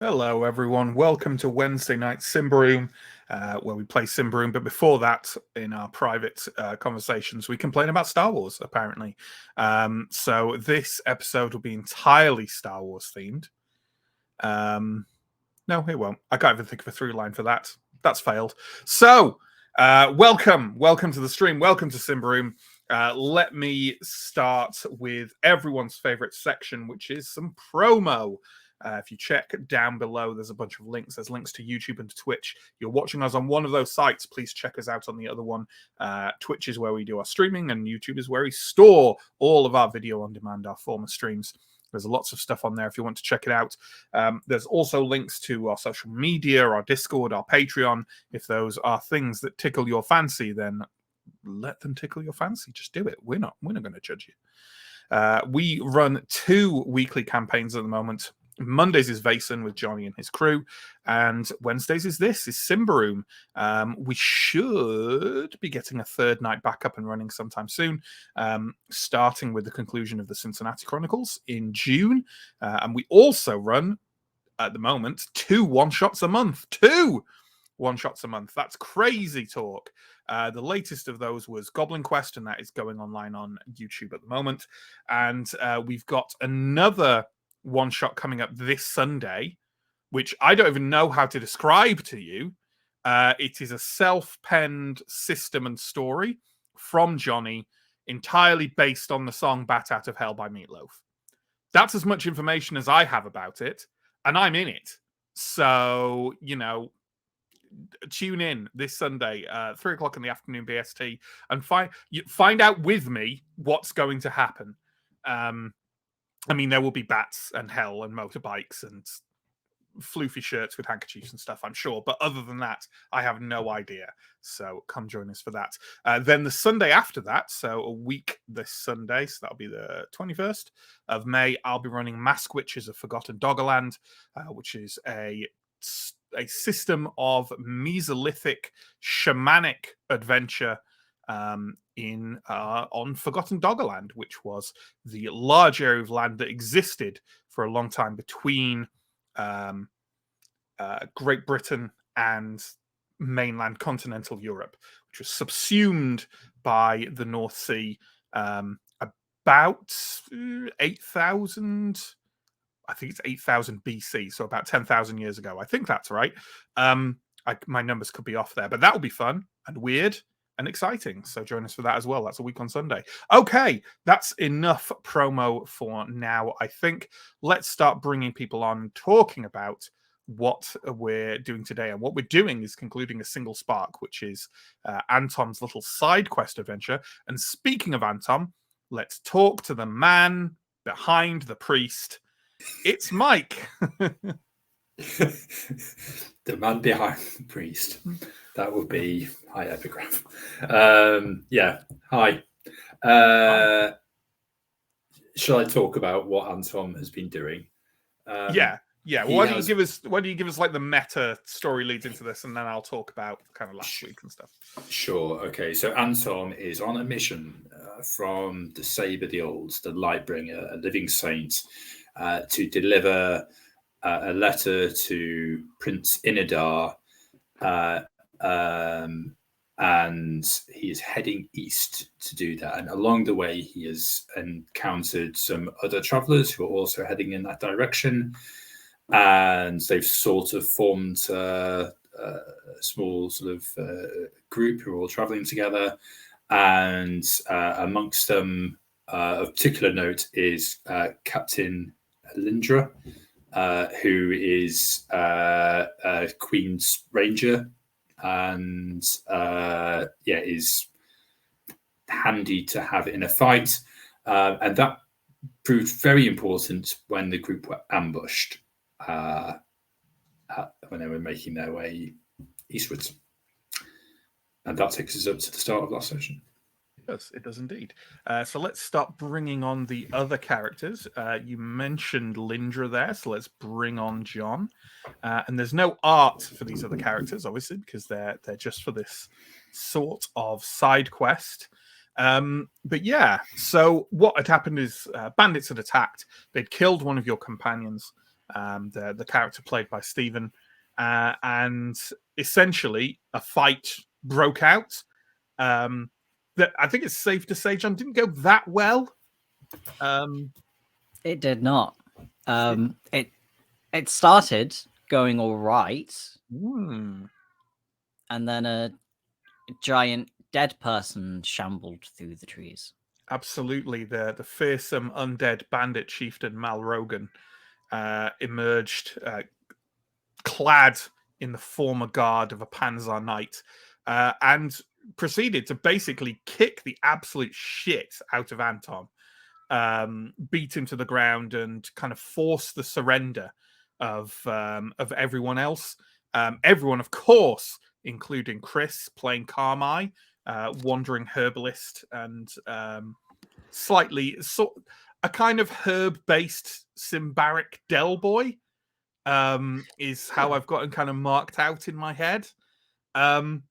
Hello, everyone. Welcome to Wednesday night Symbaroum, where we play Symbaroum. But before that, in our private conversations, we complain about Star Wars, apparently. So this episode will be entirely Star Wars themed. No, it won't. I can't even think of a through line for that. That's failed. So, welcome to the stream. Welcome to Symbaroum. Let me start with everyone's favorite section, which is some promo. If you check down below, there's a bunch of links. There's links to YouTube and to Twitch. You're watching us on one of those sites. Please check us out on the other one. Twitch is where we do our streaming, and YouTube is where we store all of our video on demand, our former streams. There's lots of stuff on there if you want to check it out. There's also links to our social media, our Discord, our Patreon. If those are things that tickle your fancy, then let them tickle your fancy. Just do it. We're not going to judge you. We run 2 weekly campaigns at the moment. Mondays is Vason with Johnny and his crew, and Wednesdays is Symbaroum. We should be getting a third night back up and running sometime soon, starting with the conclusion of the Cincinnati Chronicles in June. And we also run, at the moment, 2 one-shots a month. 2 one-shots a month. That's crazy talk. The latest of those was Goblin Quest, and that is going online on YouTube at the moment. And we've got another one shot coming up this Sunday, which I don't even know how to describe to you. It is a self-penned system and story from Johnny, entirely based on the song Bat Out of Hell by Meatloaf. That's as much information as I have about it, and I'm in it. So, tune in this Sunday, 3 o'clock in the afternoon BST, and find out with me what's going to happen. I mean, there will be bats and hell and motorbikes and floofy shirts with handkerchiefs and stuff, I'm sure. But other than that, I have no idea. So come join us for that. Then the Sunday after that, so a week this Sunday, so that'll be the 21st of May, I'll be running Mask Witches of Forgotten Doggerland, which is a system of Mesolithic shamanic adventure on Forgotten Doggerland, which was the large area of land that existed for a long time between Great Britain and mainland continental Europe, which was subsumed by the North Sea about 8,000. I think it's 8,000 BC, so about 10,000 years ago. I think that's right. My numbers could be off there, but that will be fun and weird and exciting. So join us for that as well. That's a week on Sunday. Okay, that's enough promo for now, I think. Let's start bringing people on, talking about what we're doing today. And what we're doing is concluding a single spark, which is Antom's little side quest adventure. And speaking of Antom, let's talk to the man behind the priest. It's Mike. The man behind the priest. That would be high epigraph. Yeah. Hi. Shall I talk about what Anton has been doing? Yeah. Why don't you give us like the meta story leads into this, and then I'll talk about kind of last week and stuff. Sure. Okay. So Anton is on a mission from the Saber the Old, the Lightbringer, a living saint, to deliver a letter to Prince Inadar, and he is heading east to do that. And along the way, he has encountered some other travelers who are also heading in that direction. And they've sort of formed a small sort of group who are all traveling together. And amongst them, of particular note is Captain Lindra, who is a Queen's Ranger, and is handy to have in a fight. And that proved very important when the group were ambushed when they were making their way eastwards. And that takes us up to the start of last session. It does indeed. So let's start bringing on the other characters. You mentioned Lindra there, so let's bring on John. And there's no art for these other characters, obviously, because they're just for this sort of side quest. But yeah, so what had happened is bandits had attacked. They'd killed one of your companions, the character played by Stephen, and essentially a fight broke out. That I think it's safe to say, John, didn't go that well. It did not. It started going all right, and then a giant dead person shambled through the trees. Absolutely, the fearsome undead bandit chieftain Mal Rogan emerged, clad in the former garb of a Panzer knight, and proceeded to basically kick the absolute shit out of Anton, beat him to the ground, and kind of force the surrender of everyone else. Everyone, of course, including Chris playing Carmi, wandering herbalist, and a kind of herb-based Symbaric Del boy, is how I've gotten kind of marked out in my head. Carmi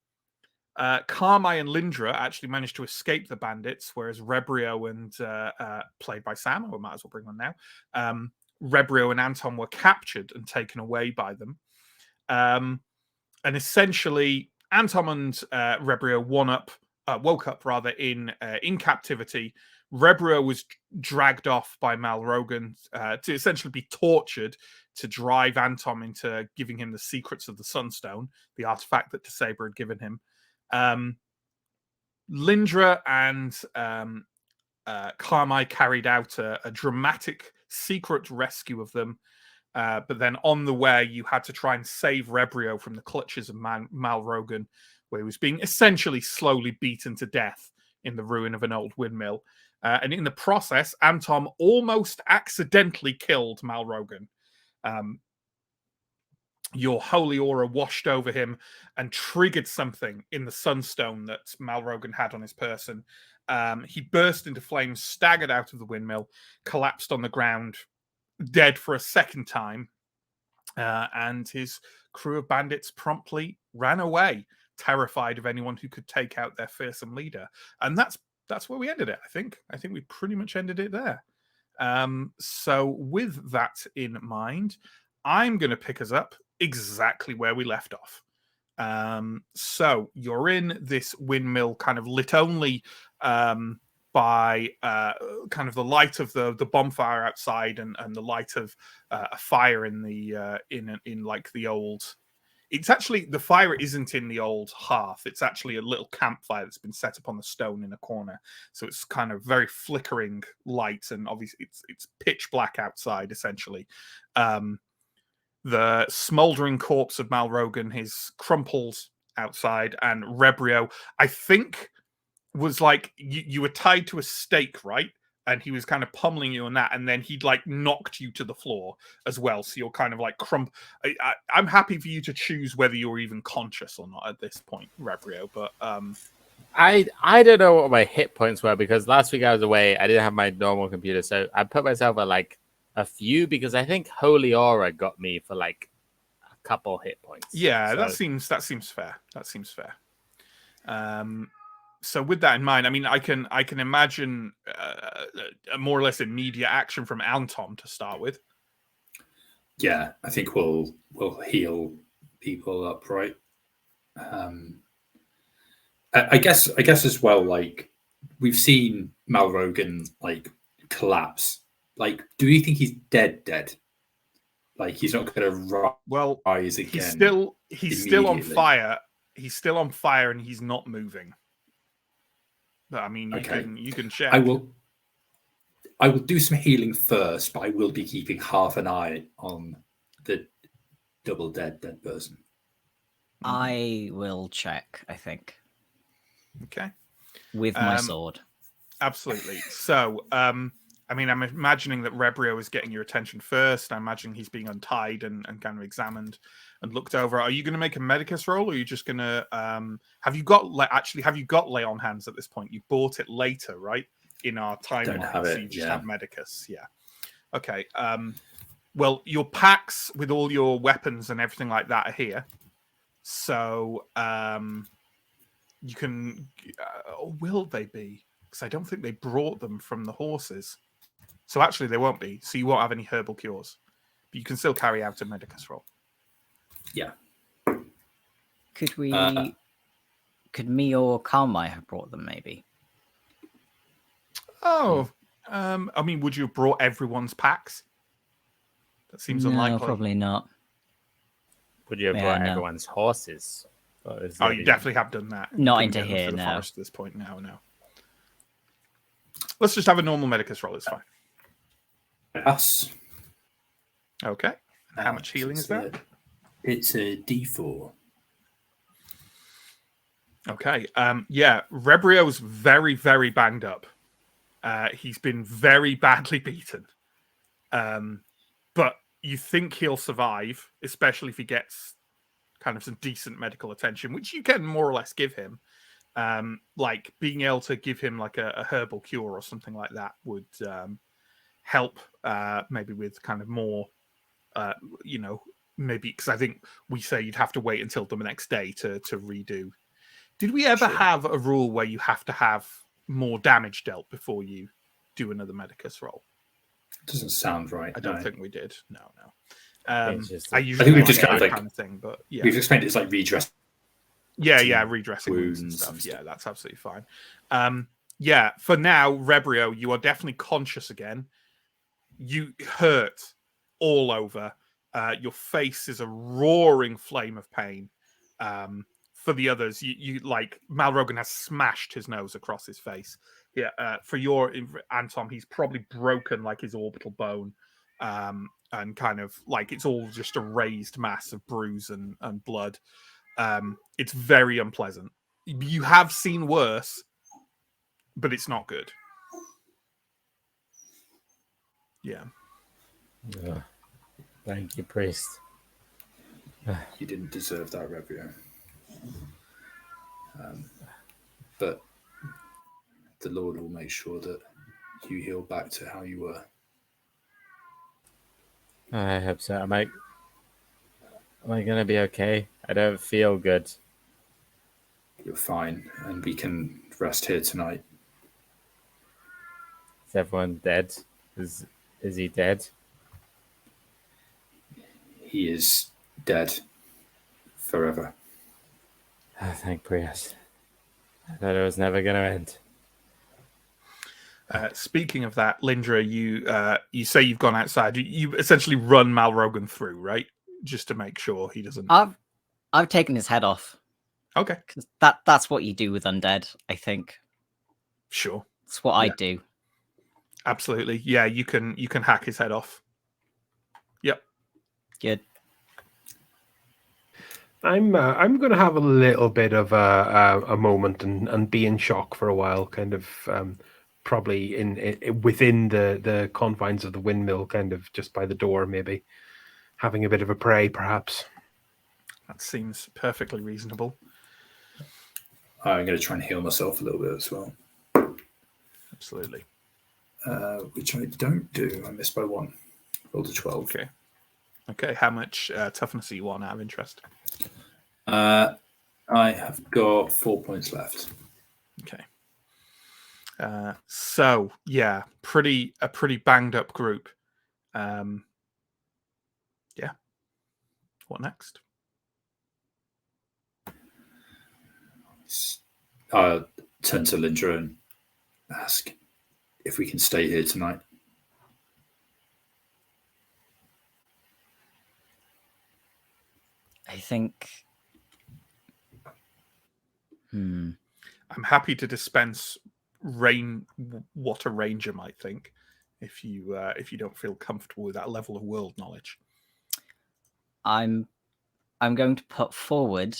and Lindra actually managed to escape the bandits, whereas Rebrio and played by Sam, I might as well bring on now. Rebrio and Anton were captured and taken away by them. And essentially, Anton and Rebrio woke up rather in captivity. Rebrio was dragged off by Mal Rogan to essentially be tortured to drive Anton into giving him the secrets of the Sunstone, the artifact that Desaber had given him. Lindra and Carmi carried out a dramatic secret rescue of them. But then on the way, you had to try and save Rebrio from the clutches of Mal Rogan, where he was being essentially slowly beaten to death in the ruin of an old windmill. And in the process, Anton almost accidentally killed Mal Rogan. Your holy aura washed over him and triggered something in the sunstone that Mal Rogan had on his person. He burst into flames, staggered out of the windmill, collapsed on the ground, dead for a second time, and his crew of bandits promptly ran away, terrified of anyone who could take out their fearsome leader. And that's where we ended it. I think we pretty much ended it there. So with that in mind, I'm going to pick us up exactly where we left off. So you're in this windmill, kind of lit only by kind of the light of the bonfire outside, and the light of a fire in the in like the old. It's actually, the fire isn't in the old hearth. It's actually a little campfire that's been set up on the stone in a corner. So it's kind of very flickering light, and obviously it's pitch black outside essentially. The smoldering corpse of Mal Rogan is crumpled outside, and Rebrio, I think, was like you were tied to a stake, right? And he was kind of pummeling you on that, and then he'd like knocked you to the floor as well. So you're kind of like I'm happy for you to choose whether you're even conscious or not at this point, Rebrio. But I don't know what my hit points were, because last week I was away. I didn't have my normal computer, so I put myself at like a few, because I think Holy Aura got me for like a couple hit points. Yeah, so that seems fair. That seems fair. So with that in mind, I mean, I can imagine a more or less immediate action from Anton to start with. Yeah, I think we'll heal people up, right? I guess as well. Like, we've seen Mal Rogan like collapse. Like, do you think he's dead? Like, he's not going to rise again. He's still on fire. He's still on fire, and he's not moving. But I mean, you can check. I will do some healing first, but I will be keeping half an eye on the double dead person. I will check, I think. Okay. With my sword. Absolutely. So, I mean, I'm imagining that Rebrio is getting your attention first. I'm imagining he's being untied and kind of examined and looked over. Are you going to make a Medicus roll, or are you just going to have you got lay on hands at this point? You bought it later, right? In our timeline, so you just have Medicus. Yeah. Okay. Well, your packs with all your weapons and everything like that are here, so you can. Will they be? Because I don't think they brought them from the horses. So actually, they won't be. So you won't have any herbal cures. you can still carry out a medicus roll. Yeah. Could we? Could me or Carmine have brought them? Maybe. Oh, I mean, would you have brought everyone's packs? That seems No, unlikely. probably not. Would you have Yeah, brought no. everyone's horses? Oh, you definitely have done that. Not Couldn't into get them here, through the no. forest at this point. No. Let's just have a normal medicus roll. It's fine. Pass. Okay. How much healing is that? It's a D4. Okay. Yeah, Rebrio's very, very banged up. He's been very badly beaten. But you think he'll survive, especially if he gets kind of some decent medical attention, which you can more or less give him. Like being able to give him like a herbal cure or something like that would help, maybe with kind of more, maybe because I think we say you'd have to wait until the next day to redo. Did we ever have a rule where you have to have more damage dealt before you do another medicus roll? Doesn't sound right. I don't think we did. No. I I think usually we've like just that kind kind of of thing, but yeah. We've explained it's like redress. Yeah, redressing wounds and stuff. Yeah, that's absolutely fine. Yeah, for now, Rebrio, you are definitely conscious again. You hurt all over. Your face is a roaring flame of pain. For the others, you like Malrogan has smashed his nose across his face. Yeah, for your Anton, he's probably broken like his orbital bone, and kind of like it's all just a raised mass of bruise and blood. It's very unpleasant. You have seen worse, but it's not good. Yeah. Thank you, priest. You didn't deserve that, Rebrio. But the Lord will make sure that you heal back to how you were. I hope so. Am I gonna be okay? I don't feel good. You're fine, and we can rest here tonight. Is everyone dead? Is he dead? He is dead forever. Oh, thank Prius. I thought it was never gonna end. Speaking of that, Lindra, you say you've gone outside. You essentially run Malrogan through, right? Just to make sure he doesn't. I've taken his head off. Okay, Because that's what you do with undead. I think sure. it's what I do. Absolutely. Yeah, you can hack his head off. Yep. Good. I'm going to have a little bit of a moment and be in shock for a while, kind of probably in within the confines of the windmill, kind of just by the door, maybe having a bit of a pray, perhaps. That seems perfectly reasonable. I'm going to try and heal myself a little bit as well. Absolutely. Which I don't do. I missed by 1. Rolled a 12. Okay. How much toughness are you on out of interest? I have got 4 points left. Okay. So yeah, a pretty banged up group. Yeah. What next? I'll turn to Lindra and ask if we can stay here tonight. I think. I'm happy to dispense what a ranger might think, if you don't feel comfortable with that level of world knowledge. I'm going to put forward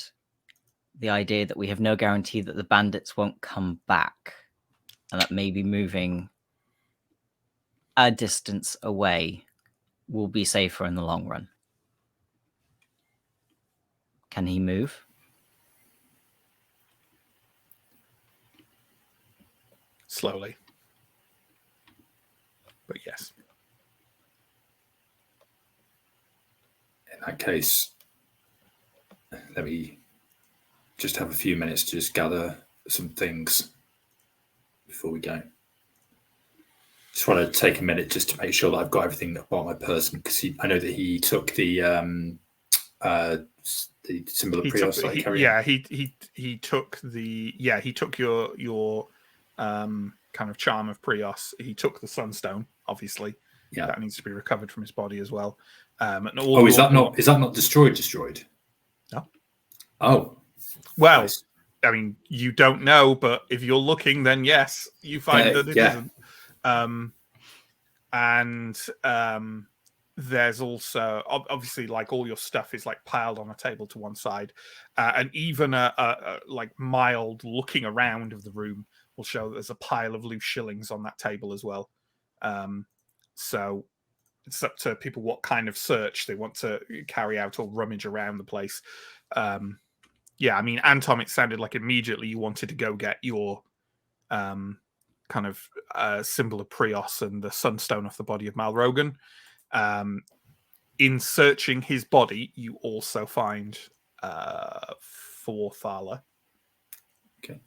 the idea that we have no guarantee that the bandits won't come back, and that maybe moving a distance away will be safer in the long run. Can he move? Slowly. But yes. In that case, let me just have a few minutes to just gather some things before we go. Just want to take a minute just to make sure that I've got everything about my person, because I know that he took the symbol of Prios that I carry. He took your kind of charm of Prios. He took the Sunstone, obviously. Yeah, that needs to be recovered from his body as well. And is that not destroyed? No. Oh, well, nice. I mean, you don't know, but if you're looking, then yes, you find that it isn't. There's also obviously like all your stuff is like piled on a table to one side, and even a like mild looking around of the room will show that there's a pile of loose shillings on that table as well. So it's up to people what kind of search they want to carry out or rummage around the place. I mean, Anton, it sounded like immediately you wanted to go get your kind of symbol of Prios and the Sunstone off the body of Malrogan. In searching his body, you also find 4 thaler. Okay.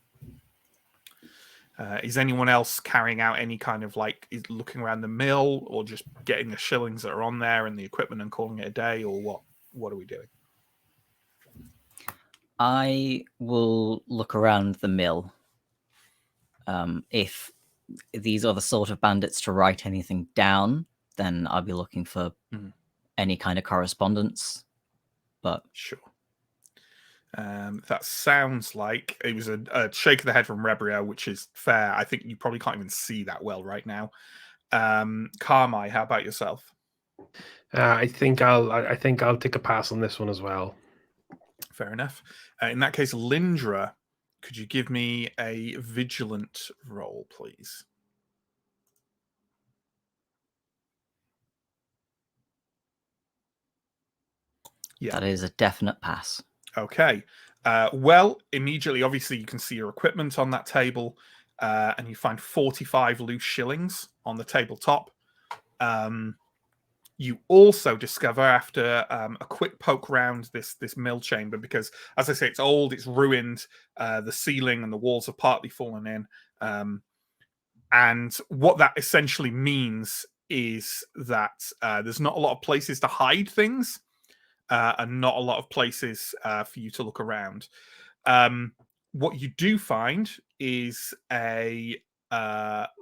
Is anyone else carrying out any kind of like looking around the mill, or just getting the shillings that are on there and the equipment and calling it a day, or what? What are we doing? I will look around the mill. If these are the sort of bandits to write anything down, then I'll be looking for any kind of correspondence. But sure. That sounds like it was a shake of the head from Rebrio, which is fair. I think you probably can't even see that well right now. Carmi, how about yourself? I think I'll take a pass on this one as well. Fair enough. In that case, Lindra, could you give me a vigilant roll, please? Yeah, that is a definite pass. Okay. Well, immediately, obviously, you can see your equipment on that table, and you find 45 loose shillings on the tabletop. You also discover, after a quick poke round this mill chamber, because, as I say, it's old, it's ruined, the ceiling and the walls have partly fallen in. And what that essentially means is that there's not a lot of places to hide things, and not a lot of places for you to look around. What you do find is a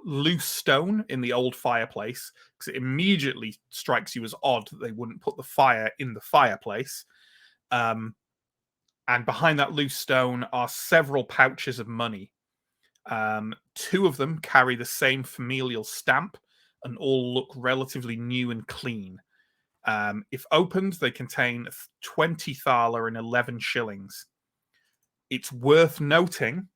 loose stone in the old fireplace, because it immediately strikes you as odd that they wouldn't put the fire in the fireplace. And behind that loose stone are several pouches of money. 2 of them carry the same familial stamp and all look relatively new and clean. If opened, they contain 20 thaler and 11 shillings. It's worth noting,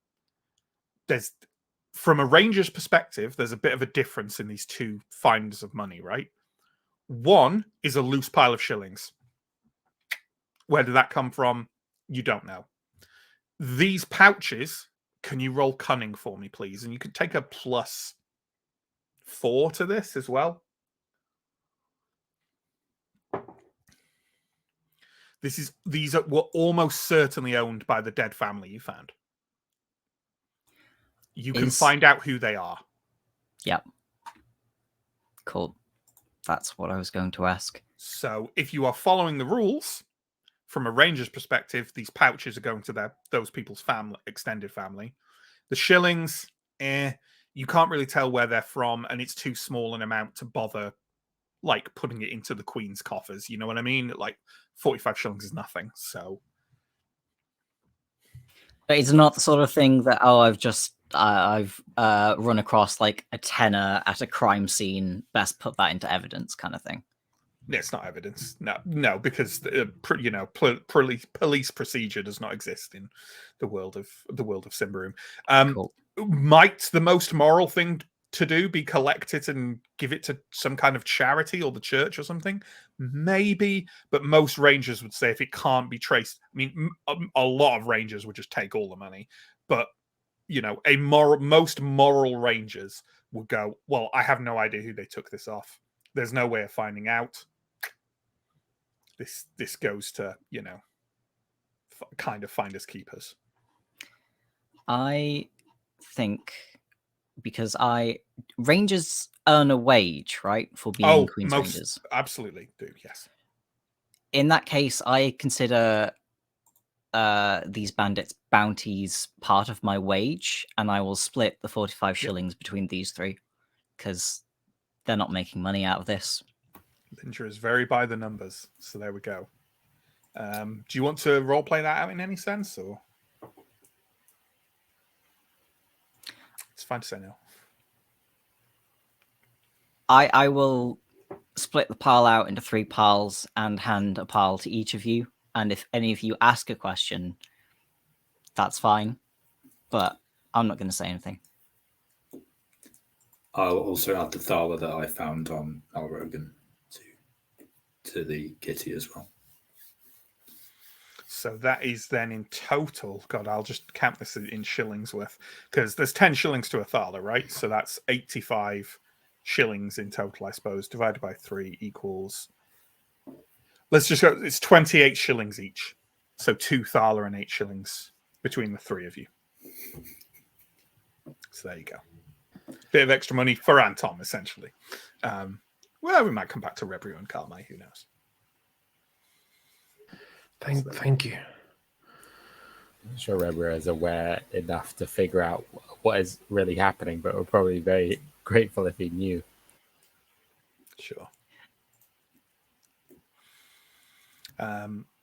from a ranger's perspective, there's a bit of a difference in these 2 finders of money, right? One is a loose pile of shillings. Where did that come from? You don't know. These pouches, can you roll cunning for me, please? And you could take a +4 to this as well. These were almost certainly owned by the dead family you found. You can find out who they are. Yep. Cool. That's what I was going to ask. So if you are following the rules, from a ranger's perspective, these pouches are going to those people's family, extended family. The shillings, you can't really tell where they're from, and it's too small an amount to bother like putting it into the Queen's coffers. You know what I mean? Like 45 shillings is nothing. So it's not the sort of thing that I've run across like a tenner at a crime scene. Best put that into evidence, kind of thing. It's not evidence. No, because police procedure does not exist in the world of Symbaroum. Cool. Might the most moral thing to do be collect it and give it to some kind of charity or the church or something? Maybe, but most rangers would say if it can't be traced. I mean, a lot of rangers would just take all the money, but most moral rangers would go, well, I have no idea who they took this off. There's no way of finding out. This goes to kind of finders keepers. I think because rangers earn a wage, right, for being Queen's Rangers? Absolutely do, yes. In that case, I consider these bandits' bounties part of my wage, and I will split the 45 shillings between these three, because they're not making money out of this. Ninja is very by the numbers, so there we go. Do you want to roleplay that out in any sense, or it's fine to say no? I will split the pile out into 3 piles and hand a pile to each of you. And if any of you ask a question, that's fine. But I'm not going to say anything. I'll also add the thala that I found on Al Rogan to the kitty as well. So that is then in total. God, I'll just count this in shillings worth, because there's 10 shillings to a thala, right? So that's 85 shillings in total, I suppose. Divided by 3 equals. Let's just go. It's 28 shillings each. So 2 thala and 8 shillings between the 3 of you. So there you go. Bit of extra money for Anton, essentially. Well, we might come back to Rebrio and Karmai, who knows? Thank you. I'm sure Rebra is aware enough to figure out what is really happening, but we're probably very grateful if he knew. Sure.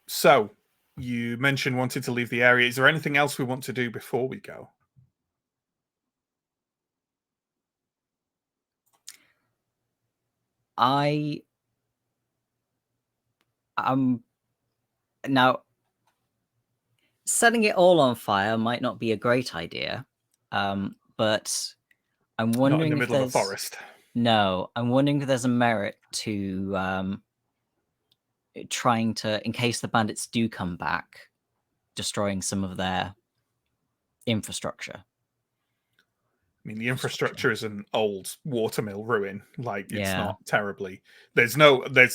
So, you mentioned wanting to leave the area. Is there anything else we want to do before we go? Now, setting it all on fire might not be a great idea, but I'm wondering Not in the if middle of there's a forest. No, I'm wondering if there's a merit to trying to, in case the bandits do come back, destroying some of their infrastructure. I mean, the infrastructure is an old watermill ruin. Like, it's Yeah. not terribly. There's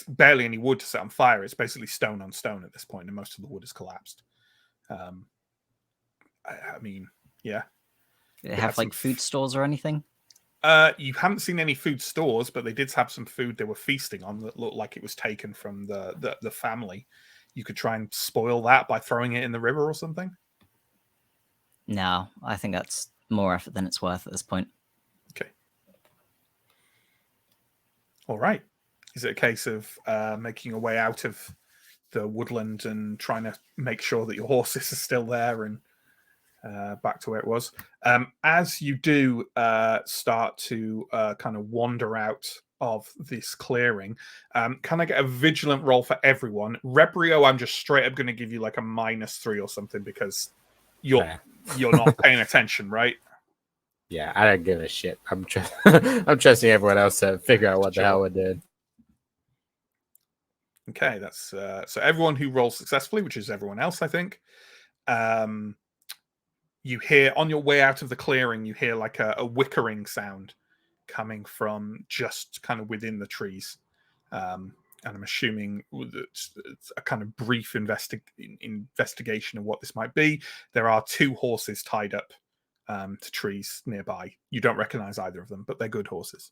barely any wood to set on fire. It's basically stone on stone at this point, and most of the wood is collapsed. I mean, yeah. Do they have like food stores or anything? You haven't seen any food stores, but they did have some food they were feasting on that looked like it was taken from the family. You could try and spoil that by throwing it in the river or something. No, I think that's more effort than it's worth at this point. Okay. All right. Is it a case of making a way out of the woodland and trying to make sure that your horses are still there and back to where it was? As you do start to kind of wander out of this clearing, can I get a vigilant roll for everyone? Rebrio, I'm just straight up going to give you like a -3 or something, because you're not paying attention, right? Yeah, I don't give a shit. I'm trusting everyone else to figure out what the hell we're doing. Okay, that's so everyone who rolls successfully, which is everyone else, I think. You hear on your way out of the clearing, you hear like a whickering sound coming from just kind of within the trees. And I'm assuming it's a kind of brief investigation of what this might be. There are 2 horses tied up to trees nearby. You don't recognize either of them, but they're good horses.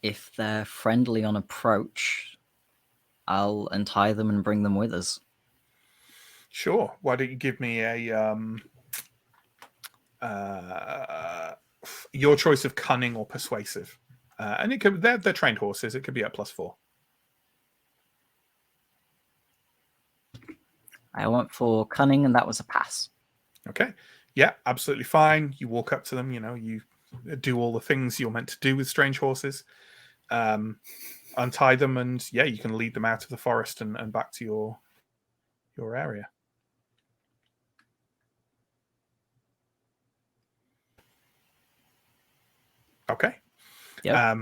If they're friendly on approach, I'll untie them and bring them with us. Sure. Why don't you give me a your choice of cunning or persuasive? And they're trained horses. It could be at +4. I went for cunning, and that was a pass. Okay. Yeah, absolutely fine. You walk up to them, you do all the things you're meant to do with strange horses. Untie them, and yeah, you can lead them out of the forest and back to your area. Okay. Yep.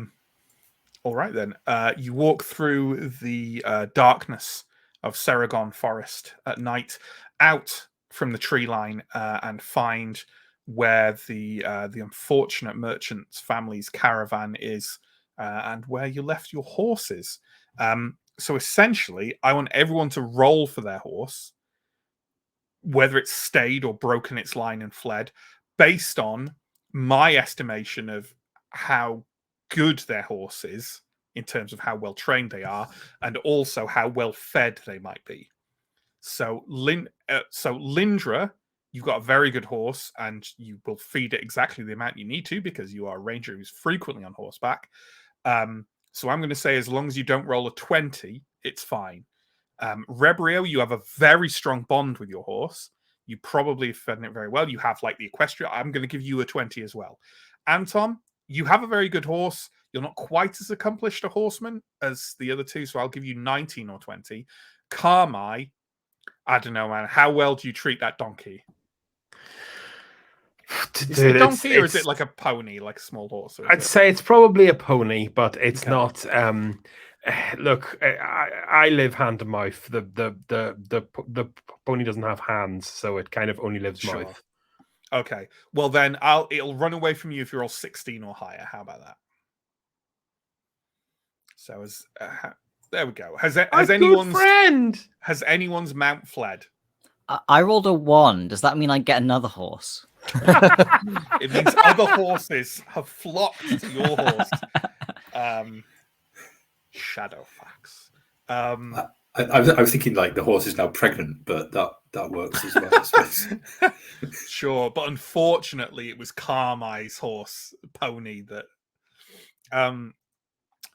All right then. You walk through the darkness of Seragon Forest at night, out from the tree line, and find where the unfortunate merchant's family's caravan is, and where you left your horses. So essentially, I want everyone to roll for their horse. whether it's stayed or broken its line and fled, based on my estimation of how good their horse is in terms of how well trained they are, and also how well fed they might be. So, Lindra, you've got a very good horse, and you will feed it exactly the amount you need to because you are a ranger who's frequently on horseback. So I'm going to say as long as you don't roll a 20, it's fine. Rebrio, you have a very strong bond with your horse. You probably have fed it very well. You have like the equestrian. I'm going to give you a 20 as well. Anton, you have a very good horse. You're not quite as accomplished a horseman as the other two, so I'll give you 19 or 20. Carmi, I don't know, man. How well do you treat that donkey? Is it a donkey or is it like a pony, like a small horse? I'd say it's probably a pony, but it's Okay. not. Look, I live hand to mouth. The pony doesn't have hands, so it kind of only lives Sure. mouth. Okay. Well, then it'll run away from you if you're all 16 or higher. How about that? So there we go. Has anyone's mount fled? I rolled a 1. Does that mean I get another horse? It means other horses have flocked to your horse. Shadowfax. I was thinking like the horse is now pregnant, but that works as well, I suppose. Sure, but unfortunately it was Carmi's horse, pony, that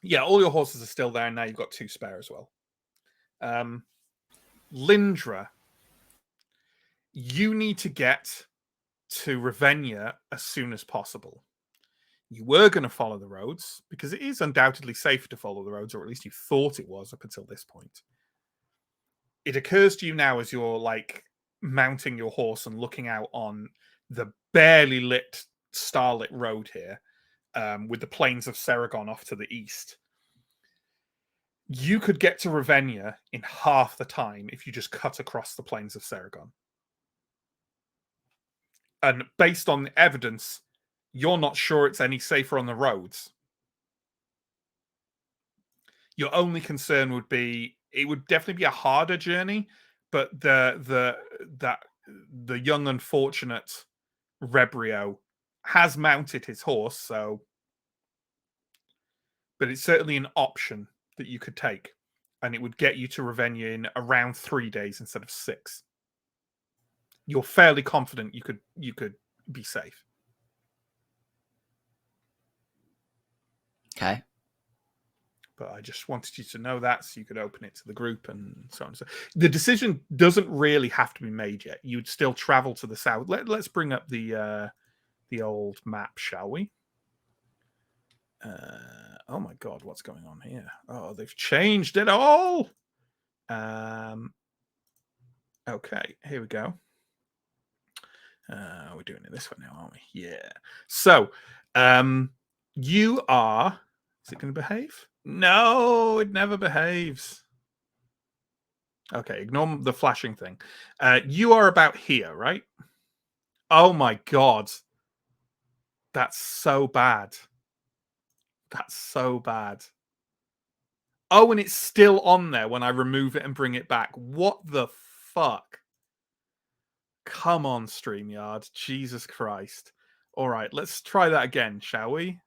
yeah, all your horses are still there, and now you've got 2 spare as well. Lindra, you need to get to Ravenna as soon as possible. You were going to follow the roads because it is undoubtedly safer to follow the roads, or at least you thought it was up until this point. It occurs to you now as you're like mounting your horse and looking out on the barely lit, starlit road here, with the plains of Seragon off to the east. You could get to Ravenna in half the time if you just cut across the plains of Seragon. And based on the evidence, you're not sure it's any safer on the roads. Your only concern would be it would definitely be a harder journey, but the young unfortunate Rebrio has mounted his horse, so but it's certainly an option that you could take, and it would get you to Ravenna in around 3 days instead of 6. You're fairly confident you could be safe. Okay. But I just wanted you to know that so you could open it to the group and so on. So the decision doesn't really have to be made yet. You'd still travel to the south. Let's bring up the old map, shall we? Oh my God, what's going on here? Oh, they've changed it all. Okay, here we go. We're doing it this way now, aren't we? Yeah. So, you are. Is it going to behave? No, it never behaves. Okay, ignore the flashing thing. You are about here, right? Oh my God. That's so bad. That's so bad. Oh, and it's still on there when I remove it and bring it back. What the fuck? Come on, StreamYard. Jesus Christ. All right, let's try that again, shall we?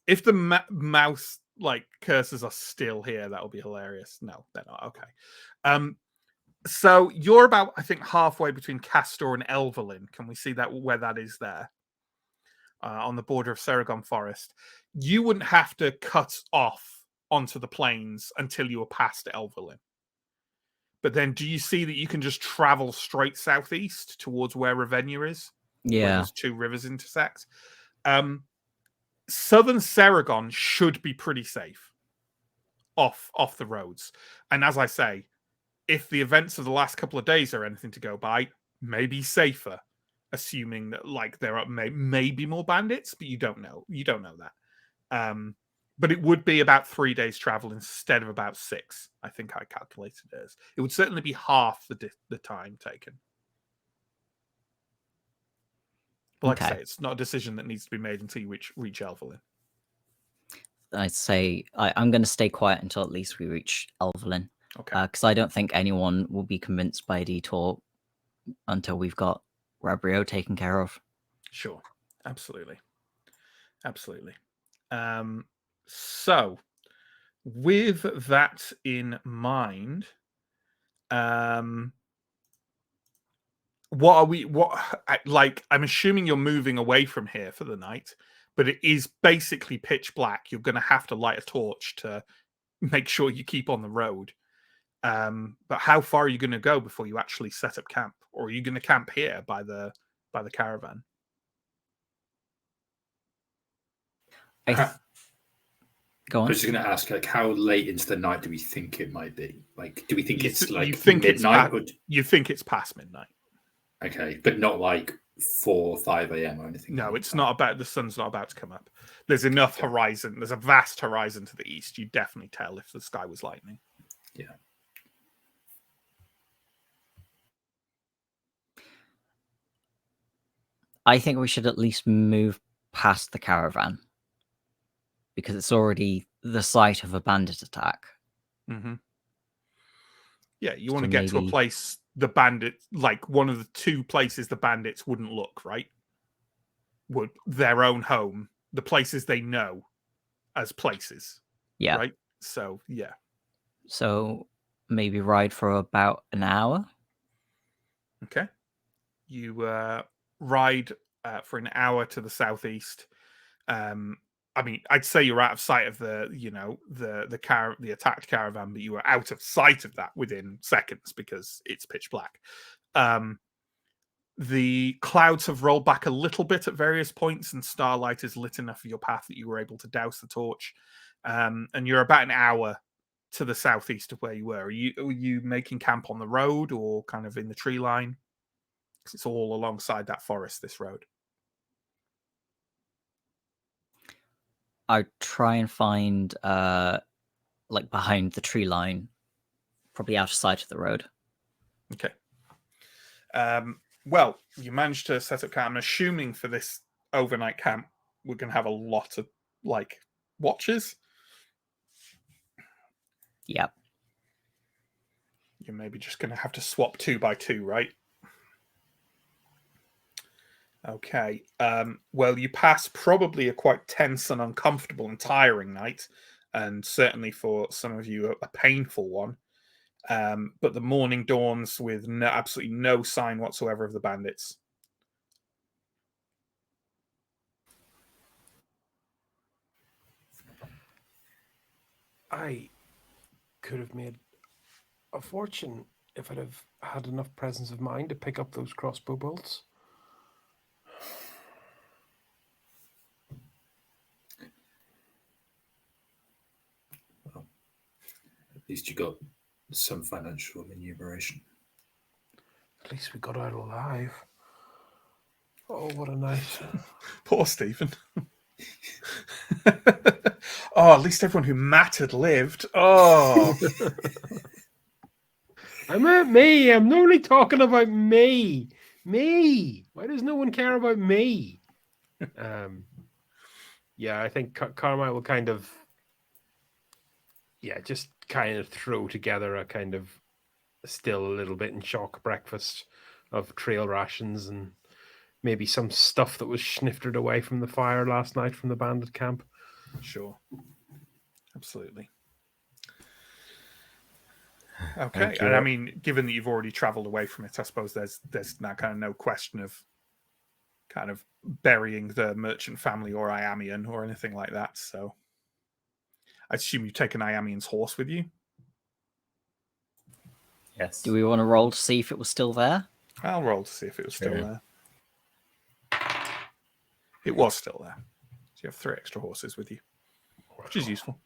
If the mouse like cursors are still here, that'll be hilarious. No, they're not. Okay. So you're about, I think, halfway between Castor and Elvelyn. Can we see that where that is there? On the border of Seragon Forest. You wouldn't have to cut off onto the plains until you were past Elvelyn. But then do you see that you can just travel straight southeast towards where Ravenna is? Yeah. Where those 2 rivers intersect. Southern Seragon should be pretty safe off the roads. And as I say, if the events of the last couple of days are anything to go by, maybe safer, assuming that like there are maybe more bandits, but you don't know. You don't know that. But it would be about 3 days travel instead of about 6. I think I calculated it as. It would certainly be half the time taken. But like I say, it's not a decision that needs to be made until you reach Elvelyn. I'd say I'm going to stay quiet until at least we reach Elvelyn. Okay. Because I don't think anyone will be convinced by a detour until we've got Rabrio taken care of. Sure. Absolutely. So with that in mind, I'm assuming you're moving away from here for the night, but it is basically pitch black. You're going to have to light a torch to make sure you keep on the road. But how far are you going to go before you actually set up camp, or are you going to camp here by the caravan? Go I on. was just going to ask, like, how late into the night do we think it might be? Like, do we think it's like you think midnight? You think it's past midnight? Okay, but not like 4 or 5 a.m. or anything. No, like it's that. not about. The sun's not about to come up. There's enough horizon. There's a vast horizon to the east. You definitely tell if the sky was lightning. Yeah. I think we should at least move past the caravan because it's already the site of a bandit attack. Mm-hmm. Yeah, you want So to get to a maybe- place the bandit, like one of the two places the bandits wouldn't look, right? Would their own home, the places they know as places. Yeah. Right? So, yeah. So maybe ride for about an hour. Okay. You ride for an hour to the southeast. I mean, I'd say you're out of sight of the attacked caravan, but you were out of sight of that within seconds because it's pitch black. The clouds have rolled back a little bit at various points, and starlight is lit enough of your path that you were able to douse the torch. And you're about an hour to the southeast of where you were. Are you making camp on the road or kind of in the tree line? Because it's all alongside that forest, this road. I'd try and find like behind the tree line, probably out of sight of the road. Okay. Well, you managed to set up camp. I'm assuming for this overnight camp, we're going to have a lot of like watches. Yep. You're maybe just going to have to swap 2 by 2, right? Okay. Well, you pass probably a quite tense and uncomfortable and tiring night, and certainly for some of you, a painful one. But the morning dawns with absolutely no sign whatsoever of the bandits. I could have made a fortune if I'd have had enough presence of mind to pick up those crossbow bolts. Well, at least you got some financial remuneration. At least we got out alive. Oh, what a night. Poor Stephen. Oh, at least everyone who mattered lived. Oh. I meant me. I'm only talking about me. Me. Why does no one care about me? Yeah, I think Carmine will kind of, just kind of throw together a kind of still a little bit in shock breakfast of trail rations and maybe some stuff that was sniftered away from the fire last night from the bandit camp. Sure. Absolutely. Okay. And I mean, given that you've already traveled away from it, I suppose there's now kind of no question of kind of burying the merchant family or Iamian or anything like that. So I assume you take an Iamian's horse with you. Yes. Do we want to roll to see if it was still there? I'll roll to see if it was still Sure. there. It was still there. So you have 3 extra horses with you, which is useful.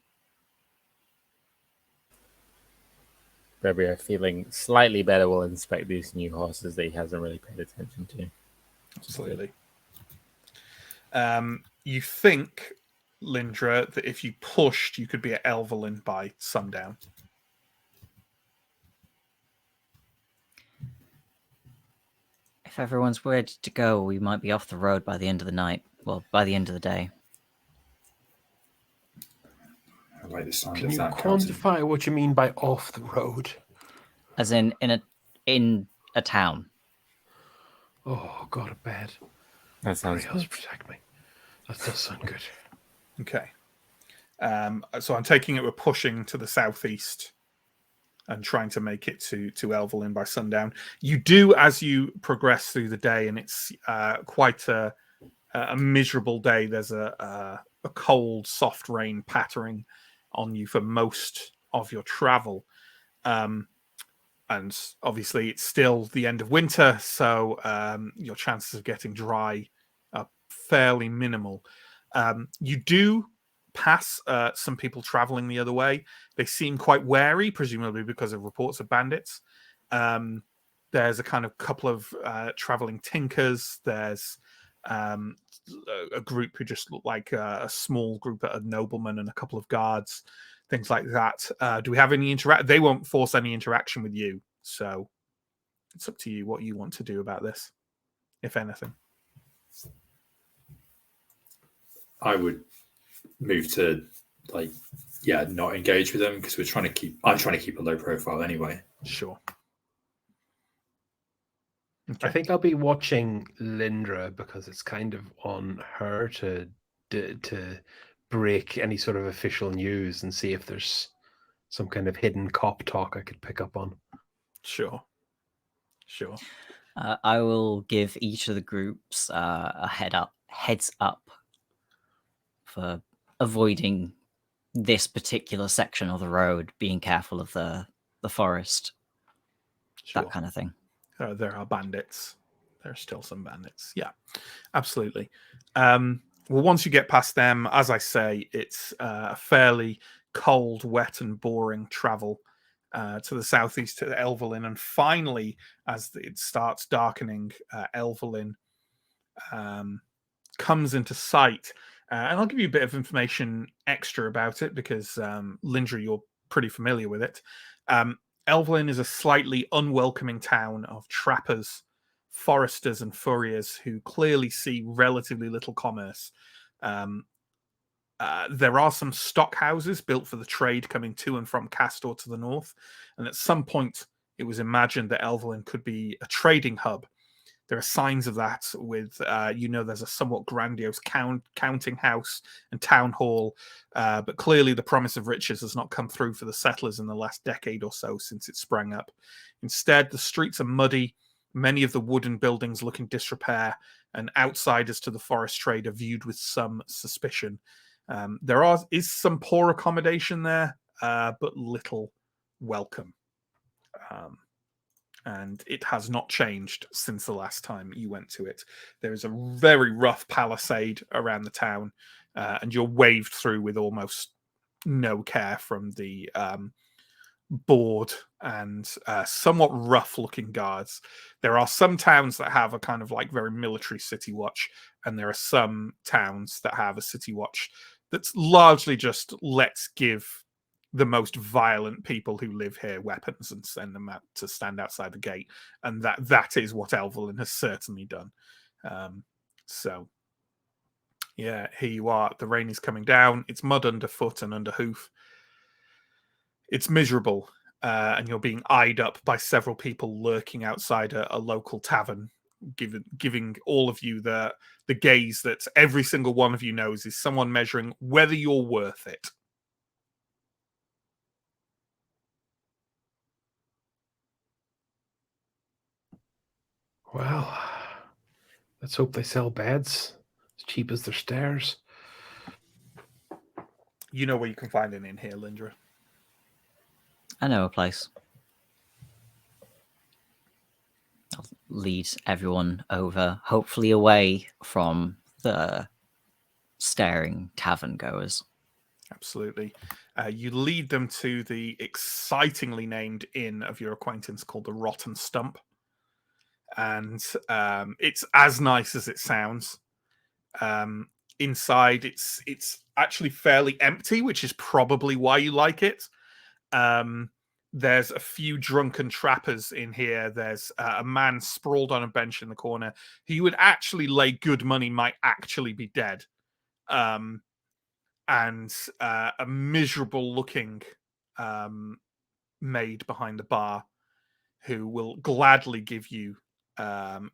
Rebria, feeling slightly better, will inspect these new horses that he hasn't really paid attention to. Absolutely. You think, Lindra, that if you pushed, you could be at Elvelyn by sundown. If everyone's ready to go, we might be off the road by the end of the night. Well, by the end of the day. I like the sound Can of you that. Captain. quantify what you mean by off the road? As in a town. Oh, go to bed. That sounds Pray, good. protect me. That does sound good. Okay. So I'm taking it we're pushing to the southeast and trying to make it to Elvelyn by sundown. You do as you progress through the day, and it's quite a miserable day. There's a cold, soft rain pattering on you for most of your travel. And obviously it's still the end of winter, so your chances of getting dry are fairly minimal. You do pass some people traveling the other way. They seem quite wary, presumably because of reports of bandits. There's a kind of couple of traveling tinkers. There's a group who just look like a small group of noblemen and a couple of guards, things like that. Do we have any interact? They won't force any interaction with you, so it's up to you what you want to do about this, if anything. I would move to not engage with them because I'm trying to keep a low profile anyway. Sure. I think I'll be watching Lindra because it's kind of on her to break any sort of official news and see if there's some kind of hidden cop talk I could pick up on. Sure. I will give each of the groups a heads up for avoiding this particular section of the road, being careful of the forest, Sure. that kind of thing. There are bandits. There are still some bandits. Yeah, absolutely. Well, once you get past them, as I say, it's a fairly cold, wet, and boring travel to the southeast to Elvelyn. And finally, as it starts darkening, Elvelyn comes into sight. And I'll give you a bit of information extra about it because, Lindra, you're pretty familiar with it. Elvelyn is a slightly unwelcoming town of trappers, foresters, and furriers who clearly see relatively little commerce. There are some stock houses built for the trade coming to and from Castor to the north, and at some point it was imagined that Elvelyn could be a trading hub. There are signs of that with, there's a somewhat grandiose counting house and town hall, but clearly the promise of riches has not come through for the settlers in the last decade or so since it sprang up. Instead, the streets are muddy, many of the wooden buildings look in disrepair, and outsiders to the forest trade are viewed with some suspicion. There is some poor accommodation there, but little welcome. And it has not changed since the last time you went to it. There is a very rough palisade around the town, and you're waved through with almost no care from the bored and somewhat rough-looking guards. There are some towns that have a kind of like very military city watch, and there are some towns that have a city watch that's largely just let's give the most violent people who live here weapons and send them out to stand outside the gate. And that is what Elvelyn has certainly done. So, yeah, here you are. The rain is coming down. It's mud underfoot and under hoof. It's miserable. And you're being eyed up by several people lurking outside a local tavern, giving all of you the gaze that every single one of you knows is someone measuring whether you're worth it. Well, let's hope they sell beds as cheap as their stairs. You know where you can find an inn here, Lindra. I know a place. I'll lead everyone over, hopefully away from the staring tavern goers. Absolutely. You lead them to the excitingly named inn of your acquaintance called the Rotten Stump. And it's as nice as it sounds. Inside, it's actually fairly empty, which is probably why you like it. There's a few drunken trappers in here. There's a man sprawled on a bench in the corner who you would actually lay good money might actually be dead. And a miserable-looking maid behind the bar who will gladly give you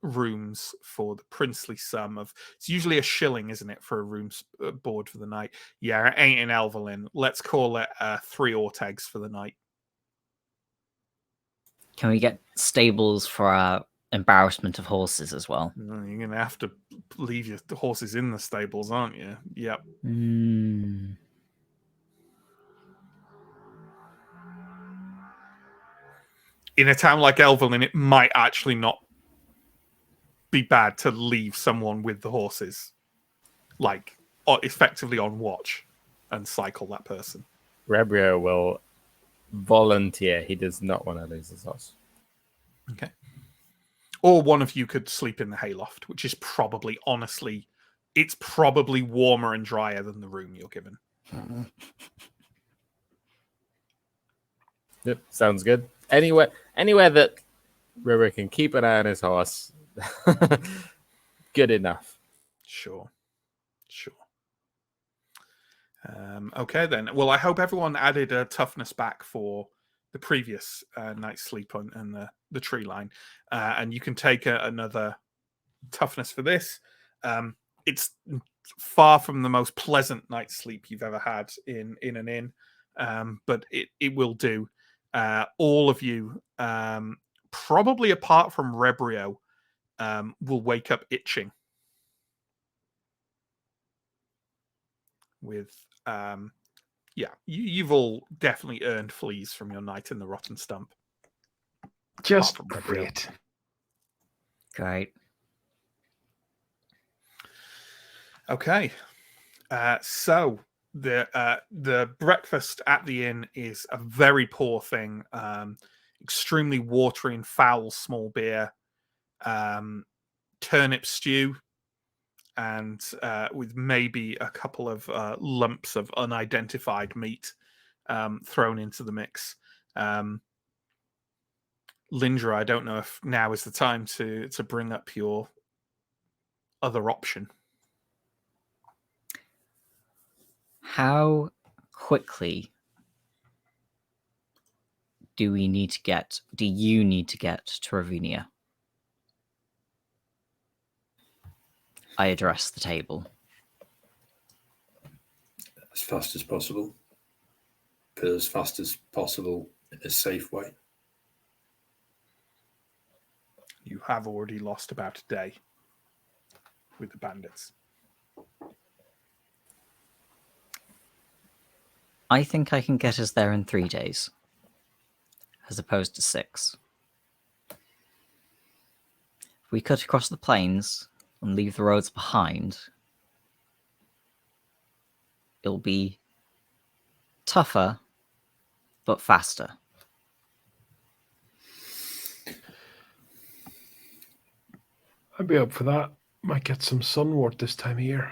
rooms for the princely sum of, it's usually a shilling, isn't it, for a room board for the night? Yeah, it ain't in Elvelyn. Let's call it 3 Ortegs for the night. Can we get stables for our embarrassment of horses as well? You're going to have to leave your horses in the stables, aren't you? Yep. Mm. In a town like Elvelyn, it might actually not be bad to leave someone with the horses, like effectively on watch, and cycle that person. Rebrio will volunteer. He does not want to lose his horse. Okay. Or one of you could sleep in the hayloft, which is probably, honestly, it's probably warmer and drier than the room you're given. Yep, sounds good. Anywhere that Rebrio can keep an eye on his horse, good enough. Sure. Okay, then. Well, I hope everyone added a toughness back for the previous night's sleep and the tree line. And you can take another toughness for this. It's far from the most pleasant night's sleep you've ever had in an inn, but it will do. All of you, probably apart from Rebrio, will wake up itching with you've all definitely earned fleas from your night in the rotten stump. Just Rebrio. great. Great. Okay, so the breakfast at the inn is a very poor thing. Extremely watery and foul small beer, turnip stew, and with maybe a couple of lumps of unidentified meat thrown into the mix. Lindra, I don't know if now is the time to bring up your other option. How quickly do you need to get to Ravinia? I address the table. As fast as possible. But as fast as possible in a safe way. You have already lost about a day with the bandits. I think I can get us there in 3 days, as opposed to 6. If we cut across the plains and leave the roads behind, it'll be tougher, but faster. I'd be up for that. Might get some sunwort this time of year.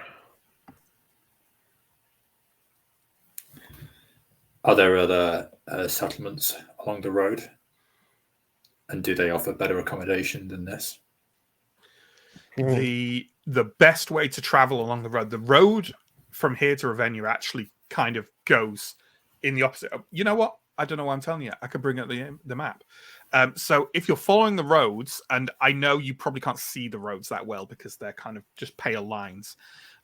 Are there other settlements along the road? And do they offer better accommodation than this? The best way to travel along the road from here to Ravenna actually kind of goes in the opposite. You know what? I don't know why I'm telling you. I could bring up the map. So if you're following the roads, and I know you probably can't see the roads that well because they're kind of just pale lines.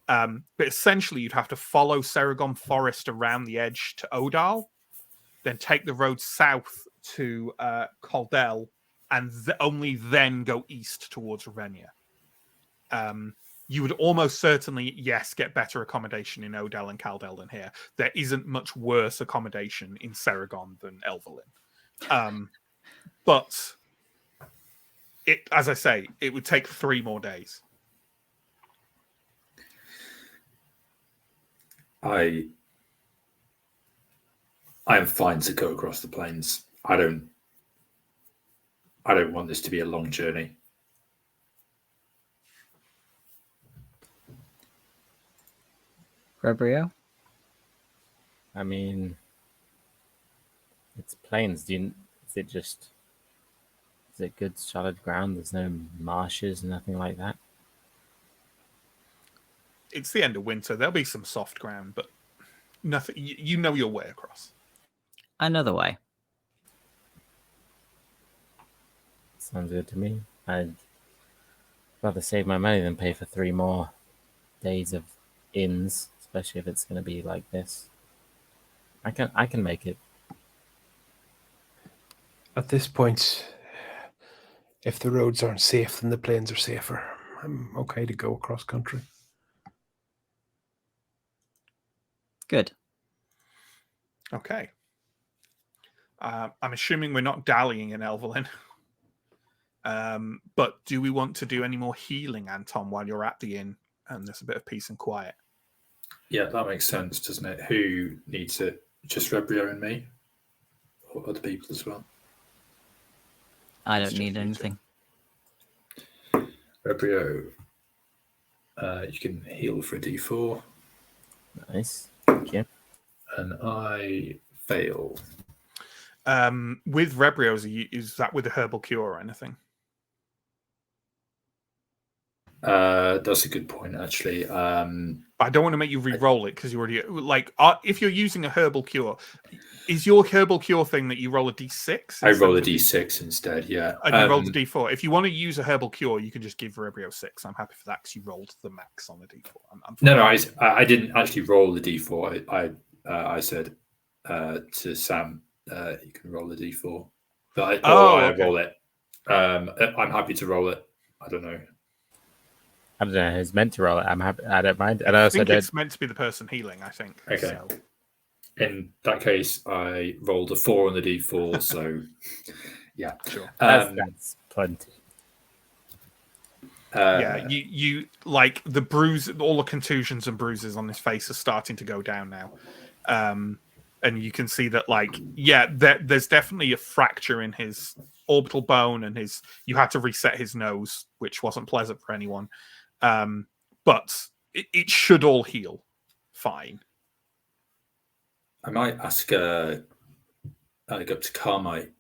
But essentially, you'd have to follow Seragon Forest around the edge to Odal, then take the road south to Caldel, and only then go east towards Ravenna. You would almost certainly, yes, get better accommodation in Odal and Caldel than here. There isn't much worse accommodation in Seragon than Elvelyn. But as I say, it would take 3 more days. I am fine to go across the plains. I don't want this to be a long journey. Rebrio? I mean, it's plains. Is it good solid ground? There's no marshes, nothing like that. It's the end of winter. There'll be some soft ground, but nothing. You know your way across. Another way. Sounds good to me. rather save my money than pay for 3 more days of inns, especially if it's going to be like this. I can make it. At this point, if the roads aren't safe, then the plains are safer. I'm okay to go across country. Good. Okay. I'm assuming we're not dallying in Elvelyn. But do we want to do any more healing, Anton, while you're at the inn and there's a bit of peace and quiet? Yeah, that makes sense, doesn't it? Who needs it? Just Rebrio and me? Or other people as well? I don't need anything. Rebrio, you can heal for a d4. Nice. Thank you. And I fail. With Rebrios, is that with a herbal cure or anything? That's a good point, actually. I don't want to make you re-roll it because you already if you're using a herbal cure, is your herbal cure thing that you roll a d6? I roll a d6 instead, yeah. And you roll the d4. If you want to use a herbal cure, you can just give Rebrio 6. I'm happy for that because you rolled the max on the d4. No, I didn't actually roll the d4. I said to Sam, you can roll the d4. But I roll it. I'm happy to roll it. I don't know. I don't know who's meant to roll it. I'm happy. I don't mind. And I think it's meant to be the person healing, I think. Okay. So. In that case, I rolled a 4 on the d4, so yeah. Sure. That's plenty. Yeah, you like the bruise, all the contusions and bruises on his face are starting to go down now. And you can see that, there's definitely a fracture in his orbital bone, and you had to reset his nose, which wasn't pleasant for anyone. But it should all heal fine. I might ask go up to Carmite.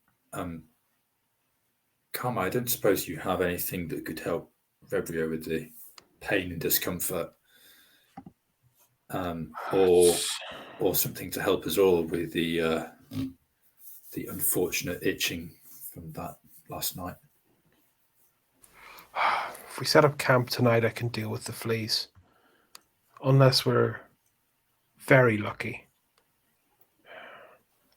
Carmite, I don't suppose you have anything that could help Rebrio with the pain and discomfort, or something to help us all with the unfortunate itching from that last night. If we set up camp tonight, I can deal with the fleas. Unless we're very lucky.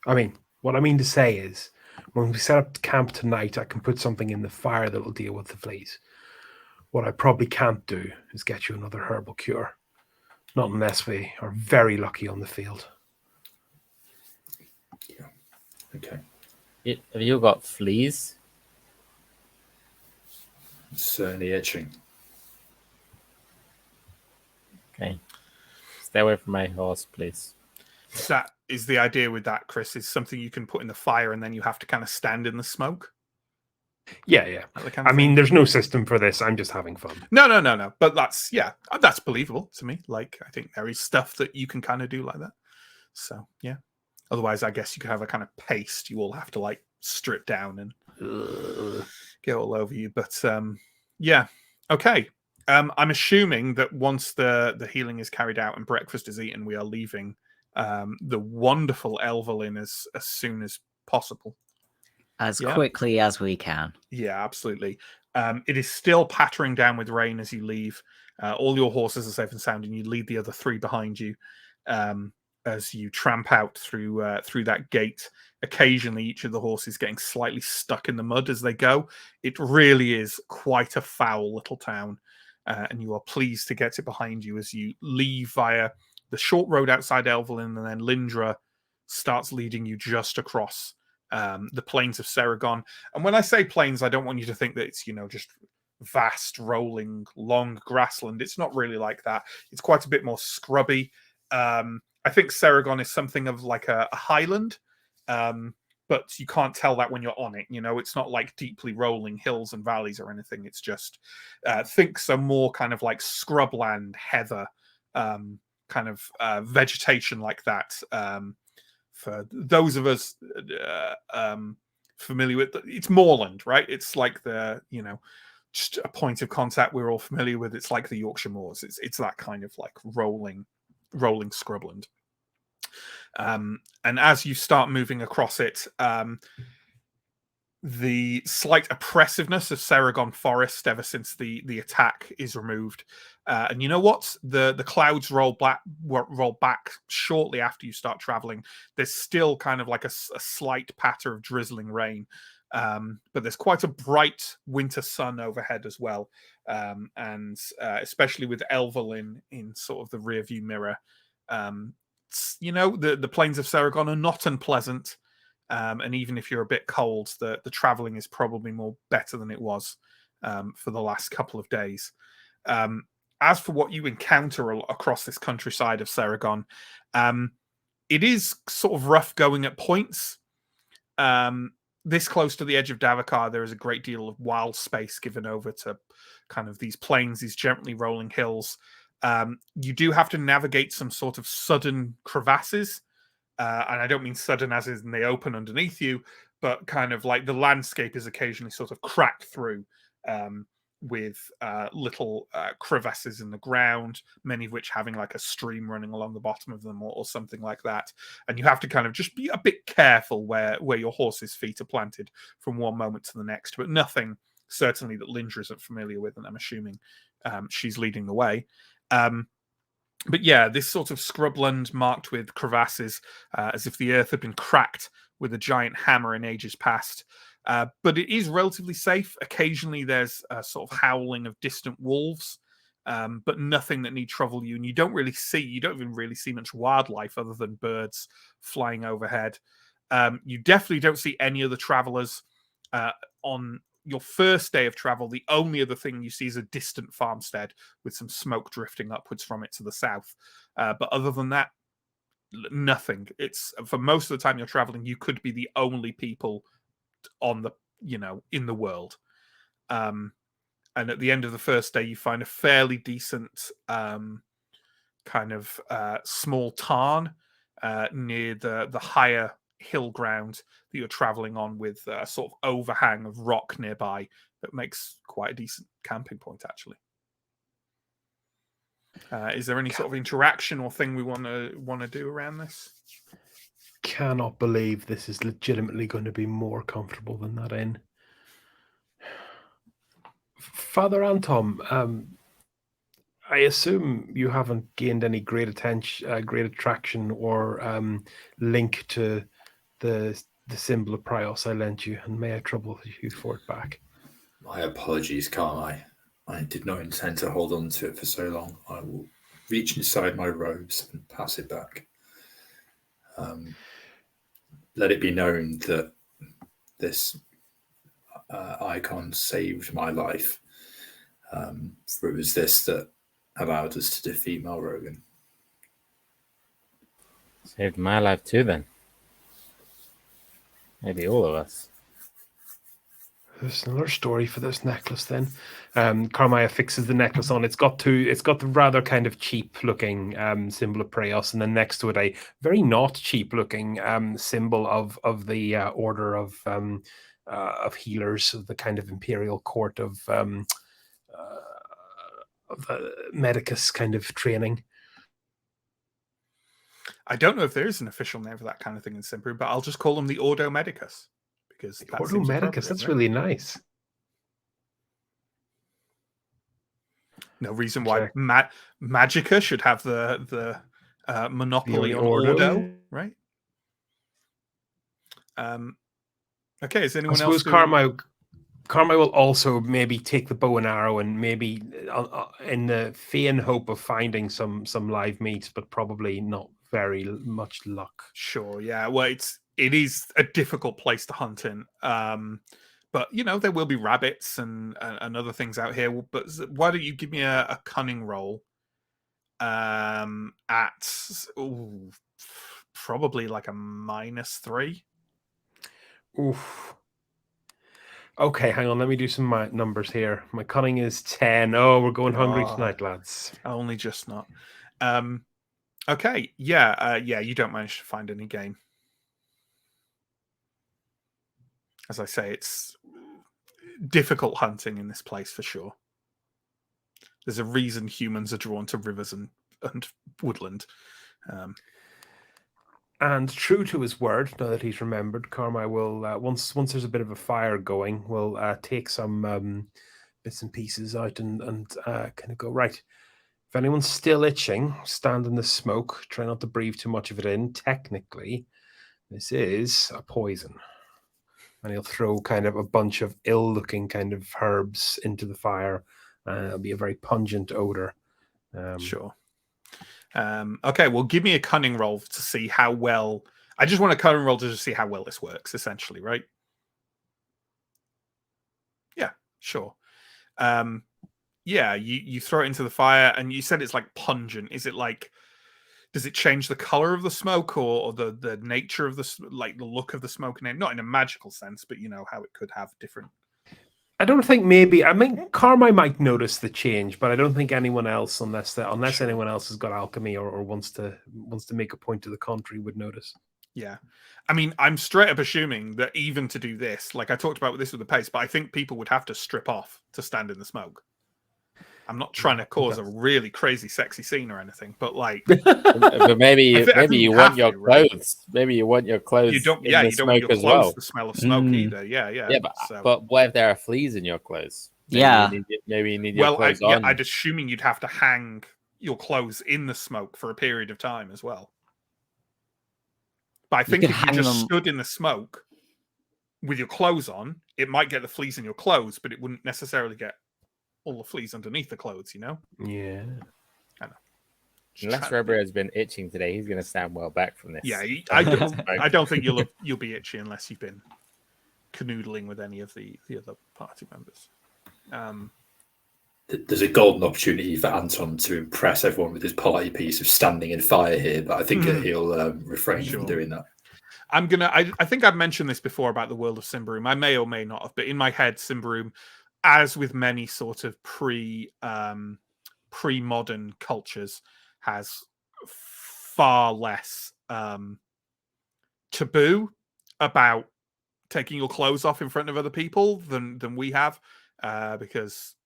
I mean, what I mean to say is, when we set up camp tonight, I can put something in the fire that will deal with the fleas. What I probably can't do is get you another herbal cure. Not unless we are very lucky on the field. Yeah. Okay. Have you got fleas? It's certainly itching. Okay. Stay away from my horse, please. That is the idea with that, Chris, is something you can put in the fire and then you have to kind of stand in the smoke. Yeah. I mean, there's no system for this. I'm just having fun. No. But that's believable to me. I think there is stuff that you can kind of do like that. So, yeah. Otherwise, I guess you could have a kind of paste you all have to strip down and get all over you. But yeah. Okay. I'm assuming that once the healing is carried out and breakfast is eaten, we are leaving the wonderful Elvelyn as soon as possible. As quickly as we can. Yeah, absolutely. It is still pattering down with rain as you leave. All your horses are safe and sound, and you lead the other 3 behind you as you tramp out through that gate. Occasionally, each of the horses getting slightly stuck in the mud as they go. It really is quite a foul little town, and you are pleased to get it behind you as you leave via the short road outside Elvelyn, and then Lindra starts leading you just across the plains of Seragon. And when I say plains, I don't want you to think that it's, just vast, rolling, long grassland. It's not really like that. It's quite a bit more scrubby. I think Seragon is something of a highland, but you can't tell that when you're on it. It's not like deeply rolling hills and valleys or anything. It's just think some more kind of scrubland, heather, kind of vegetation like that. For those of us familiar with it's moorland, right? It's just a point of contact we're all familiar with. It's like the Yorkshire Moors. It's that kind of rolling scrubland. And as you start moving across it, the slight oppressiveness of Seragon Forest ever since the attack is removed. And you know what? The clouds roll back shortly after you start traveling. There's still kind of like a slight patter of drizzling rain. But there's quite a bright winter sun overhead as well. And especially with Elverlin in sort of the rear view mirror. The plains of Seragon are not unpleasant. And even if you're a bit cold, the traveling is probably more better than it was for the last couple of days. As for what you encounter across this countryside of Seragon, it is sort of rough going at points. This close to the edge of Davokar, there is a great deal of wild space given over to kind of these plains, these gently rolling hills. You do have to navigate some sort of sudden crevasses. And I don't mean sudden as in they open underneath you, but kind of like the landscape is occasionally sort of cracked through with little crevasses in the ground, many of which having like a stream running along the bottom of them or something like that. And you have to kind of just be a bit careful where your horse's feet are planted from one moment to the next, but nothing certainly that Lindra isn't familiar with, and I'm assuming she's leading the way. But yeah, this sort of scrubland marked with crevasses, as if the earth had been cracked with a giant hammer in ages past. But it is relatively safe. Occasionally there's a sort of howling of distant wolves, but nothing that need trouble you. And you don't even really see much wildlife other than birds flying overhead. You definitely don't see any other travelers. On your first day of travel, the only other thing you see is a distant farmstead with some smoke drifting upwards from it to the south. But other than that, nothing. It's for most of the time you're traveling, you could be the only people on the in the world. And at the end of the first day, you find a fairly decent kind of small tarn near the higher hill ground that you're traveling on, with a sort of overhang of rock nearby that makes quite a decent camping point, actually. Is there any sort of interaction or thing we want to do around this? Cannot believe this is legitimately going to be more comfortable than that inn. Father Antom, I assume you haven't gained any great attraction or link to the symbol of Prios I lent you, and may I trouble you for it back? My apologies, Carl. I did not intend to hold on to it for so long. I will reach inside my robes and pass it back. Let it be known that this icon saved my life. For it was this that allowed us to defeat Malrogan. Saved my life too, then. Maybe all of us. There's another story for this necklace then. Carmaya fixes the necklace on. It's got the rather kind of cheap looking symbol of Prios, and then next to it a very not cheap looking symbol of the order of healers, of the kind of imperial court of the medicus kind of training. I don't know if there is an official name for that kind of thing in Symbaroum, but I'll just call them the Ordo Medicus, because that Ordo seems Medicus, that's right? really nice. No reason why Magica should have the monopoly on Ordo, right? Okay, is anyone else? Carmine will also maybe take the bow and arrow, and maybe in the vain hope of finding some live meat, but probably not very much luck. Sure, yeah. Well, it is a difficult place to hunt in, but there will be rabbits and other things out here. But why don't you give me a cunning roll at probably like a -3. Oof. Okay, hang on. Let me do some numbers here. My cunning is 10. Oh, we're going hungry tonight, lads. Only just not. Okay, yeah, you don't manage to find any game. As I say, it's difficult hunting in this place for sure. There's a reason humans are drawn to rivers and woodland. And true to his word, now that he's remembered, Carmine will once there's a bit of a fire going, will take some bits and pieces out and kind of go, right. If anyone's still itching, stand in the smoke. Try not to breathe too much of it in. Technically, this is a poison. And he'll throw kind of a bunch of ill-looking kind of herbs into the fire. It'll be a very pungent odor. Sure. Okay, well, give me a cunning roll to see how well. I just want a cunning roll to just see how well this works, essentially, right? Yeah, sure. Yeah, you throw it into the fire, and you said it's like pungent. Is it like? Does it change the color of the smoke or the nature of the like the look of the smoke? Not in a magical sense, but you know how it could have different. I don't think maybe. I mean, Carmine might notice the change, but I don't think anyone else, unless Sure. anyone else has got alchemy or wants to make a point to the contrary, would notice. Yeah, I mean, I'm straight up assuming that even to do this, like I talked about this with the pace, but I think people would have to strip off to stand in the smoke. I'm not trying to cause a really crazy, sexy scene or anything, but like, but maybe you want your clothes. Right? Maybe you want your clothes. You don't. In Yeah, the you don't want smoke your as clothes well. to smell of smoke either. Yeah. Yeah, but what if there are fleas in your clothes? Maybe you need your clothes on. I'd assuming you'd have to hang your clothes in the smoke for a period of time as well. But I think if you just stood in the smoke with your clothes on, it might get the fleas in your clothes, but it wouldn't necessarily get all the fleas underneath the clothes, you know? Yeah. I know. Unless Rebra has been itching today, he's going to stand well back from this. Yeah, I don't think you'll be itchy unless you've been canoodling with any of the other party members. There's a golden opportunity for Anton to impress everyone with his party piece of standing in fire here, but I think that he'll refrain from doing that. I think I've mentioned this before about the world of Symbaroum. I may or may not have, but in my head, Symbaroum, as with many sort of pre-modern cultures, has far less taboo about taking your clothes off in front of other people than we have, because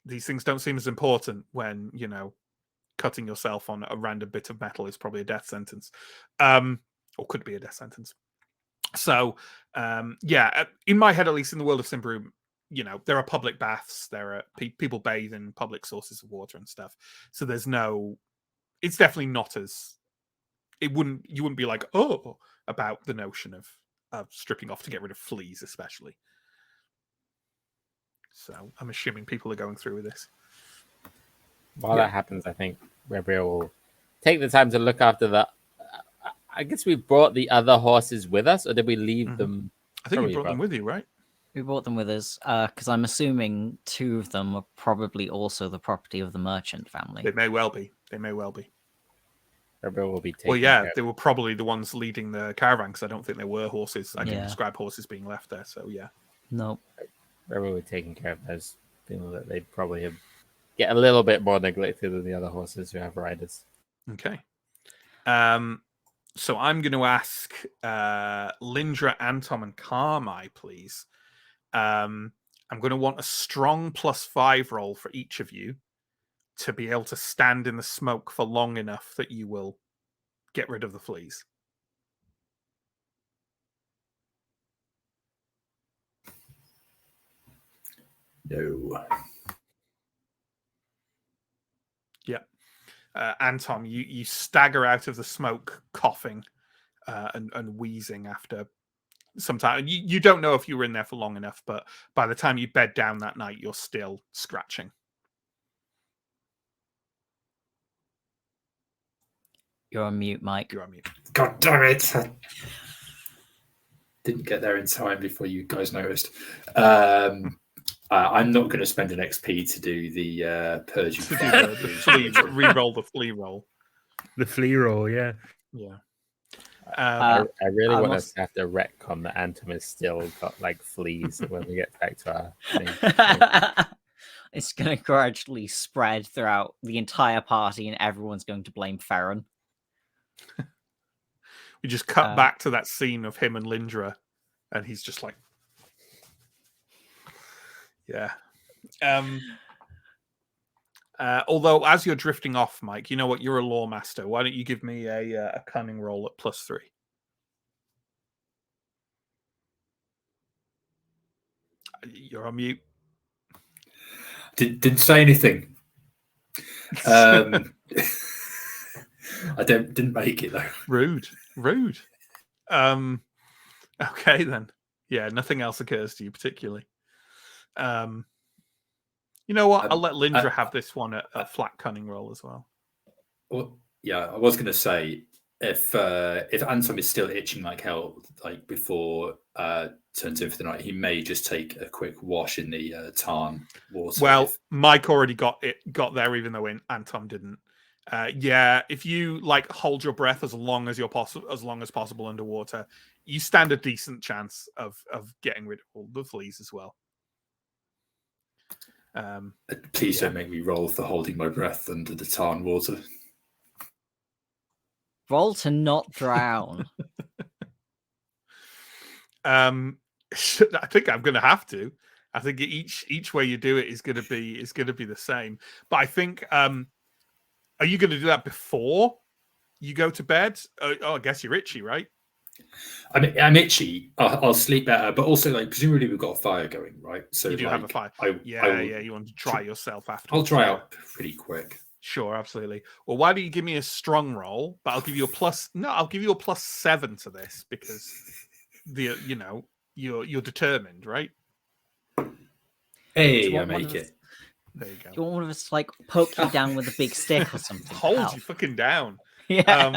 these things don't seem as important when, you know, cutting yourself on a random bit of metal is probably a death sentence, or could be a death sentence. So, yeah, in my head, at least in the world of Symbaroum, you know, there are public baths, there are people bathe in public sources of water and stuff. So it's definitely not as, you wouldn't be like, oh, about the notion of stripping off to get rid of fleas, especially. So I'm assuming people are going through with this. While that happens, I think Rebra will take the time to look after the. I guess we brought the other horses with us, or did we leave them? I think you brought them with you, right? We brought them with us because I'm assuming 2 of them are probably also the property of the merchant family. They may well be. Rebra will be taking. Well, yeah, they were probably the ones leading the caravan because I don't think there were horses. I didn't describe horses being left there, so yeah. No. Rebra will be taking care of those people that they probably get a little bit more neglected than the other horses who have riders. Okay. So I'm going to ask Lindra, Antom, and Carmine, please. I'm going to want a strong +5 roll for each of you to be able to stand in the smoke for long enough that you will get rid of the fleas. No. Yeah. Anton, you stagger out of the smoke, coughing and wheezing after some time. You don't know if you were in there for long enough, but by the time you bed down that night, you're still scratching. You're on mute, Mike. You're on mute. God damn it. I didn't get there in time before you guys noticed. I'm not going to spend an XP to do the purging. Re-roll the flea roll. The flea roll, yeah. Yeah. I really want us to have to retcon that Antom has still got like fleas when we get back to our thing. It's going to gradually spread throughout the entire party, and everyone's going to blame Farron. We just cut back to that scene of him and Lindra, and he's just like, yeah. Although, as you're drifting off, Mike, you know what? You're a lore master. Why don't you give me a cunning roll at +3? You're on mute. Didn't say anything. I didn't make it though. Rude. Okay then. Yeah, nothing else occurs to you particularly. You know what? I'll let Lindra have this one at a flat cunning roll as well. Well, yeah, I was going to say if Anton is still itching like hell, like before turns in for the night, he may just take a quick wash in the tarn water. Well, Mike already got there, even though Anton didn't. Yeah, if you like hold your breath as long as possible underwater, you stand a decent chance of getting rid of all the fleas as well. Please don't make me roll for holding my breath under the tarn water. Roll to not drown. I think I'm going to have to. I think each way you do it is going to be the same. But I think, are you going to do that before you go to bed? Oh, I guess you're itchy, right? I mean, I'm itchy. I'll sleep better, but also, like, presumably we've got a fire going, right? So you do have a fire. You want to dry yourself after. I'll dry out pretty quick. Sure, absolutely. Well, why don't you give me a strong roll? But I'll give you a +7 to this because you're determined, right? Hey, I make it. There you go. Do you want one of us to like poke you down with a big stick or something? Hold you fucking down. Yeah.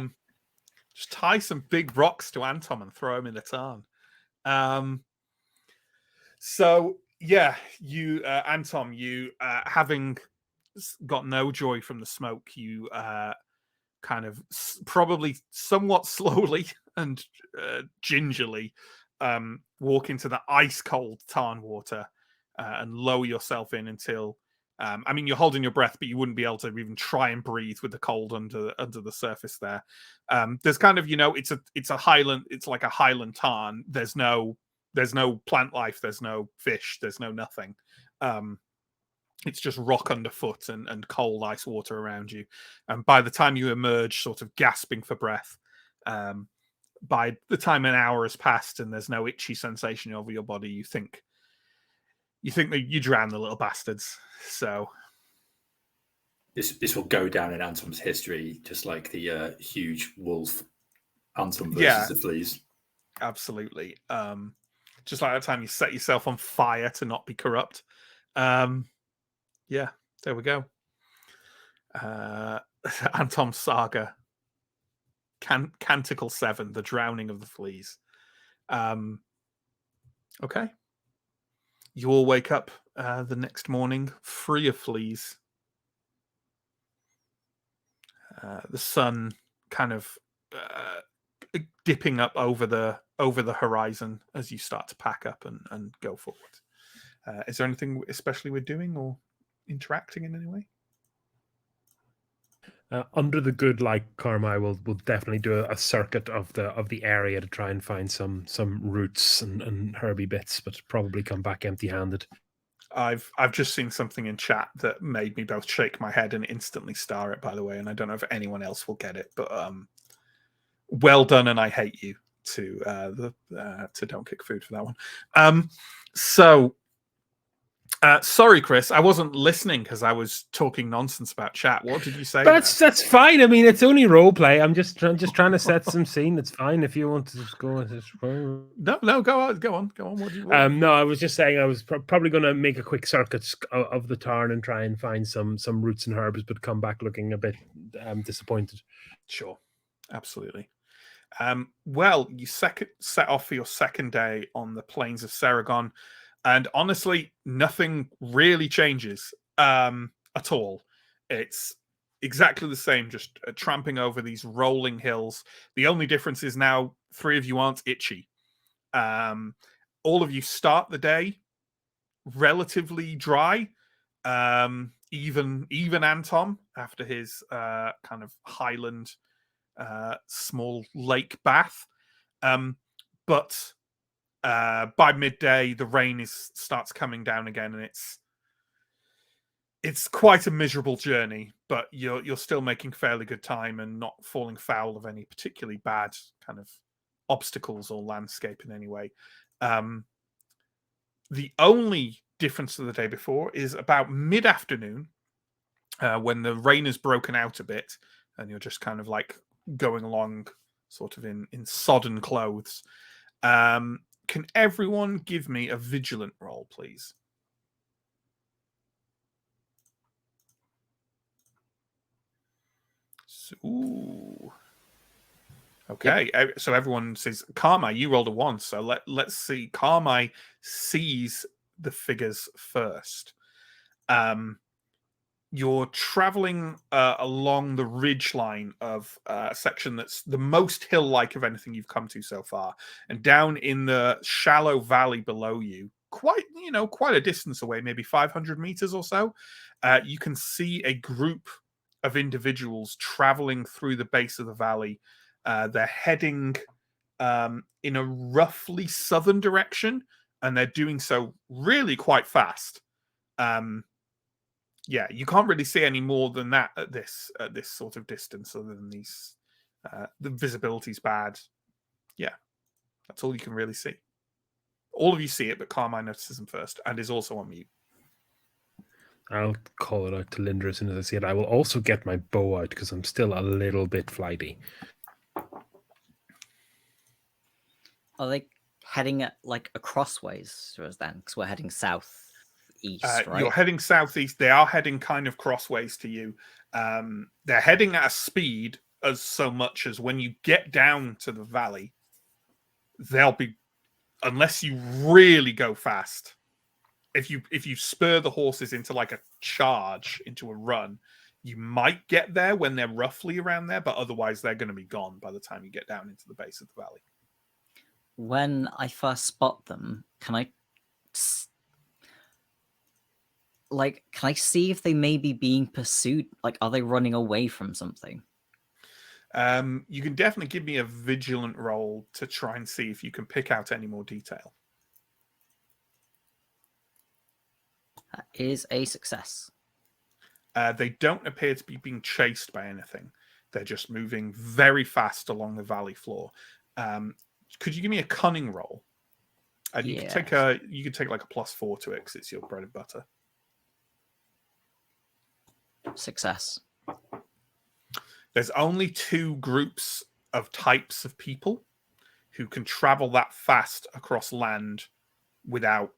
Just tie some big rocks to Anton and throw him in the tarn. So yeah, you Anton, you having got no joy from the smoke, you kind of probably somewhat slowly and gingerly walk into the ice cold tarn water and lower yourself in until I mean, you're holding your breath, but you wouldn't be able to even try and breathe with the cold under the surface there. There's kind of, it's a highland, it's like a highland tarn. There's no plant life, there's no fish, there's no nothing. It's just rock underfoot and cold ice water around you. And by the time you emerge, sort of gasping for breath, by the time an hour has passed and there's no itchy sensation over your body, you think that you drown the little bastards. So this will go down in Anton's history, just like the huge wolf Anton versus the fleas. Absolutely. Just like that time you set yourself on fire to not be corrupt. Yeah, there we go. Antom's Saga. Canticle 7, The Drowning of the Fleas. Okay. You all wake up the next morning free of fleas. The sun kind of dipping up over the horizon as you start to pack up and go forward. Is there anything especially we're doing or interacting in any way? Under the good light, Carmine will definitely do a circuit of the area to try and find some roots and herby bits, but probably come back empty-handed. I've just seen something in chat that made me both shake my head and instantly star it, by the way, and I don't know if anyone else will get it, but well done, and I hate you to Don't Kick Food for that one. Sorry, Chris, I wasn't listening because I was talking nonsense about chat. What did you say? That's fine. I mean, it's only role play. I'm just trying to set some scene. It's fine if you want to just go. No, go on. What do you want? No, I was just saying I was probably going to make a quick circuit of the tarn and try and find some roots and herbs, but come back looking a bit disappointed. Sure, absolutely. Well, you set off for your second day on the plains of Saragon. And honestly, nothing really changes at all. It's exactly the same, just tramping over these rolling hills. The only difference is now 3 of you aren't itchy. All of you start the day relatively dry. Even Anton, after his kind of highland small lake bath. But by midday, the rain starts coming down again, and it's it's quite a miserable journey, but you're still making fairly good time and not falling foul of any particularly bad kind of obstacles or landscape in any way. The only difference to the day before is about mid-afternoon, when the rain has broken out a bit, and you're just kind of like going along, sort of in sodden clothes. Can everyone give me a vigilant roll, please? Ooh. Okay, so everyone says Carmi, you rolled a 1, so let's see. Carmi sees the figures first. You're traveling along the ridge line of a section that's the most hill-like of anything you've come to so far, and down in the shallow valley below you, quite a distance away, maybe 500 meters or so, you can see a group of individuals traveling through the base of the valley. They're heading in a roughly southern direction, and they're doing so really quite fast. Yeah, you can't really see any more than that at this sort of distance, other than these. The visibility's bad. Yeah, that's all you can really see. All of you see it, but Carmine notices them first and is also on mute. I'll call it out to Linda as soon as I see it. I will also get my bow out because I'm still a little bit flighty. Are they heading at like a crossways to us then? Because we're heading southeast, right? You're heading southeast. They are heading kind of crossways to you. They're heading at a speed as so much as when you get down to the valley, they'll be, unless you really go fast. If you spur the horses into like a charge, into a run, you might get there when they're roughly around there, but otherwise they're going to be gone by the time you get down into the base of the valley. When I first spot them, can I see if they may be being pursued? Like, are they running away from something? You can definitely give me a vigilant roll to try and see if you can pick out any more detail. That is a success. They don't appear to be being chased by anything. They're just moving very fast along the valley floor. Could you give me a cunning roll? And you could take like a +4 to it because it's your bread and butter. Success. There's only 2 groups of types of people who can travel that fast across land without,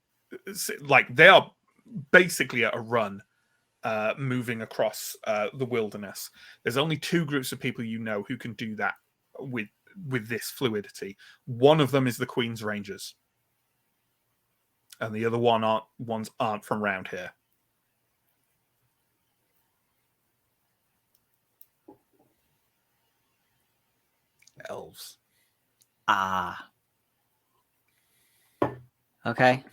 like, they are basically at a run, moving across the wilderness. There's only 2 groups of people you know who can do that with this fluidity. One of them is the Queen's Rangers, and the other ones aren't from around here. Elves. Ah. Okay.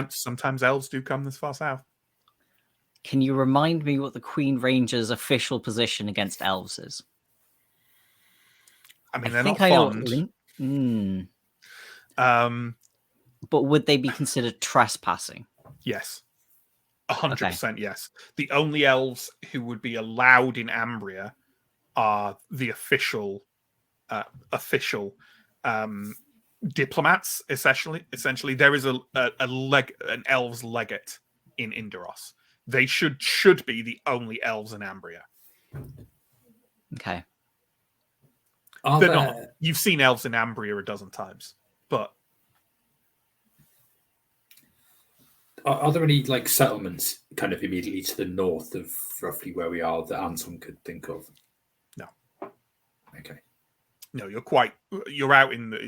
Sometimes elves do come this far south. Can you remind me what the Queen Ranger's official position against elves is? I mean, they're not fond. But would they be considered trespassing? Yes. 100% yes. The only elves who would be allowed in Ambria are the official diplomats. Essentially, there is an elves legate in Indaros. They should be the only elves in Ambria. Okay. They're not. You've seen elves in Ambria a dozen times, but are there any like settlements kind of immediately to the north of roughly where we are that Anton could think of? No. Okay. No, you're out in the,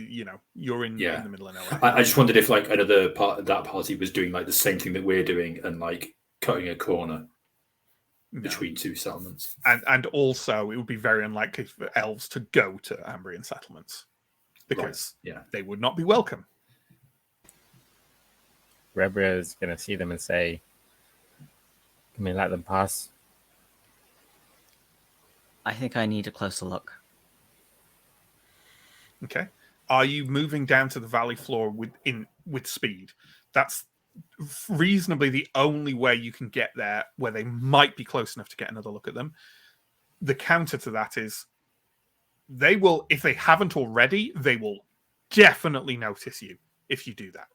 you're in the middle of nowhere. I just wondered if like another part of that party was doing like the same thing that we're doing and like cutting a corner between 2 settlements. And also it would be very unlikely for elves to go to Ambrian settlements because they would not be welcome. Rebria is going to see them and say, "Can we let them pass?" I think I need a closer look. Okay. Are you moving down to the valley floor with speed? That's reasonably the only way you can get there where they might be close enough to get another look at them. The counter to that is they will, if they haven't already, they will definitely notice you if you do that.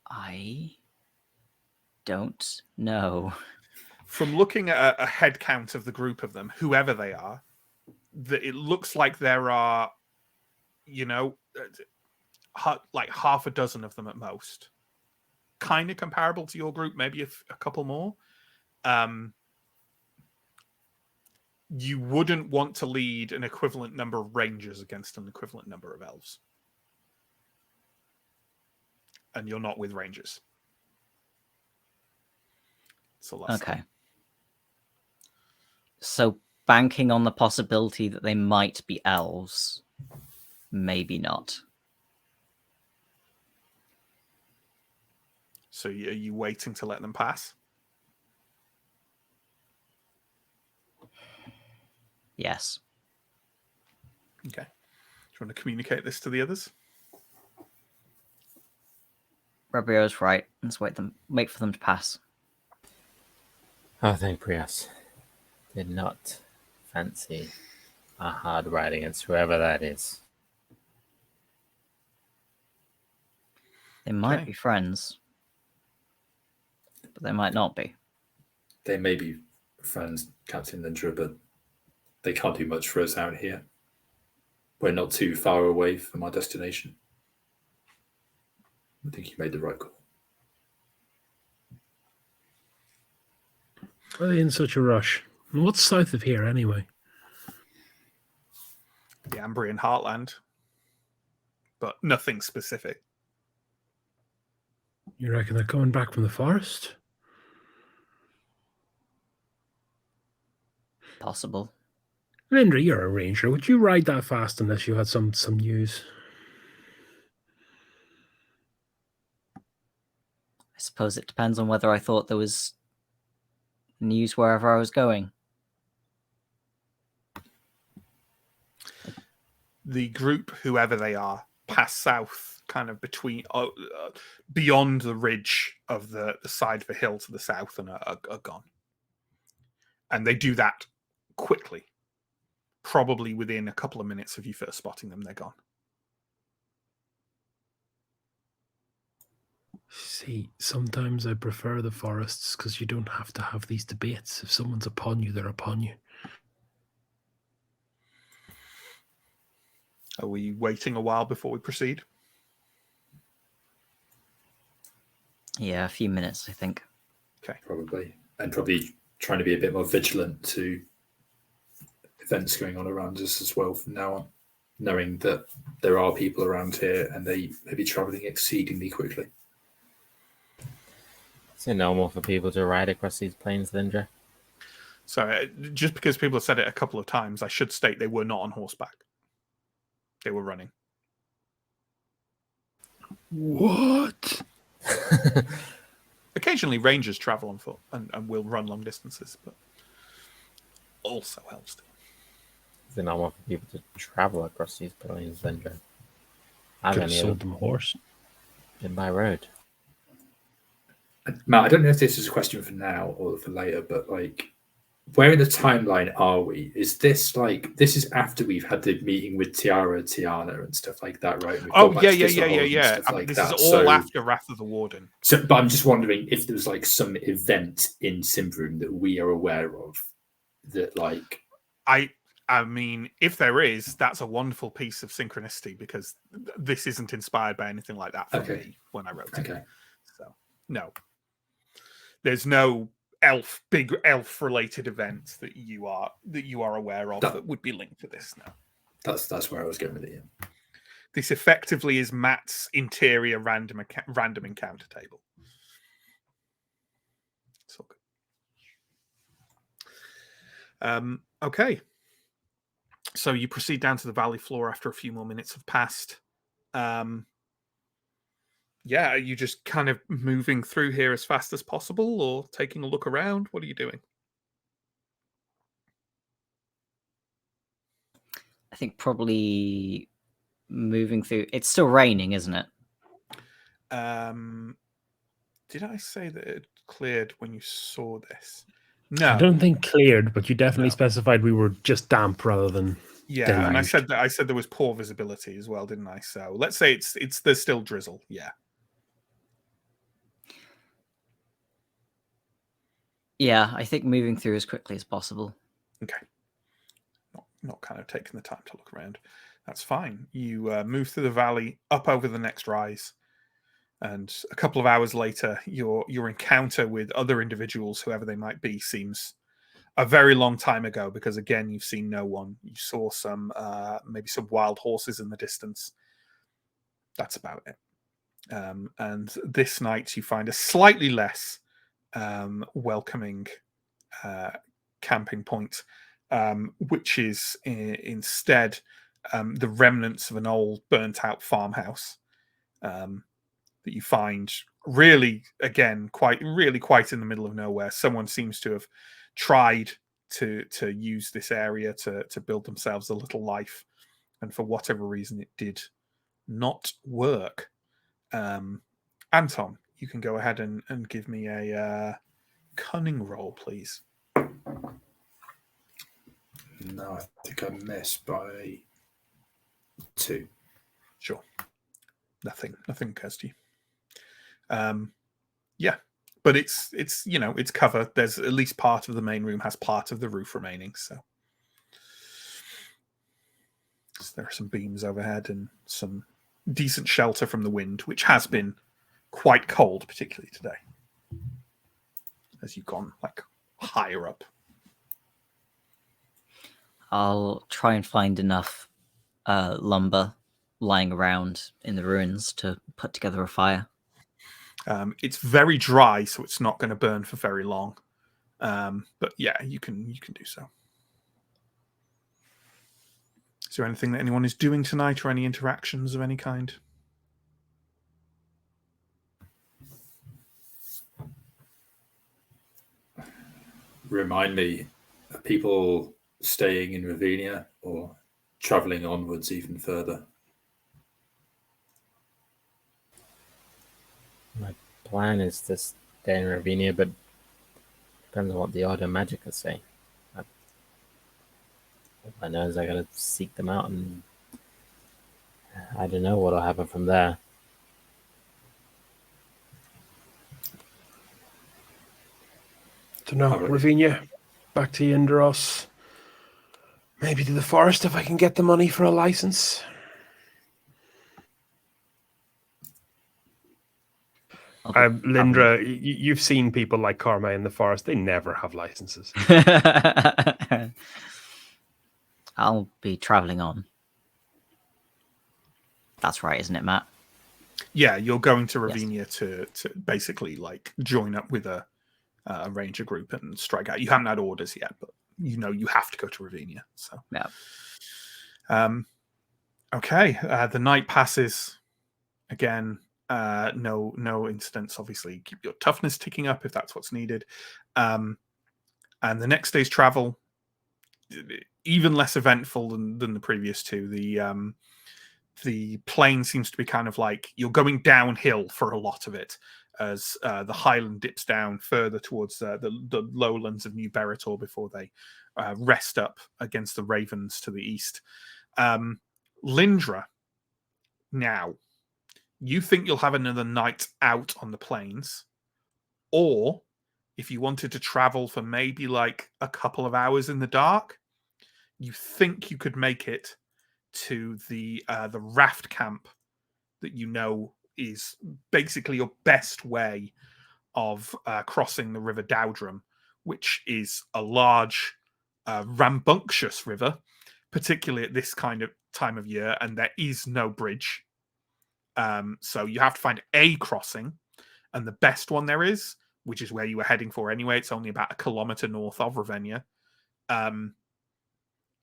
I don't know. From looking at a head count of the group of them, whoever they are, that it looks like there are, like half a dozen of them at most. Kind of comparable to your group, maybe a couple more. You wouldn't want to lead an equivalent number of rangers against an equivalent number of elves. And you're not with rangers. So okay. So banking on the possibility that they might be elves, maybe not. So are you waiting to let them pass? Yes. Okay. Do you want to communicate this to the others? Rabio's right. Let's wait for them to pass. I think Prius did not fancy a hard ride against whoever that is. They might Okay. be friends, but they might not be. They may be friends, Captain Lindra, but they can't do much for us out here. We're not too far away from our destination. I think you made the right call. Why are they in such a rush? And what's south of here, anyway? The Ambrian Heartland. But nothing specific. You reckon they're coming back from the forest? Possible. Lindra, you're a ranger. Would you ride that fast unless you had some news? I suppose it depends on whether I thought there was news wherever I was going. The group, whoever they are, pass south, kind of between, beyond the ridge of the side of the hill to the south, and are gone. And they do that quickly. Probably within a couple of minutes of you first spotting them, they're gone. See, sometimes I prefer the forests because you don't have to have these debates. If someone's upon you, they're upon you. Are we waiting a while before we proceed? Yeah, a few minutes, I think. Okay. Probably. And probably trying to be a bit more vigilant to events going on around us as well from now on, knowing that there are people around here and they may be traveling exceedingly quickly. Is it normal for people to ride across these plains, Lindra? So just because people have said it a couple of times, I should state they were not on horseback. They were running. What? Occasionally, rangers travel on foot and will run long distances, but also elves do. Is it normal for people to travel across these plains, Lindra? I've Could have only sold ever them a horse. been by road. Matt, I don't know if this is a question for now or for later, but like, where in the timeline are we? Is this like, this is after we've had the meeting with Tiana and stuff like that, right? We've Oh, got back yeah. to Thistlehold and stuff like This that. is all after Wrath of the Warden. So, but I'm just wondering if there's like some event in Symbaroum that we are aware of that, like, I mean, if there is, that's a wonderful piece of synchronicity because this isn't inspired by anything like that for me when I wrote it. okay, So, no. There's no big elf related events that you are aware of that would be linked to this now. that's where I was going with it. Yeah. This effectively is Matt's interior random encounter table. It's all good. Okay. So you proceed down to the valley floor after a few more minutes have passed. Are you just kind of moving through here as fast as possible or taking a look around? What are you doing? I think probably moving through. It's still raining, isn't it? Did I say that it cleared when you saw this? I No. don't think cleared, but you definitely No. specified we were just damp rather than Yeah, and I deluged. said there was poor visibility as well, didn't I? So let's say there's still drizzle. Yeah. Yeah, I think moving through as quickly as possible. Okay. Not kind of taking the time to look around. That's fine. You move through the valley, up over the next rise, and a couple of hours later, your encounter with other individuals, whoever they might be, seems a very long time ago, because again, you've seen no one. You saw some maybe some wild horses in the distance. That's about it. And this night, you find a slightly less welcoming camping point, which is instead the remnants of an old burnt-out farmhouse that you find really, again, quite in the middle of nowhere. Someone seems to have tried to use this area to build themselves a little life, and for whatever reason, it did not work. Anton, you can go ahead and give me a cunning roll, please. No, I think I missed by 2. Sure. Nothing occurs to you. Yeah, but it's it's cover. There's at least part of the main room has part of the roof remaining, so there are some beams overhead and some decent shelter from the wind, which has been quite cold, particularly today, as you've gone like higher up. I'll try and find enough lumber lying around in the ruins to put together a fire. It's very dry, so it's not going to burn for very long. But yeah, you can do so. Is there anything that anyone is doing tonight, or any interactions of any kind? Remind me, are people staying in Ravinia or travelling onwards even further? My plan is to stay in Ravinia, but depends on what the Order Magica say. I know is I gotta seek them out, and I don't know what'll happen from there. Don't know, Ravinia, back to Yndros. Maybe to the forest if I can get the money for a license. Lindra, you've seen people like Karma in the forest. They never have licenses. I'll be traveling on. That's right, isn't it, Matt? Yeah, you're going to Ravinia to basically like join up with a ranger group and strike out. You haven't had orders yet, but you know you have to go to Ravinia. So yeah. Okay. The night passes again. No incidents. Obviously, keep your toughness ticking up if that's what's needed. And the next day's travel, even less eventful than the previous two. The plane seems to be kind of like you're going downhill for a lot of it, as the highland dips down further towards the lowlands of New Berator before they rest up against the ravens to the east. Lindra, now, you think you'll have another night out on the plains, or if you wanted to travel for maybe like a couple of hours in the dark, you think you could make it to the raft camp that you know is basically your best way of crossing the River Dowdrum, which is a large, rambunctious river, particularly at this kind of time of year, and there is no bridge. So you have to find a crossing, and the best one there is, which is where you were heading for anyway, it's only about 1 kilometer north of Ravenna.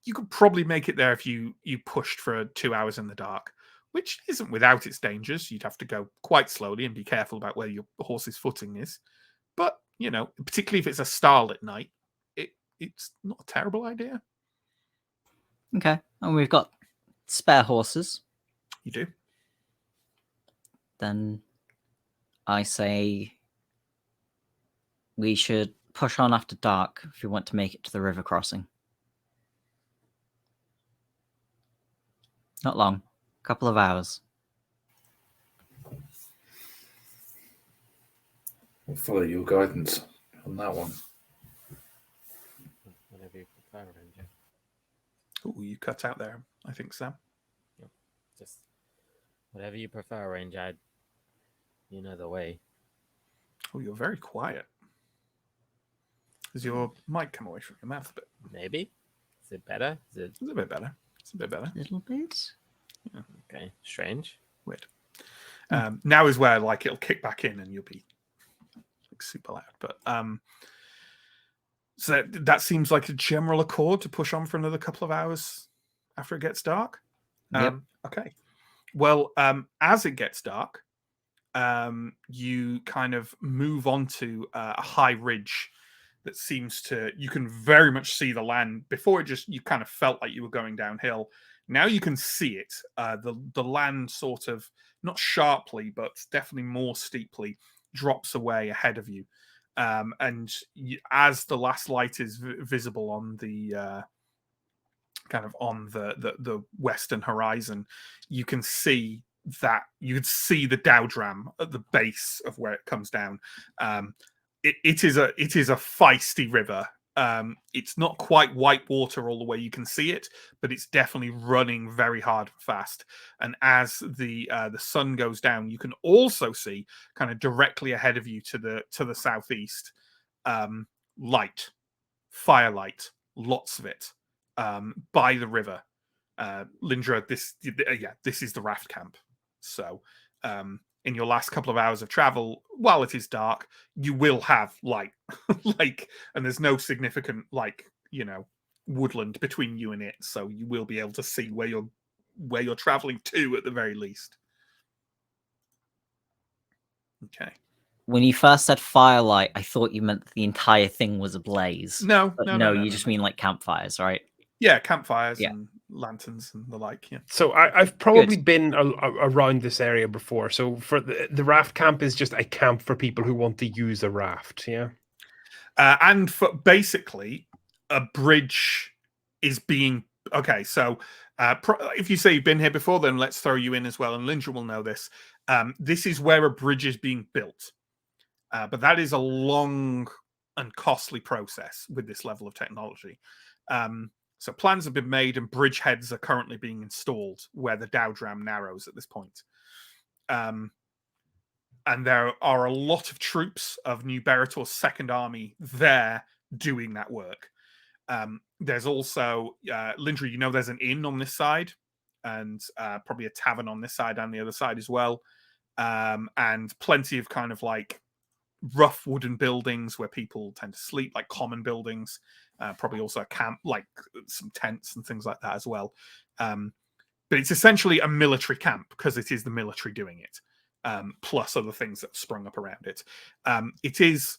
You could probably make it there if you pushed for 2 hours in the dark, which isn't without its dangers. You'd have to go quite slowly and be careful about where your horse's footing is. But, you know, particularly if it's a starlit night, it's not a terrible idea. Okay. And we've got spare horses. You do. Then I say we should push on after dark if we want to make it to the river crossing. Not long. A couple of hours. We'll follow your guidance on that one. Whatever you prefer, Ranger. Oh, you cut out there, I think, Sam. Just whatever you prefer, Ranger. You know the way. Oh, you're very quiet. Does your mic come away from your mouth a bit? Maybe. Is it better? It's a bit better. It's a bit better. A little bit. Okay? Strange. Weird. Now is where like it'll kick back in and you'll be like super loud. But so that seems like a general accord to push on for another couple of hours after it gets dark. Yep. Okay. Well, as it gets dark, you kind of move onto a high ridge that seems to, you can very much see the land. Before it just, you kind of felt like you were going downhill. Now you can see it. The land sort of, not sharply, but definitely more steeply drops away ahead of you. And as the last light is visible on the kind of on the western horizon, you can see that you'd see the Dowdram at the base of where it comes down. It is a feisty river. It's not quite white water all the way you can see it, but it's definitely running very hard and fast. And as the sun goes down, you can also see kind of directly ahead of you to the southeast, light, firelight, lots of it, by the river. Lindra, this is the raft camp. So in your last couple of hours of travel, while it is dark, you will have light, and there's no significant woodland between you and it, so you will be able to see where you're traveling to at the very least. Okay. When you first said firelight, I thought you meant the entire thing was ablaze. No, but no, you just mean like campfires, right? Yeah, campfires and lanterns and the like. Yeah. So I've probably been around this area before. So for the raft camp is just a camp for people who want to use a raft. Yeah. And for basically a bridge is being okay. So if you say you've been here before, then let's throw you in as well. And Lindra will know this. This is where a bridge is being built. But that is a long and costly process with this level of technology. So plans have been made and bridgeheads are currently being installed where the Dowdram narrows at this point. And there are a lot of troops of New Berator's Second Army there doing that work. There's also, Lindra, there's an inn on this side and probably a tavern on this side and the other side as well. And plenty of kind of like rough wooden buildings where people tend to sleep, like common buildings. Probably also a camp, like some tents and things like that as well. But it's essentially a military camp because it is the military doing it, plus other things that sprung up around it. It is,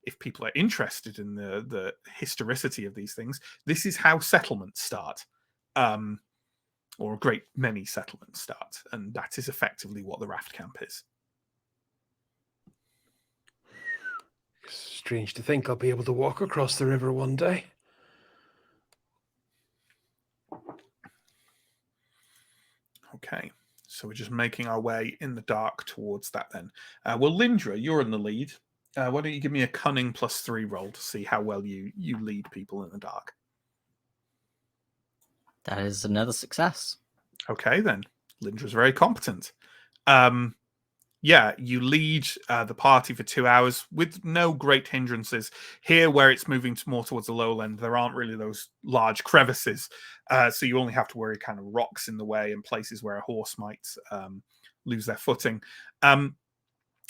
if people are interested in the historicity of these things, this is how settlements start, or a great many settlements start, and that is effectively what the raft camp is. Strange to think I'll be able to walk across the river one day. Okay, so we're just making our way in the dark towards that then. Well, Lindra, you're in the lead. Why don't you give me a cunning +3 roll to see how well you lead people in the dark? That is another success. Okay, then. Lindra's very competent. You lead the party for 2 hours with no great hindrances. Here, where it's moving more towards the lowland, there aren't really those large crevices. So you only have to worry kind of rocks in the way and places where a horse might lose their footing,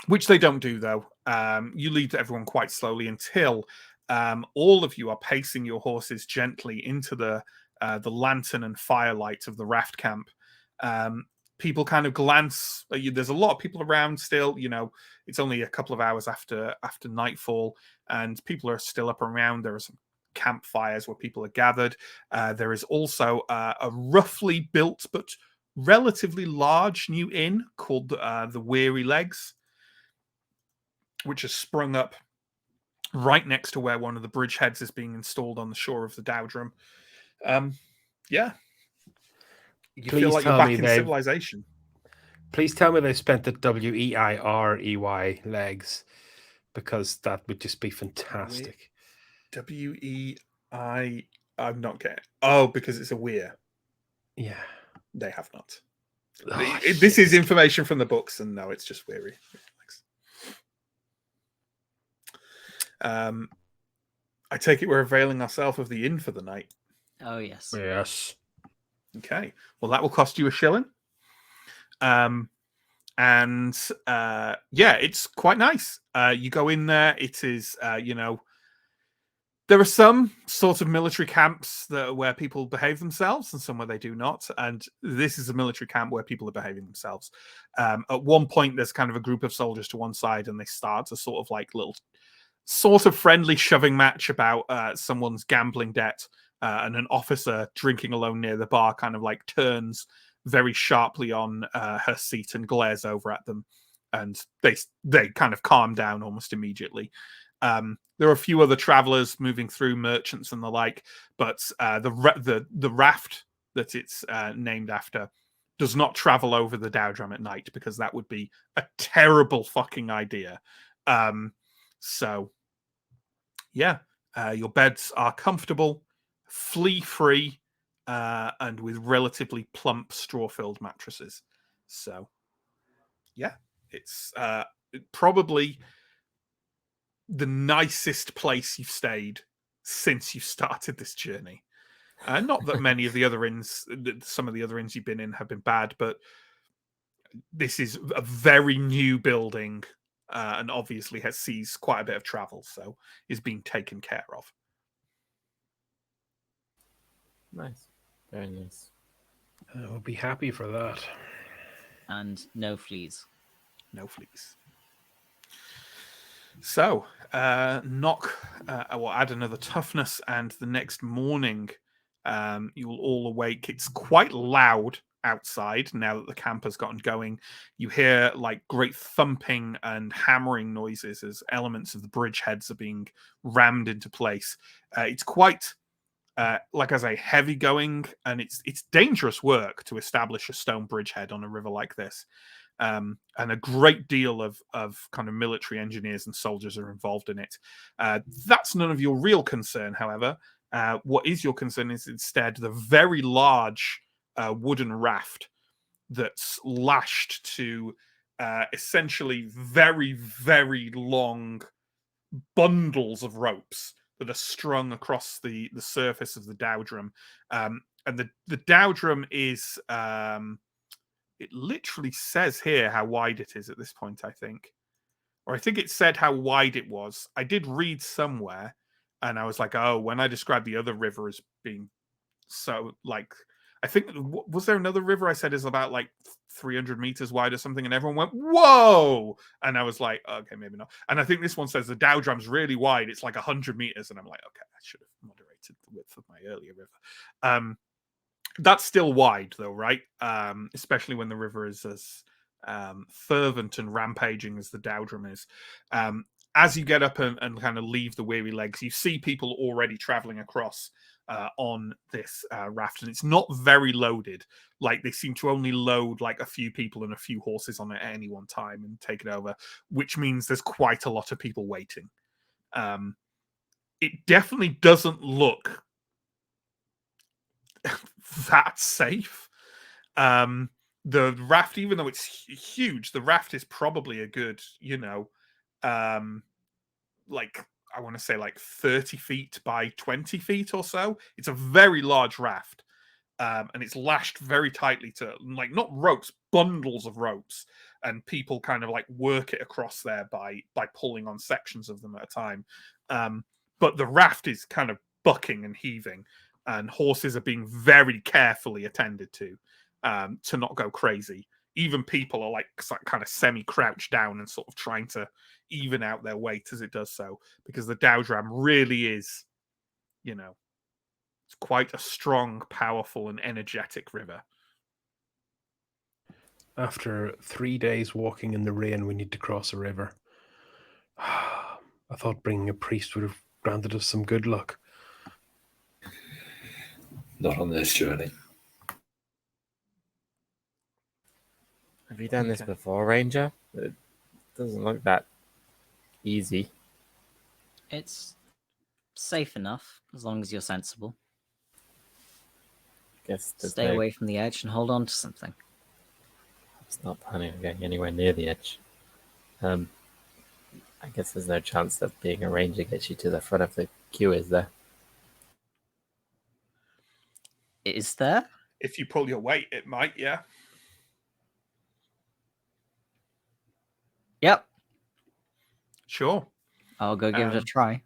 which they don't do, though. You lead everyone quite slowly until all of you are pacing your horses gently into the lantern and firelight of the raft camp. People kind of glance. There's a lot of people around still. It's only a couple of hours after nightfall, and people are still up around. There are some campfires where people are gathered. There is also a roughly built but relatively large new inn called the Weary Legs, which has sprung up right next to where one of the bridgeheads is being installed on the shore of the Dowdrum. Yeah. You feel like you're back in civilization. Please tell me they spent the WEIREY legs, because that would just be fantastic. WEI. I'm not getting. Oh, because it's a weir. Yeah. They have not. Oh, this is information from the books, and no, it's just weary. I take it we're availing ourselves of the inn for the night. Oh, yes. Yes. Okay. Well, that will cost you a shilling. Yeah, it's quite nice. You go in there. It is, there are some sort of military camps where people behave themselves, and some where they do not. And this is a military camp where people are behaving themselves. At one point, there's kind of a group of soldiers to one side, and they start a sort of like little, sort of friendly shoving match about someone's gambling debt, and an officer drinking alone near the bar kind of like turns very sharply on her seat and glares over at them, and they kind of calm down almost immediately. There are a few other travelers moving through, merchants and the like, but the raft that it's named after does not travel over the Dowdrum at night, because that would be a terrible fucking idea. So yeah, your beds are comfortable, flea-free, and with relatively plump straw-filled mattresses. So yeah, it's probably the nicest place you've stayed since you started this journey. Not that many of the other inns, some of the other inns you've been in have been bad, but this is a very new building, and obviously sees quite a bit of travel, so is being taken care of. Nice. Very nice. I will be happy for that. And no fleas. No fleas. So, we'll add another toughness, and the next morning, you will all awake. It's quite loud outside now that the camp has gotten going. You hear like great thumping and hammering noises as elements of the bridgeheads are being rammed into place. It's quite, like I say, heavy going, and it's dangerous work to establish a stone bridgehead on a river like this. And a great deal of kind of military engineers and soldiers are involved in it. That's none of your real concern, however. What is your concern is instead the very large wooden raft that's lashed to essentially very, very long bundles of ropes that are strung across the surface of the Dowdrum. And the Dowdrum is... it literally says here how wide it is at this point, I think. Or I think it said how wide it was. I did read somewhere, and I was like, oh, when I described the other river as being so, like, I think, was there another river I said is about, like, 300 meters wide or something? And everyone went, whoa! And I was like, okay, maybe not. And I think this one says the Dowdrum's really wide. It's like 100 meters. And I'm like, okay, I should have moderated the width of my earlier river. That's still wide, though, right? Especially when the river is as fervent and rampaging as the Dowdrum is. As you get up and kind of leave the Weary Legs, you see people already traveling across on this raft, and it's not very loaded. Like, they seem to only load like a few people and a few horses on it at any one time and take it over, which means there's quite a lot of people waiting. It definitely doesn't look that safe. The raft, even though it's huge, the raft is probably a good, like, I want to say like 30 feet by 20 feet or so. It's a very large raft. And it's lashed very tightly to, like, not ropes, bundles of ropes. And people kind of like work it across there by pulling on sections of them at a time. But the raft is kind of bucking and heaving, and horses are being very carefully attended to not go crazy. Even people are like kind of semi-crouched down and sort of trying to even out their weight as it does so, because the Dowdrum really is, it's quite a strong, powerful, and energetic river. After 3 days walking in the rain, we need to cross a river. I thought bringing a priest would have granted us some good luck. Not on this journey. Have you done this Okay. before, Ranger? It doesn't look that easy. It's safe enough as long as you're sensible. Guess there's Stay no- away from the edge and hold on to something. It's not planning on getting anywhere near the edge. I guess there's no chance that being a ranger gets you to the front of the queue, is there? Is there? If you pull your weight, it might, yeah. Yep. Sure. I'll go give it a try.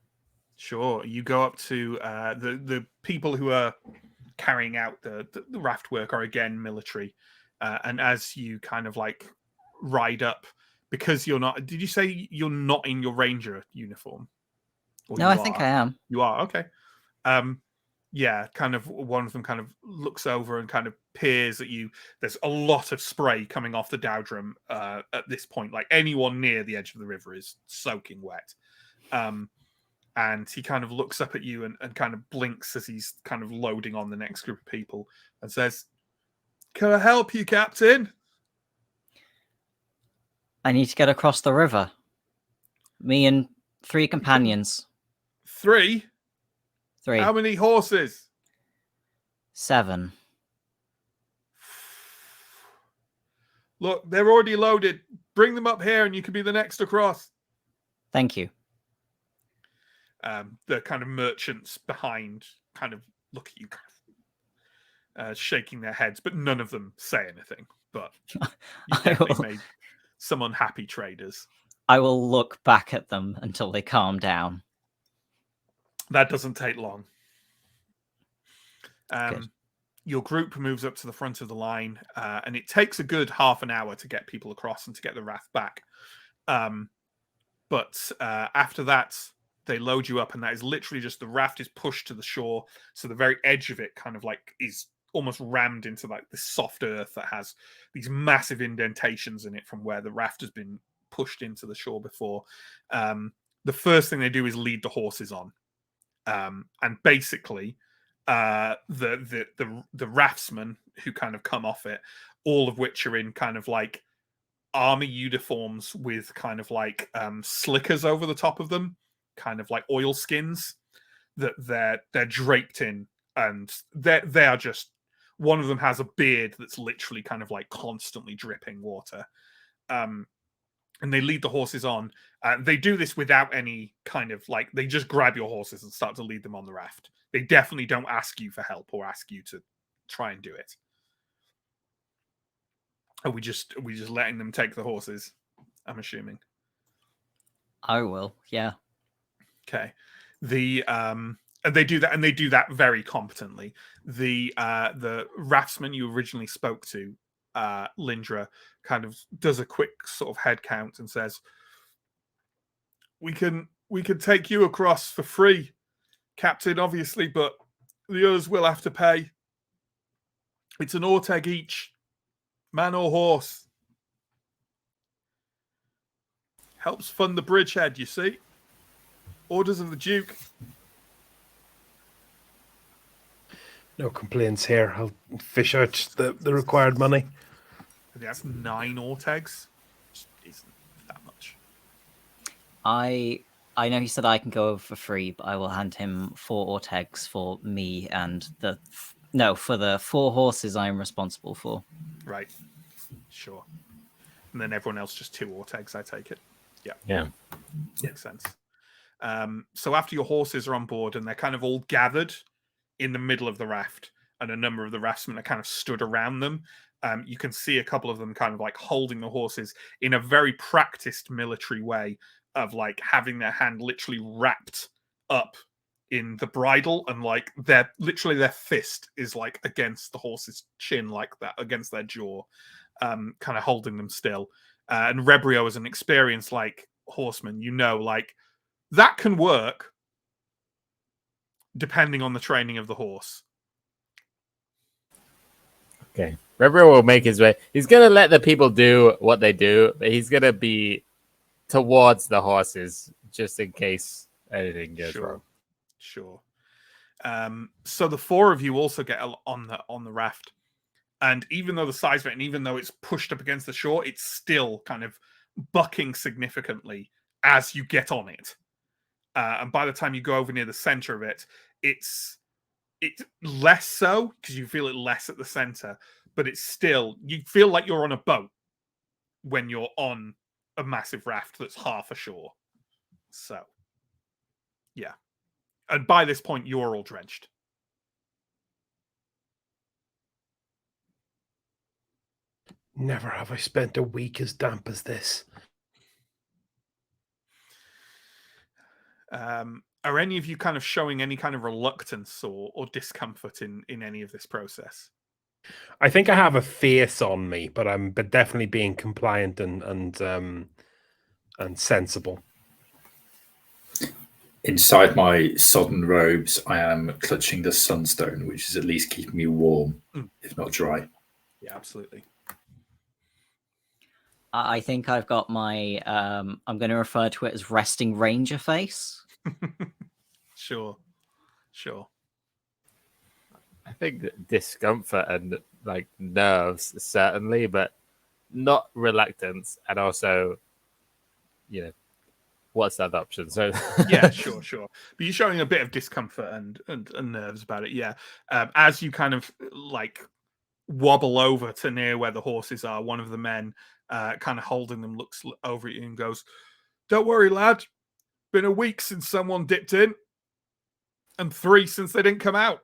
Sure. You go up to the people who are carrying out the raft work are again military. And as you kind of like ride up, because you're not, did you say you're not in your ranger uniform? Or No, you I think are? I am. You are, okay. Yeah, kind of one of them kind of looks over and kind of peers at you. There's a lot of spray coming off the dowdrum at this point. Like anyone near the edge of the river is soaking wet. And he kind of looks up at you and kind of blinks as he's kind of loading on the next group of people and says, "Can I help you, Captain?" I need to get across the river. Me and 3 companions. 3? 3. How many horses? 7. Look, they're already loaded. Bring them up here and you can be the next across. Thank you. The kind of merchants behind kind of look at you, kind of shaking their heads, but none of them say anything. But you definitely made some unhappy traders. I will look back at them until they calm down. That doesn't take long. Good. Your group moves up to the front of the line, and it takes a good half an hour to get people across and to get the raft back. But after that, they load you up, and that is literally just the raft is pushed to the shore. So the very edge of it kind of like is almost rammed into like this soft earth that has these massive indentations in it from where the raft has been pushed into the shore before. The first thing they do is lead the horses on. And basically, the raftsmen who kind of come off it, all of which are in kind of like army uniforms with kind of like slickers over the top of them, kind of like oil skins that they're draped in, and they are just, one of them has a beard that's literally kind of like constantly dripping water. And they lead the horses on. They do this without any kind of like, they just grab your horses and start to lead them on the raft. They definitely don't ask you for help or ask you to try and do it. Are we just letting them take the horses? I'm assuming. I will, yeah. Okay. And they do that, and they do that very competently. The raftsman you originally spoke to, Lindra, kind of does a quick sort of head count and says, we can take you across for free, Captain, obviously, but the others will have to pay. It's an Orteg each, man or horse. Helps fund the bridgehead, you see. Orders of the Duke. No complaints here. I'll fish out the required money. I think that's 9 Ortegs. Which isn't that much. I know he said I can go over for free, but I will hand him 4 Ortegs for me and for the 4 horses I am responsible for. Right. Sure. And then everyone else just 2 Ortegs, I take it. Yeah. Makes sense. So after your horses are on board and they're kind of all gathered in the middle of the raft, and a number of the raftsmen are kind of stood around them, you can see a couple of them kind of like holding the horses in a very practiced military way of like having their hand literally wrapped up in the bridle, and like their fist is like against the horse's chin, like that, against their jaw, kind of holding them still. And Rebrio is an experienced like horseman, like that can work, depending on the training of the horse. Okay. River will make his way. He's going to let the people do what they do, but he's going to be towards the horses just in case anything goes wrong. Sure. So the four of you also get on the raft, and even though the size of it, and even though it's pushed up against the shore, it's still kind of bucking significantly as you get on it. And by the time you go over near the center of it, it's less so because you feel it less at the center, but it's still, you feel like you're on a boat when you're on a massive raft that's half ashore. So, yeah. And by this point, you're all drenched. Never have I spent a week as damp as this. Are any of you kind of showing any kind of reluctance or discomfort in any of this process? I think I have a face on me, but I'm definitely being compliant and sensible. Inside my sodden robes, I am clutching the sunstone, which is at least keeping me warm, if not dry. Yeah, absolutely. I think I've got my, I'm going to refer to it as resting ranger face. Sure. I think discomfort and like nerves, certainly, but not reluctance. And also, what's that option? So yeah, sure. But you're showing a bit of discomfort and nerves about it. Yeah. As you kind of like wobble over to near where the horses are, one of the men kind of holding them looks over at you and goes, "Don't worry, lad. Been a week since someone dipped in, and 3 since they didn't come out."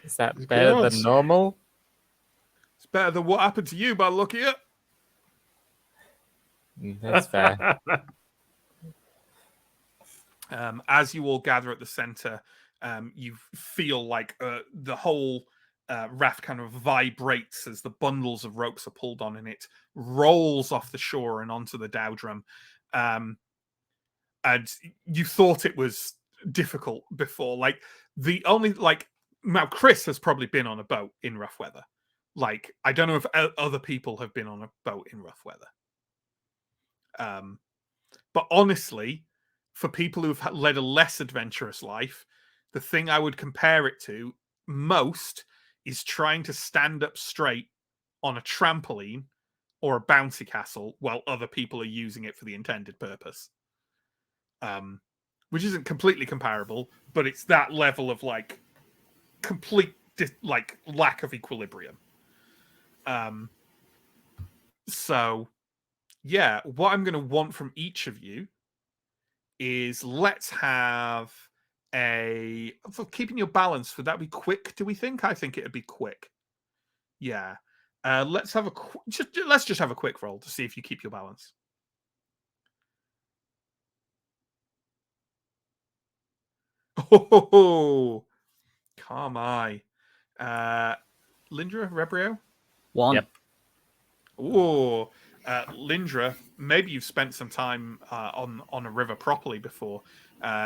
Is that better than normal? It's better than what happened to you, by the look at it. That's fair. As you all gather at the center, you feel like the whole raft kind of vibrates as the bundles of ropes are pulled on, and it rolls off the shore and onto the dowdrum. And you thought it was difficult before. Like, the only, like, now Chris has probably been on a boat in rough weather. Like, I don't know if other people have been on a boat in rough weather. But honestly, for people who've led a less adventurous life, the thing I would compare it to most is trying to stand up straight on a trampoline or a bouncy castle while other people are using it for the intended purpose. Which isn't completely comparable, but it's that level of like complete like lack of equilibrium. So yeah, what I'm going to want from each of you is let's have for keeping your balance. Would that be quick? Do we think? I think it'd be quick. Yeah. Let's have let's just have a quick roll to see if you keep your balance. Oh, calm eye. Lindra, Rebrio? 1. Yep. Oh, Lindra, maybe you've spent some time on a river properly before.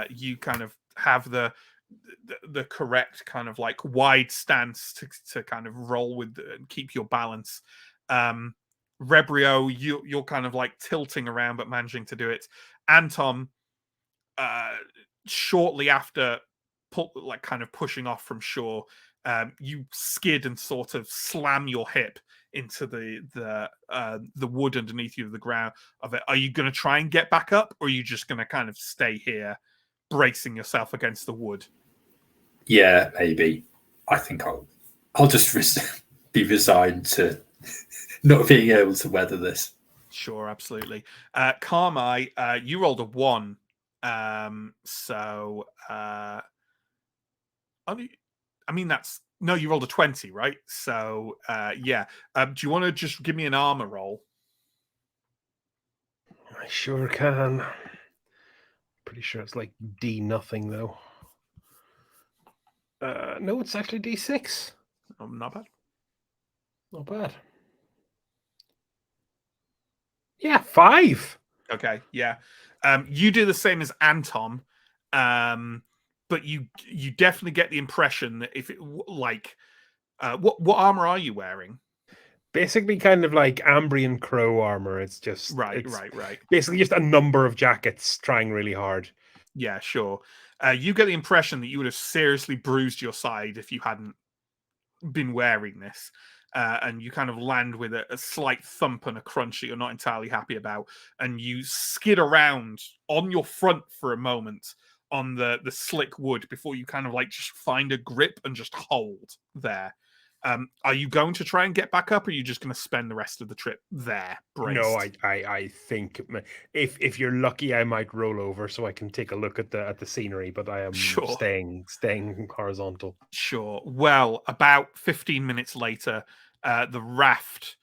You kind of have the correct kind of like wide stance to kind of roll with and keep your balance. Rebrio, you're kind of like tilting around but managing to do it. Anton, shortly after like kind of pushing off from shore, you skid and sort of slam your hip into the wood underneath you of the ground of it. Are you going to try and get back up, or are you just going to kind of stay here, bracing yourself against the wood? Yeah, maybe. I think I'll just be resigned to not being able to weather this. Sure, absolutely. Carmi, you rolled a 1. So I mean, that's no, you rolled a 20, right? So yeah. Do you want to just give me an armor roll? I sure can. Pretty sure it's like D nothing though. No, it's actually D6. Not bad. Not bad. Yeah, 5. Okay, yeah. You do the same as Anton. But you definitely get the impression that if it like what armor are you wearing? Basically, kind of like Ambrian Crow armor. It's just Right. Basically, just a number of jackets trying really hard. Yeah, sure. You get the impression that you would have seriously bruised your side if you hadn't been wearing this. And you kind of land with a slight thump and a crunch that you're not entirely happy about. And you skid around on your front for a moment on the slick wood before you kind of like just find a grip and just hold there. Are you going to try and get back up, or are you just going to spend the rest of the trip there, braced? No, I think if you're lucky, I might roll over so I can take a look at the scenery. But I am staying horizontal. Sure. Well, about 15 minutes later, the raft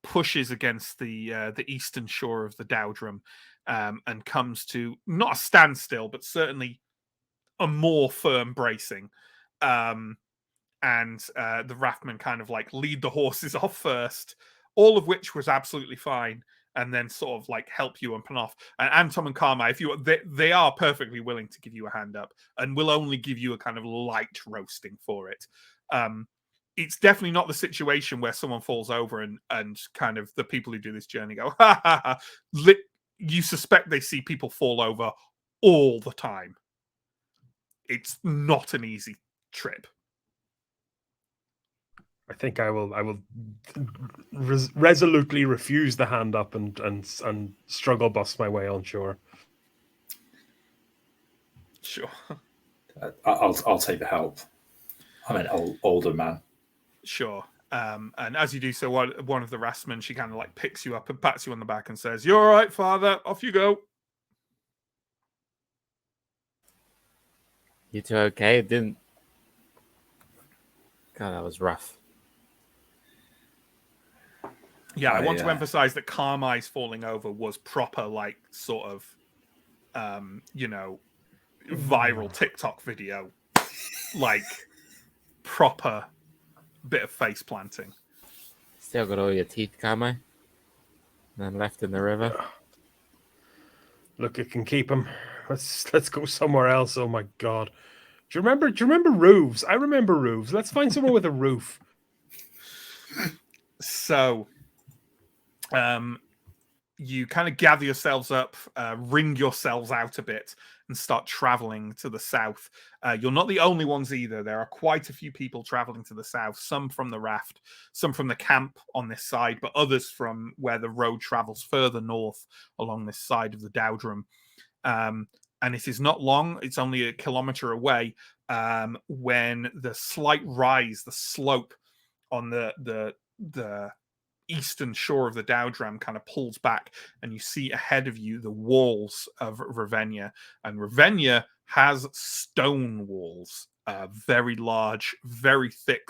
pushes against the eastern shore of the Dowdrum and comes to not a standstill, but certainly a more firm bracing. And the raftmen kind of like lead the horses off first, all of which was absolutely fine, and then sort of like help you up and off. And Anton and Karma, if they are perfectly willing to give you a hand up and will only give you a kind of light roasting for it. It's definitely not the situation where someone falls over and kind of the people who do this journey go, ha ha ha. You suspect they see people fall over all the time. It's not an easy trip. I think I will resolutely refuse the hand up and struggle bust my way on shore. Sure. I'll take the help. I'm an older man. Sure. And as you do so, one of the rastmen, she kind of like picks you up and pats you on the back and says, "You're all right, father. Off you go." You two okay? It didn't. God, that was rough. Yeah, I want to emphasize that Carmine's falling over was proper, like, sort of, viral TikTok video. Like, proper bit of face planting. Still got all your teeth, Carmine? And then left in the river? Look, it can keep them. Let's go somewhere else. Oh my God. Do you remember roofs? I remember roofs. Let's find somewhere with a roof. So... you kind of gather yourselves up, wring yourselves out a bit, and start traveling to the south. You're not the only ones either. There are quite a few people traveling to the south, some from the raft, some from the camp on this side, but others from where the road travels further north along this side of the Dowdrum. And it is not long, it's only a kilometer away, when the slight rise, the slope on the eastern shore of the Dowdrum kind of pulls back, and you see ahead of you the walls of Ravenna. And Ravenna has stone walls, very large, very thick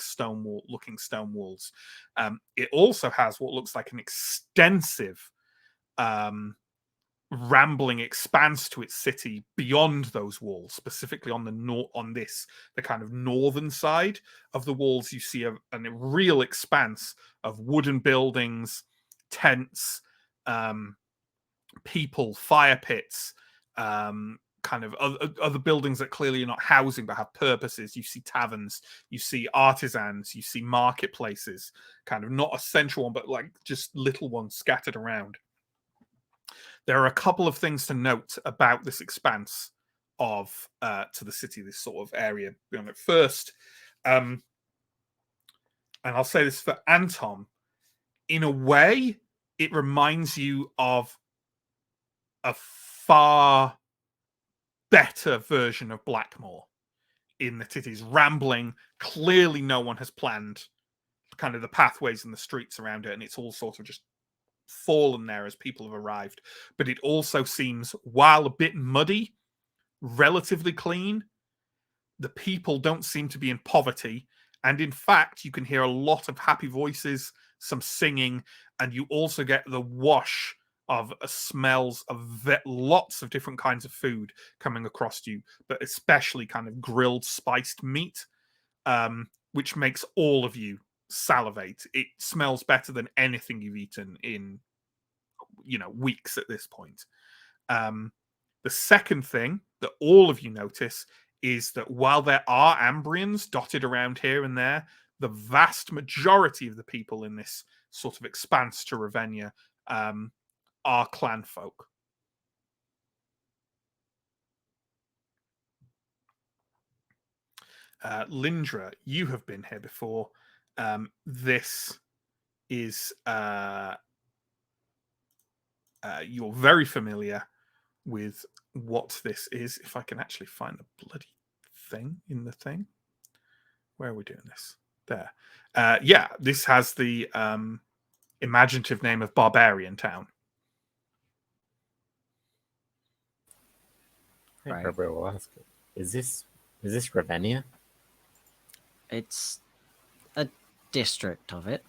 looking stone walls. It also has what looks like an extensive rambling expanse to its city beyond those walls, specifically on the kind of northern side of the walls. You see a real expanse of wooden buildings, tents, people, fire pits, kind of other buildings that clearly are not housing but have purposes. You see taverns, you see artisans, you see marketplaces, kind of not a central one, but like just little ones scattered around. There are a couple of things to note about this expanse of to the city, this sort of area beyond it. First, and I'll say this for Anton, in a way, it reminds you of a far better version of Blackmoor, in that it is rambling. Clearly, no one has planned kind of the pathways and the streets around it, and it's all sort of just fallen there as people have arrived. But it also seems, while a bit muddy, relatively clean. The people don't seem to be in poverty, and in fact you can hear a lot of happy voices, some singing, and you also get the wash of smells of lots of different kinds of food coming across you, but especially kind of grilled spiced meat, which makes all of you salivate. It smells better than anything you've eaten in weeks at this point. The second thing that all of you notice is that while there are Ambrians dotted around here and there, the vast majority of the people in this sort of expanse to Ravenna are clan folk. Lindra, you have been here before. This is you're very familiar with what this is. If I can actually find the bloody thing in the thing. Where are we doing this? There. Yeah, this has the imaginative name of Barbarian Town. I think Right. Robert will ask, is this Ravenna? It's a district of it.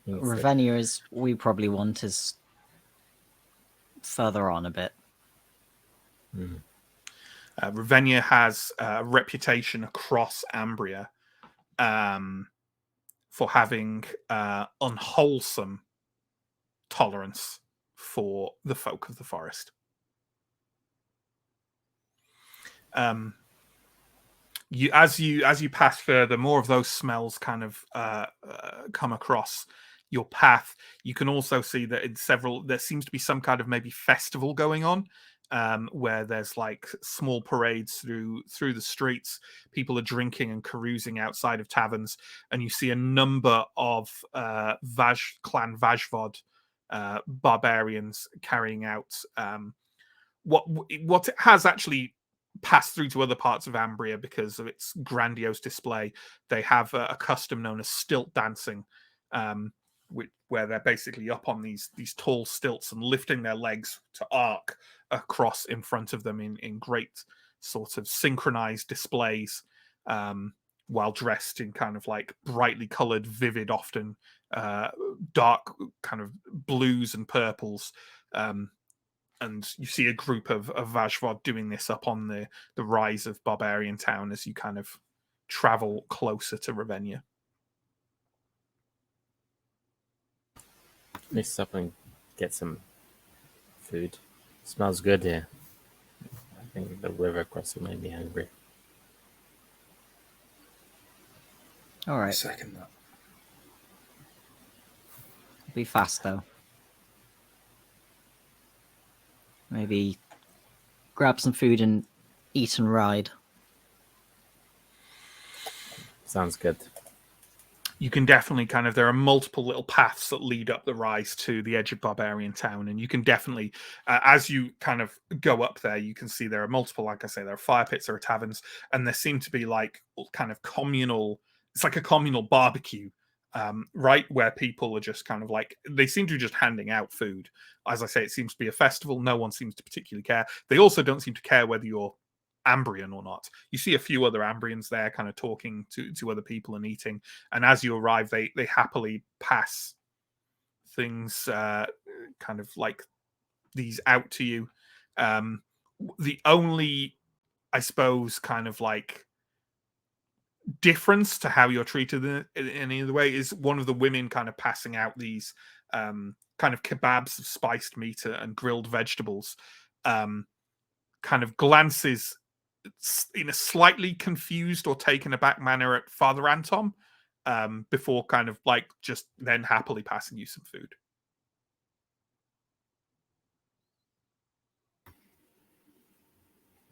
Ravenna is we probably want is further on a bit. Ravenna has a reputation across Ambria for having unwholesome tolerance for the folk of the forest. As you pass further, more of those smells kind of come across your path. You can also see that there seems to be some kind of maybe festival going on, where there's like small parades through the streets. People are drinking and carousing outside of taverns, and you see a number of clan Vajvod barbarians carrying out what has actually passed through to other parts of Ambria because of its grandiose display. They have a custom known as stilt dancing, where they're basically up on these tall stilts and lifting their legs to arc across in front of them in great sort of synchronized displays, while dressed in kind of like brightly colored, vivid, often dark kind of blues and purples. And you see a group of Vajvod doing this up on the rise of Barbarian Town as you kind of travel closer to Ravenna. Let's stop and get some food. Smells good here. I think the river crossing made me hungry. All right, Second that. be fast though. Maybe grab some food and eat and ride. Sounds good. You can definitely there are multiple little paths that lead up the rise to the edge of Barbarian Town, and you can definitely, as you kind of go up there, you can see there are multiple, like I say, there are fire pits, there are taverns, and there seem to be like kind of communal, it's like a communal barbecue, right, where people are just kind of like, they seem to be just handing out food. As I say, it seems to be a festival. No one seems to particularly care. They also don't seem to care whether you're Ambrian or not. You see a few other Ambrians there kind of talking to other people and eating, and as you arrive they happily pass things kind of like these out to you. The only, I suppose, kind of like difference to how you're treated in any other way is one of the women kind of passing out these kind of kebabs of spiced meat and grilled vegetables, kind of glances in a slightly confused or taken aback manner at Father Anton, before kind of like just then happily passing you some food.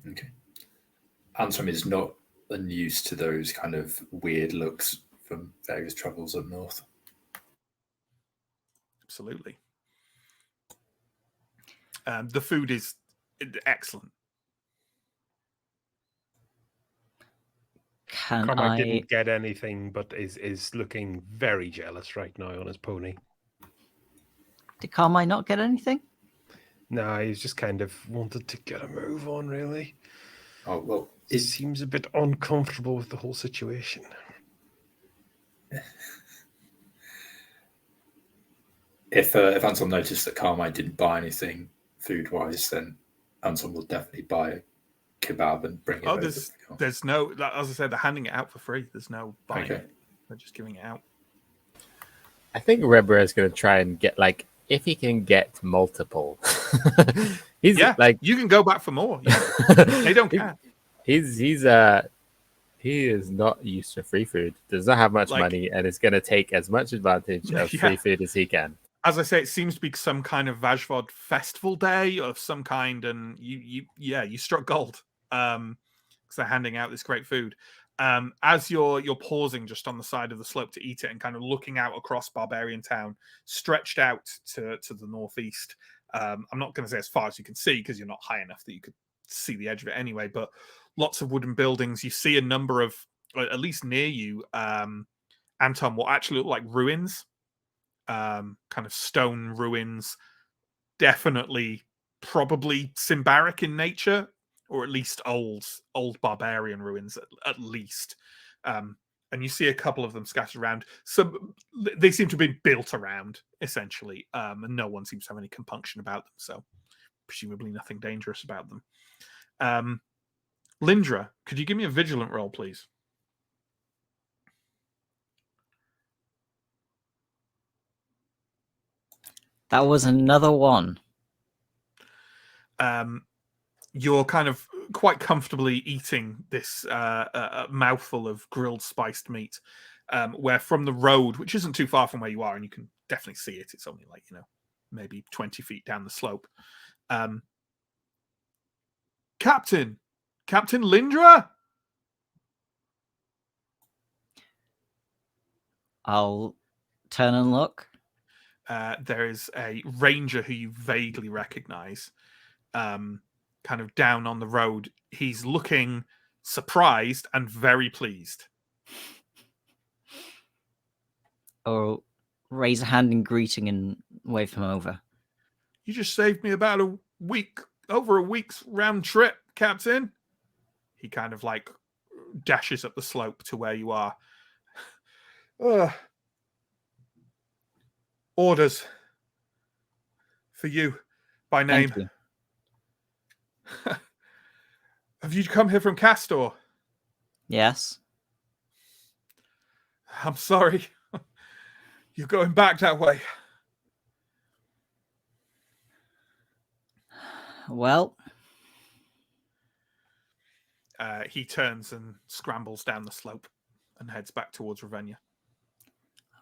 Okay. Anton is not unused to those kind of weird looks from various travels up north. Absolutely. The food is excellent. Carmine didn't get anything, but is looking very jealous right now on his pony. Did Carmine not get anything? No, he's just kind of wanted to get a move on, really. Oh, well, He seems a bit uncomfortable with the whole situation. If Anton noticed that Carmine didn't buy anything food-wise, then Anton will definitely buy a kebab and bring it over. There's no, as I said, they're handing it out for free. There's no buying Okay. it. They're just giving it out. I think Rebra is going to try and get like if he can get multiple, he's Yeah, like you can go back for more. Yeah, they don't care. He is not used to free food. Does not have much Like- money, and is going to take as much advantage of Yeah. free food as he can. As I say, it seems to be some kind of Vajvod festival day of some kind, and you struck gold. Because they're handing out this great food. As you're pausing just on the side of the slope to eat it and kind of looking out across Barbarian Town, stretched out to the northeast. I'm not going to say as far as you can see because you're not high enough that you could see the edge of it anyway, but lots of wooden buildings. You see a number of, at least near you, Anton, what actually look like ruins, kind of stone ruins, definitely probably Symbaric in nature, or at least old barbarian ruins at least. And you see a couple of them scattered around. Some they seem to be built around, essentially, and no one seems to have any compunction about them, so presumably nothing dangerous about them. Lindra, could you give me a vigilant roll, please? That was another one. You're kind of quite comfortably eating this mouthful of grilled spiced meat, where from the road, which isn't too far from where you are, and you can definitely see it, it's only like, maybe 20 feet down the slope. Captain Lindra? I'll turn and look. There is a ranger who you vaguely recognize, kind of down on the road. He's looking surprised and very pleased. I'll raise a hand in greeting and wave him over. You just saved me about over a week's round trip, Captain. He kind of like dashes up the slope to where you are. Orders for you by name. Thank you. Have you come here from Castor? Yes. I'm sorry. You're going back that way. Well, he turns and scrambles down the slope and heads back towards Ravenna.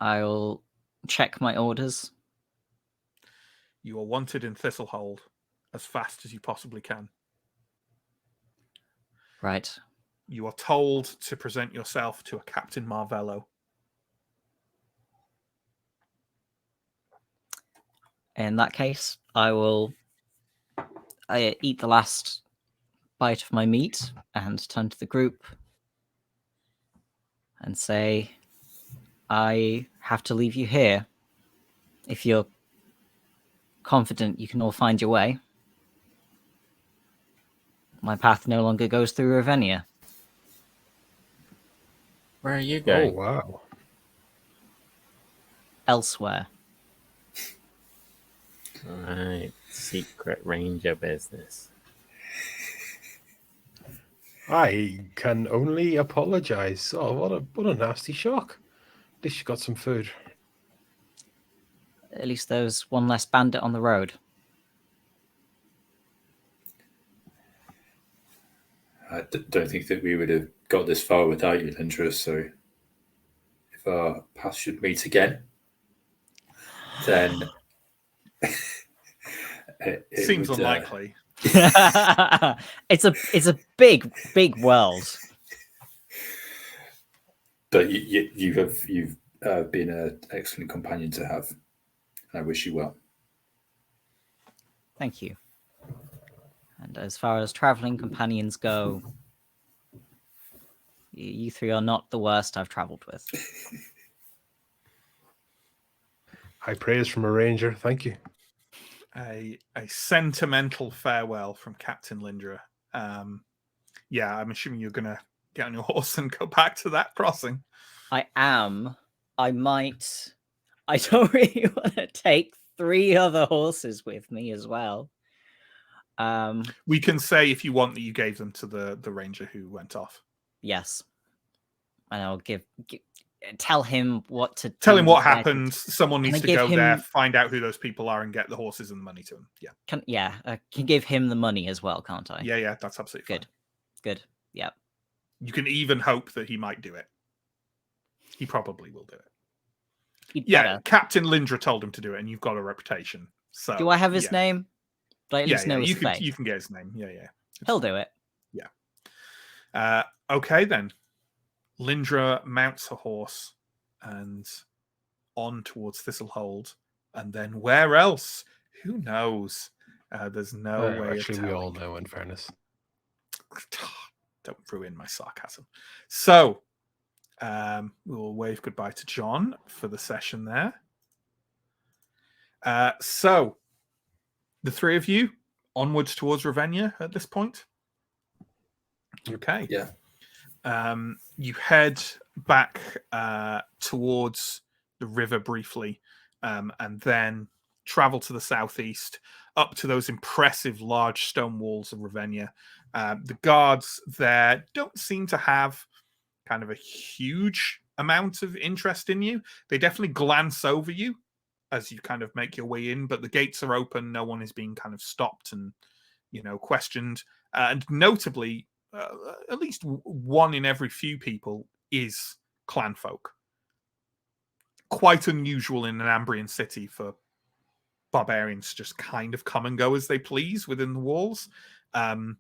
I'll check my orders. You are wanted in Thistlehold as fast as you possibly can. Right. You are told to present yourself to a Captain Marvello. In that case, I eat the last bite of my meat and turn to the group and say, I have to leave you here. If you're confident you can all find your way. My path no longer goes through Ravenna. Where are you Oh, going? wow. Elsewhere. Right, secret ranger business. I can only apologize. Oh, what a nasty shock. At least you got some food. At least there's one less bandit on the road. I don't think that we would have got this far without you, Lindra. So if our paths should meet again, then it Seems would, unlikely. It's a big world. But you've been an excellent companion to have. I wish you well. Thank you. And as far as traveling companions go, you three are not the worst I've traveled with. High praise from a ranger. Thank you. A sentimental farewell from Captain Lindra. Yeah, I'm assuming you're going to get on your horse and go back to that crossing. I am. I don't really want to take 3 other horses with me as well. We can say, if you want, that you gave them to the ranger who went off. Yes. And I'll give tell him what to Tell do him what with where to- happened. Someone Can needs I to give go there, him- find out who those people are, and get the horses and the money to them. Yeah, can give him the money as well, can't I? yeah, that's absolutely Good. fine. Good. Yeah. You can even hope that he might do it. He probably will do it. He'd Yeah, better. Captain Lindra told him to do it, and you've got a reputation. So Do I have his yeah. name? Do I at least know his face? You can get his name. Yeah. It's He'll fine. do it. Okay then. Lindra mounts a horse and on towards Thistlehold, and then where else? Who knows? There's no way Actually, of we telling. all know, in fairness. Don't ruin my sarcasm. So, we'll wave goodbye to John for the session there. So, the three of you onwards towards Ravenna at this point. Okay. Yeah. You head back towards the river briefly, and then travel to the southeast up to those impressive large stone walls of Ravenna. The guards there don't seem to have kind of a huge amount of interest in you. They definitely glance over you as you kind of make your way in, but the gates are open. No one is being kind of stopped and, questioned. And notably, at least one in every few people is clan folk. Quite unusual in an Ambrian city for barbarians to just kind of come and go as they please within the walls. Thistlehold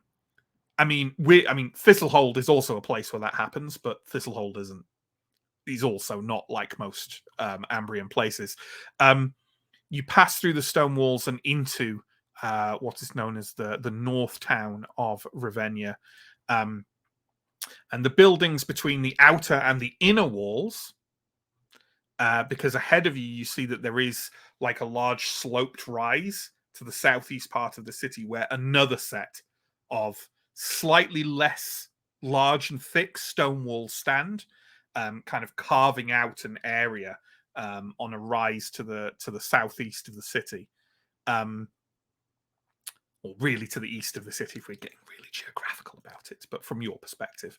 is also a place where that happens, but Thistlehold is also not like most Ambrian places. You pass through the stone walls and into what is known as the north town of Ravenna. And the buildings between the outer and the inner walls, because ahead of you see that there is like a large sloped rise to the southeast part of the city where another set of slightly less large and thick stone walls stand, kind of carving out an area on a rise to the southeast of the city. Or really to the east of the city, if we're getting really geographical about it, but from your perspective.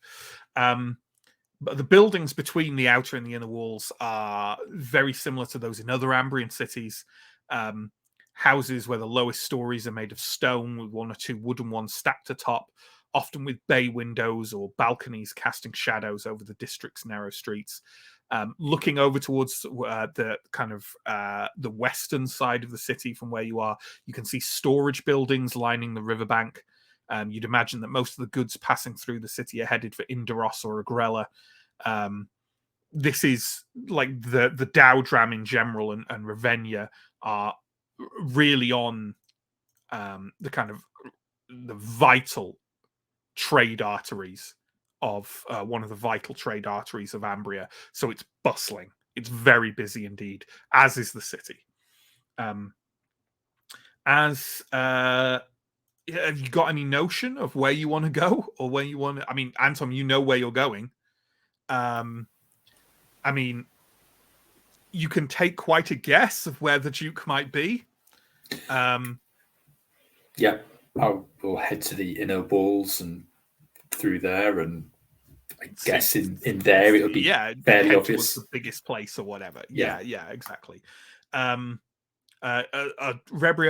But the buildings between the outer and the inner walls are very similar to those in other Ambrian cities. Houses where the lowest stories are made of stone with one or two wooden ones stacked atop, often with bay windows or balconies casting shadows over the district's narrow streets. Looking over towards the kind of the western side of the city from where you are, you can see storage buildings lining the riverbank. You'd imagine that most of the goods passing through the city are headed for Indaros or Agrella. This is like the Dowdram in general and Ravenna are really on the kind of the vital trade arteries of one of the vital trade arteries of Ambria. So it's bustling. It's very busy indeed, as is the city. Have you got any notion of where you want to go or where you want to... I mean, Anton, you know where you're going. You can take quite a guess of where the Duke might be. Yeah, we'll head to the inner walls and through there, and I guess in there it'll be fairly obvious. The biggest place or whatever. Yeah, exactly. Rebrio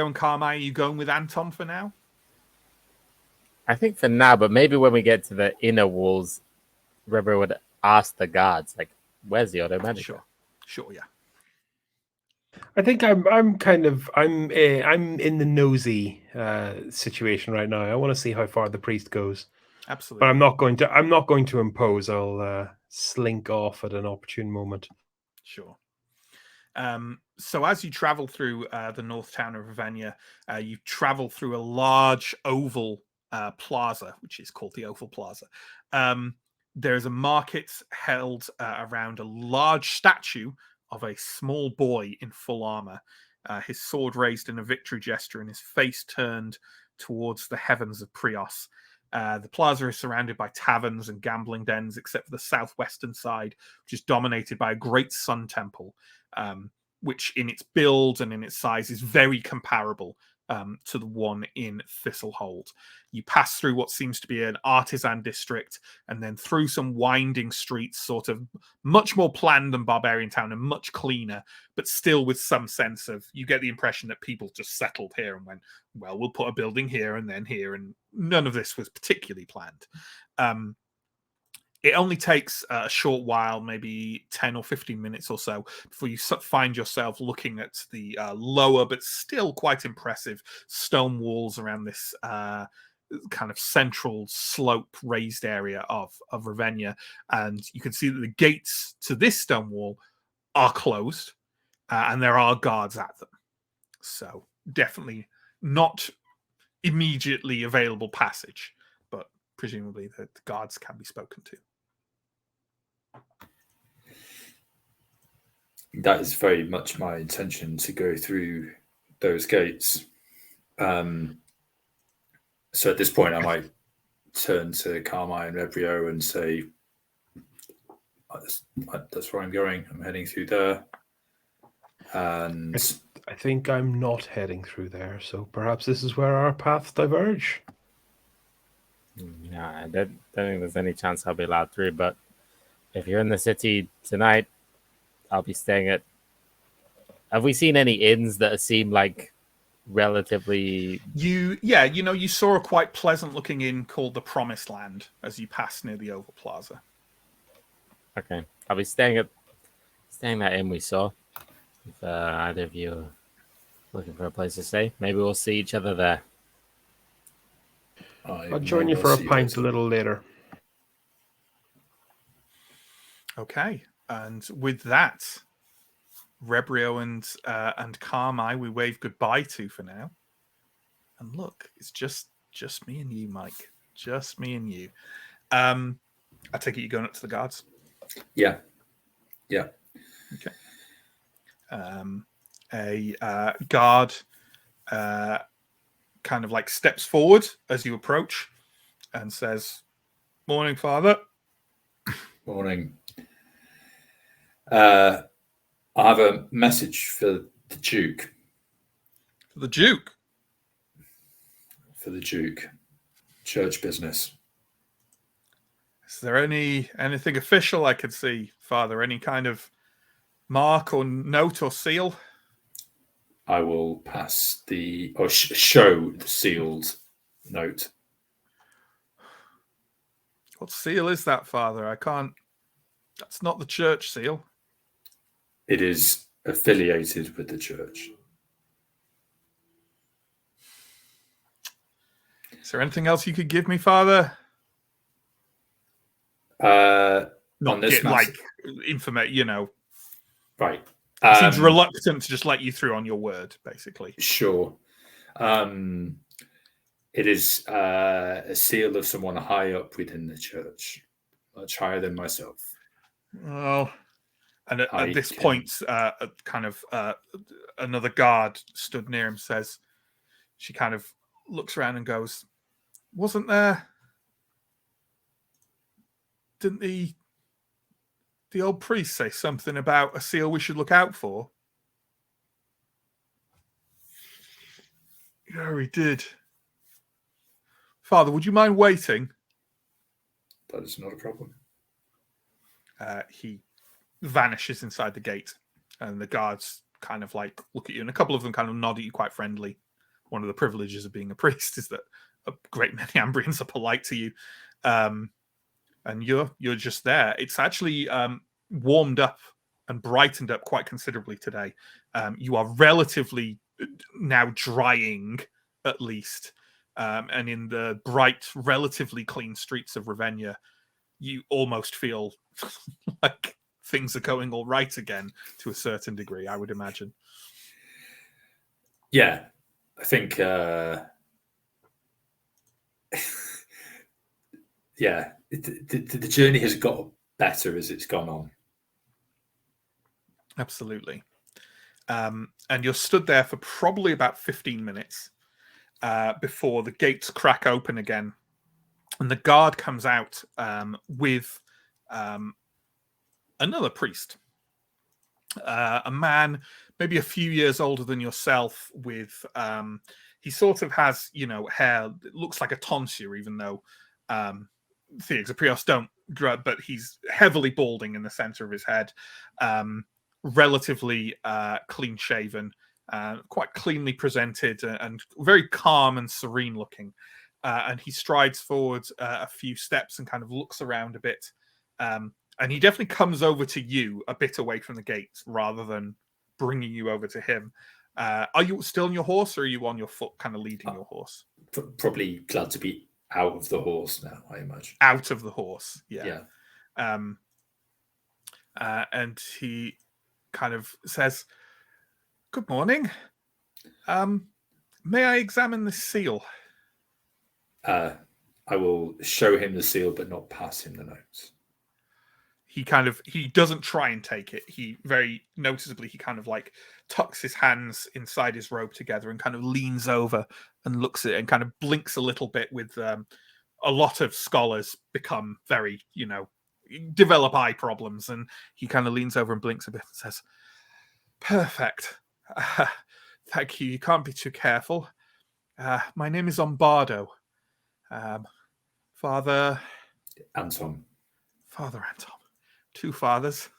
and Carmine, are you going with Anton for now? I think for now, but maybe when we get to the inner walls, Rebrio would ask the guards, like, "Where's the Automatica?" Sure, yeah. I think I'm in the nosy situation right now. I want to see how far the priest goes. Absolutely. But I'm not going to impose. I'll slink off at an opportune moment. Sure. So as you travel through the north town of Ravenna, you travel through a large oval plaza, which is called the Oval Plaza. There's a market held around a large statue of a small boy in full armor, his sword raised in a victory gesture and his face turned towards the heavens of Prios. The plaza is surrounded by taverns and gambling dens, except for the southwestern side, which is dominated by a great sun temple. which in its build and in its size is very comparable to the one in Thistlehold. You pass through what seems to be an artisan district and then through some winding streets, sort of much more planned than Barbarian Town and much cleaner, but still with some sense of, you get the impression that people just settled here and went, well, we'll put a building here and then here, and none of this was particularly planned. It only takes a short while, maybe 10 or 15 minutes or so, before you find yourself looking at the lower but still quite impressive stone walls around this kind of central slope raised area of Ravenna. And you can see that the gates to this stone wall are closed and there are guards at them. So definitely not immediately available passage, but presumably the guards can be spoken to. That is very much my intention, to go through those gates. So at this point, I might turn to Carmine and Rebrio and say, that's where I'm going. I'm heading through there. And I think I'm not heading through there, so perhaps this is where our paths diverge. Yeah, I don't think there's any chance I'll be allowed through, but if you're in the city tonight, I'll be staying at... Have we seen any inns that seem like relatively... You saw a quite pleasant looking inn called the Promised Land as you passed near the Oval Plaza. Okay. I'll be staying that inn we saw. If either of you are looking for a place to stay, maybe we'll see each other there. I'll join you for a pint a little later. Okay. And with that, Rebrio and Carmine, we wave goodbye to for now. And look, it's just me and you, Mike. Just me and you. I take it you're going up to the guards? Yeah. Okay. A guard kind of like steps forward as you approach and says, "Morning, Father." Morning. I have a message for the Duke. For the Duke? For the Duke. Church business. Is there anything official I could see, Father? Any kind of mark or note or seal? I will pass show the sealed note. What seal is that, Father? I can't... That's not the church seal. It is affiliated with the church. Is there anything else you could give me, Father? Not get like information, Right. He seems reluctant to just let you through on your word, basically. Sure. It is a seal of someone high up within the church, much higher than myself. Oh, and at this point, another guard stood near him. Says, she kind of looks around and goes, "Wasn't there? Didn't the old priest say something about a seal we should look out for?" Yeah, he did. Father, would you mind waiting? That is not a problem. He vanishes inside the gate, and the guards kind of like look at you, and a couple of them kind of nod at you quite friendly. One of the privileges of being a priest is that a great many Ambrians are polite to you, and you're just there. It's actually warmed up and brightened up quite considerably today. You are relatively now drying, at least, and in the bright, relatively clean streets of Ravenna, you almost feel like things are going all right again to a certain degree, I would imagine. Yeah, I think, the journey has got better as it's gone on. Absolutely. And you're stood there for probably about 15 minutes before the gates crack open again. And the guard comes out with another priest, a man maybe a few years older than yourself. With he sort of has, hair that looks like a tonsure, even though Theoxaprios don't grow, but he's heavily balding in the center of his head. Relatively clean shaven, quite cleanly presented, and very calm and serene looking. And he strides forward a few steps and kind of looks around a bit. And he definitely comes over to you a bit away from the gate rather than bringing you over to him. Are you still on your horse, or are you on your foot kind of leading your horse? Probably glad to be out of the horse now, I imagine. Out of the horse, Yeah. And he kind of says, "Good morning. May I examine this seal?" I will show him the seal, but not pass him the notes. He doesn't try and take it. He very noticeably, he kind of like tucks his hands inside his robe together and kind of leans over and looks at it and kind of blinks a little bit. With a lot of scholars become very, develop eye problems, and he kind of leans over and blinks a bit and says, "Perfect. Thank you. You can't be too careful. My name is Ombardo. Father Anton. Father Anton. Two fathers.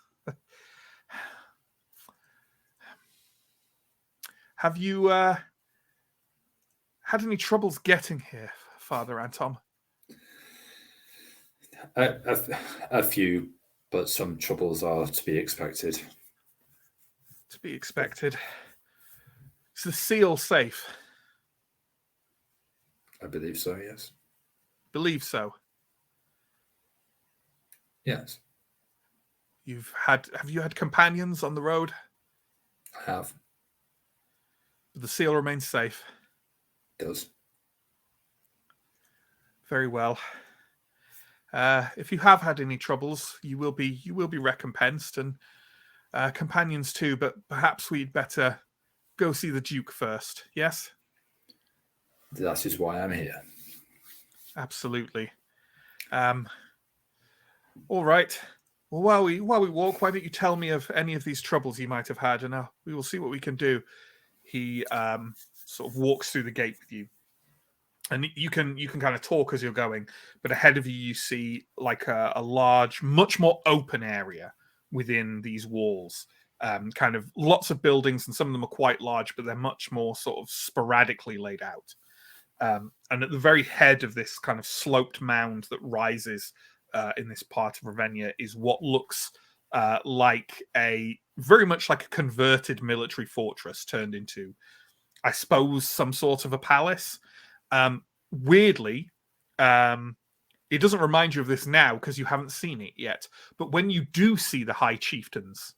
Have you had any troubles getting here, Father Anton?" A few, but some troubles are to be expected. To be expected. Is the seal safe? I believe so, yes. Believe so. Yes. Have you had companions on the road? I have. The seal remains safe. It does. Very well. If you have had any troubles, you will be recompensed, and companions too. But perhaps we'd better go see the Duke first. Yes. That is why I'm here. Absolutely. All right. Well, while we walk, why don't you tell me of any of these troubles you might have had, and we will see what we can do. He sort of walks through the gate with you, and you can kind of talk as you're going. But ahead of you, you see like a large, much more open area within these walls. Kind of lots of buildings, and some of them are quite large, but they're much more sort of sporadically laid out. And at the very head of this kind of sloped mound that rises in this part of Ravenna is what looks like very much like a converted military fortress turned into, I suppose, some sort of a palace. Weirdly, it doesn't remind you of this now because you haven't seen it yet. But when you do see the High Chieftain's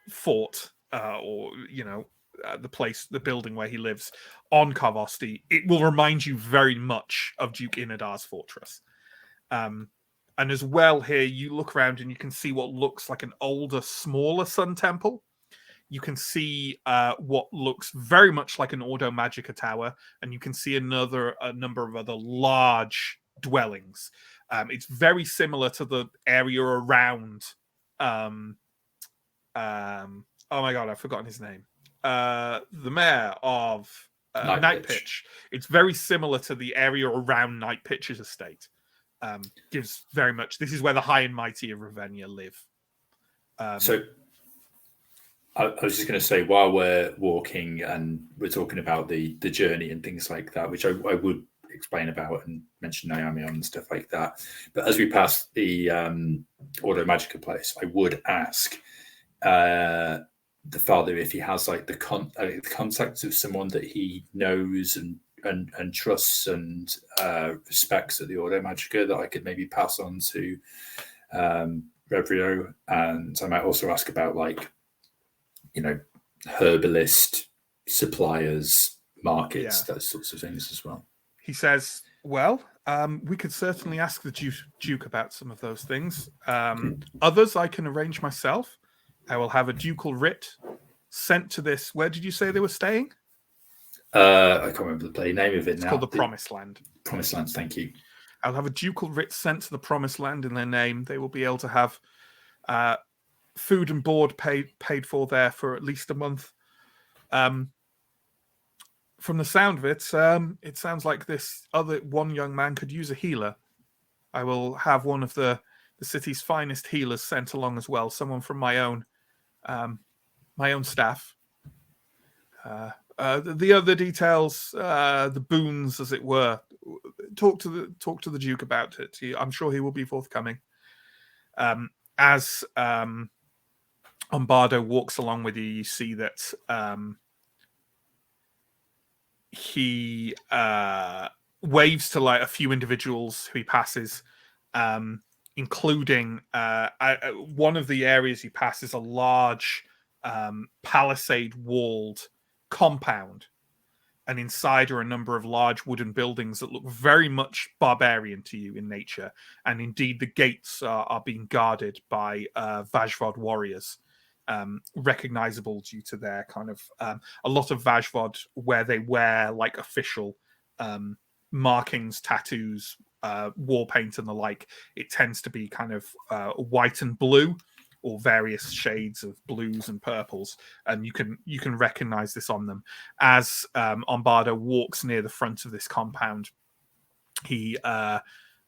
fort, or the building where he lives on Karvosti, it will remind you very much of Duke Inadar's fortress. And as well, here you look around and you can see what looks like an older, smaller Sun Temple. You can see what looks very much like an Ordo Magica tower, and you can see a number of other large dwellings. It's very similar to the area around. Oh my god, I've forgotten his name. The mayor of Night Pitch. It's very similar to the area around Night Pitch's estate. Gives very much. This is where the high and mighty of Ravenna live. So I was just going to say, while we're walking and we're talking about the journey and things like that, which I would explain about and mention Naomi and stuff like that. But as we pass the Ordo Magica place, I would ask the father if he has like the contacts of someone that he knows and trusts and respects at the Ordo Magica that I could maybe pass on to Revrio. And I might also ask about herbalist suppliers, markets, those sorts of things as well. He says, well, we could certainly ask the Duke about some of those things. Others I can arrange myself. I will have a ducal writ sent to this. Where did you say they were staying? I can't remember the bloody name of it now. It's called the Promised Land. Promised Land, thank you. I'll have a ducal writ sent to the Promised Land in their name. They will be able to have food and board paid for there for at least a month. From the sound of it, it sounds like this other one young man could use a healer. I will have one of the city's finest healers sent along as well. Someone from my own staff. The other details, the boons, as it were. Talk to the Duke about it. I'm sure he will be forthcoming. As Umbardo walks along with you, you see that he waves to like a few individuals who he passes, including one of the areas he passes a large palisade walled compound, and inside are a number of large wooden buildings that look very much barbarian to you in nature, and indeed the gates are being guarded by Vajvod warriors, recognizable due to their kind of a lot of Vajvod where they wear like official markings, tattoos, war paint and the like. It tends to be kind of white and blue, or various shades of blues and purples, and you can recognize this on them. As Umbardo walks near the front of this compound, he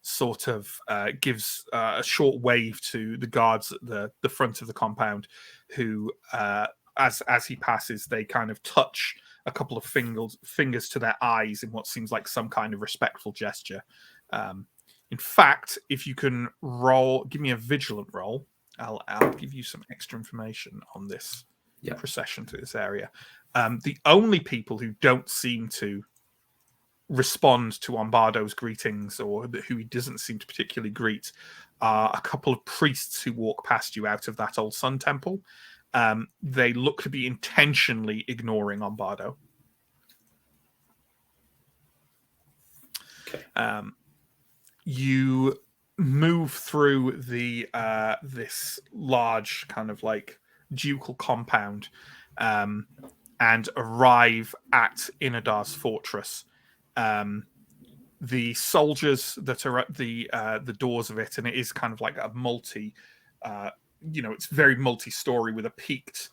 sort of gives a short wave to the guards at the front of the compound, who as he passes, they kind of touch a couple of fingers to their eyes in what seems like some kind of respectful gesture. In fact, if you can give me a vigilant roll, I'll give you some extra information on this procession to this area. The only people who don't seem to respond to Umbardo's greetings, or who he doesn't seem to particularly greet, are a couple of priests who walk past you out of that old sun temple. They look to be intentionally ignoring Umbardo. Okay. You move through the this large kind of like ducal compound, and arrive at Inadar's fortress. The soldiers that are at the doors of it, and it is kind of like a multi, it's very multi-story with a peaked,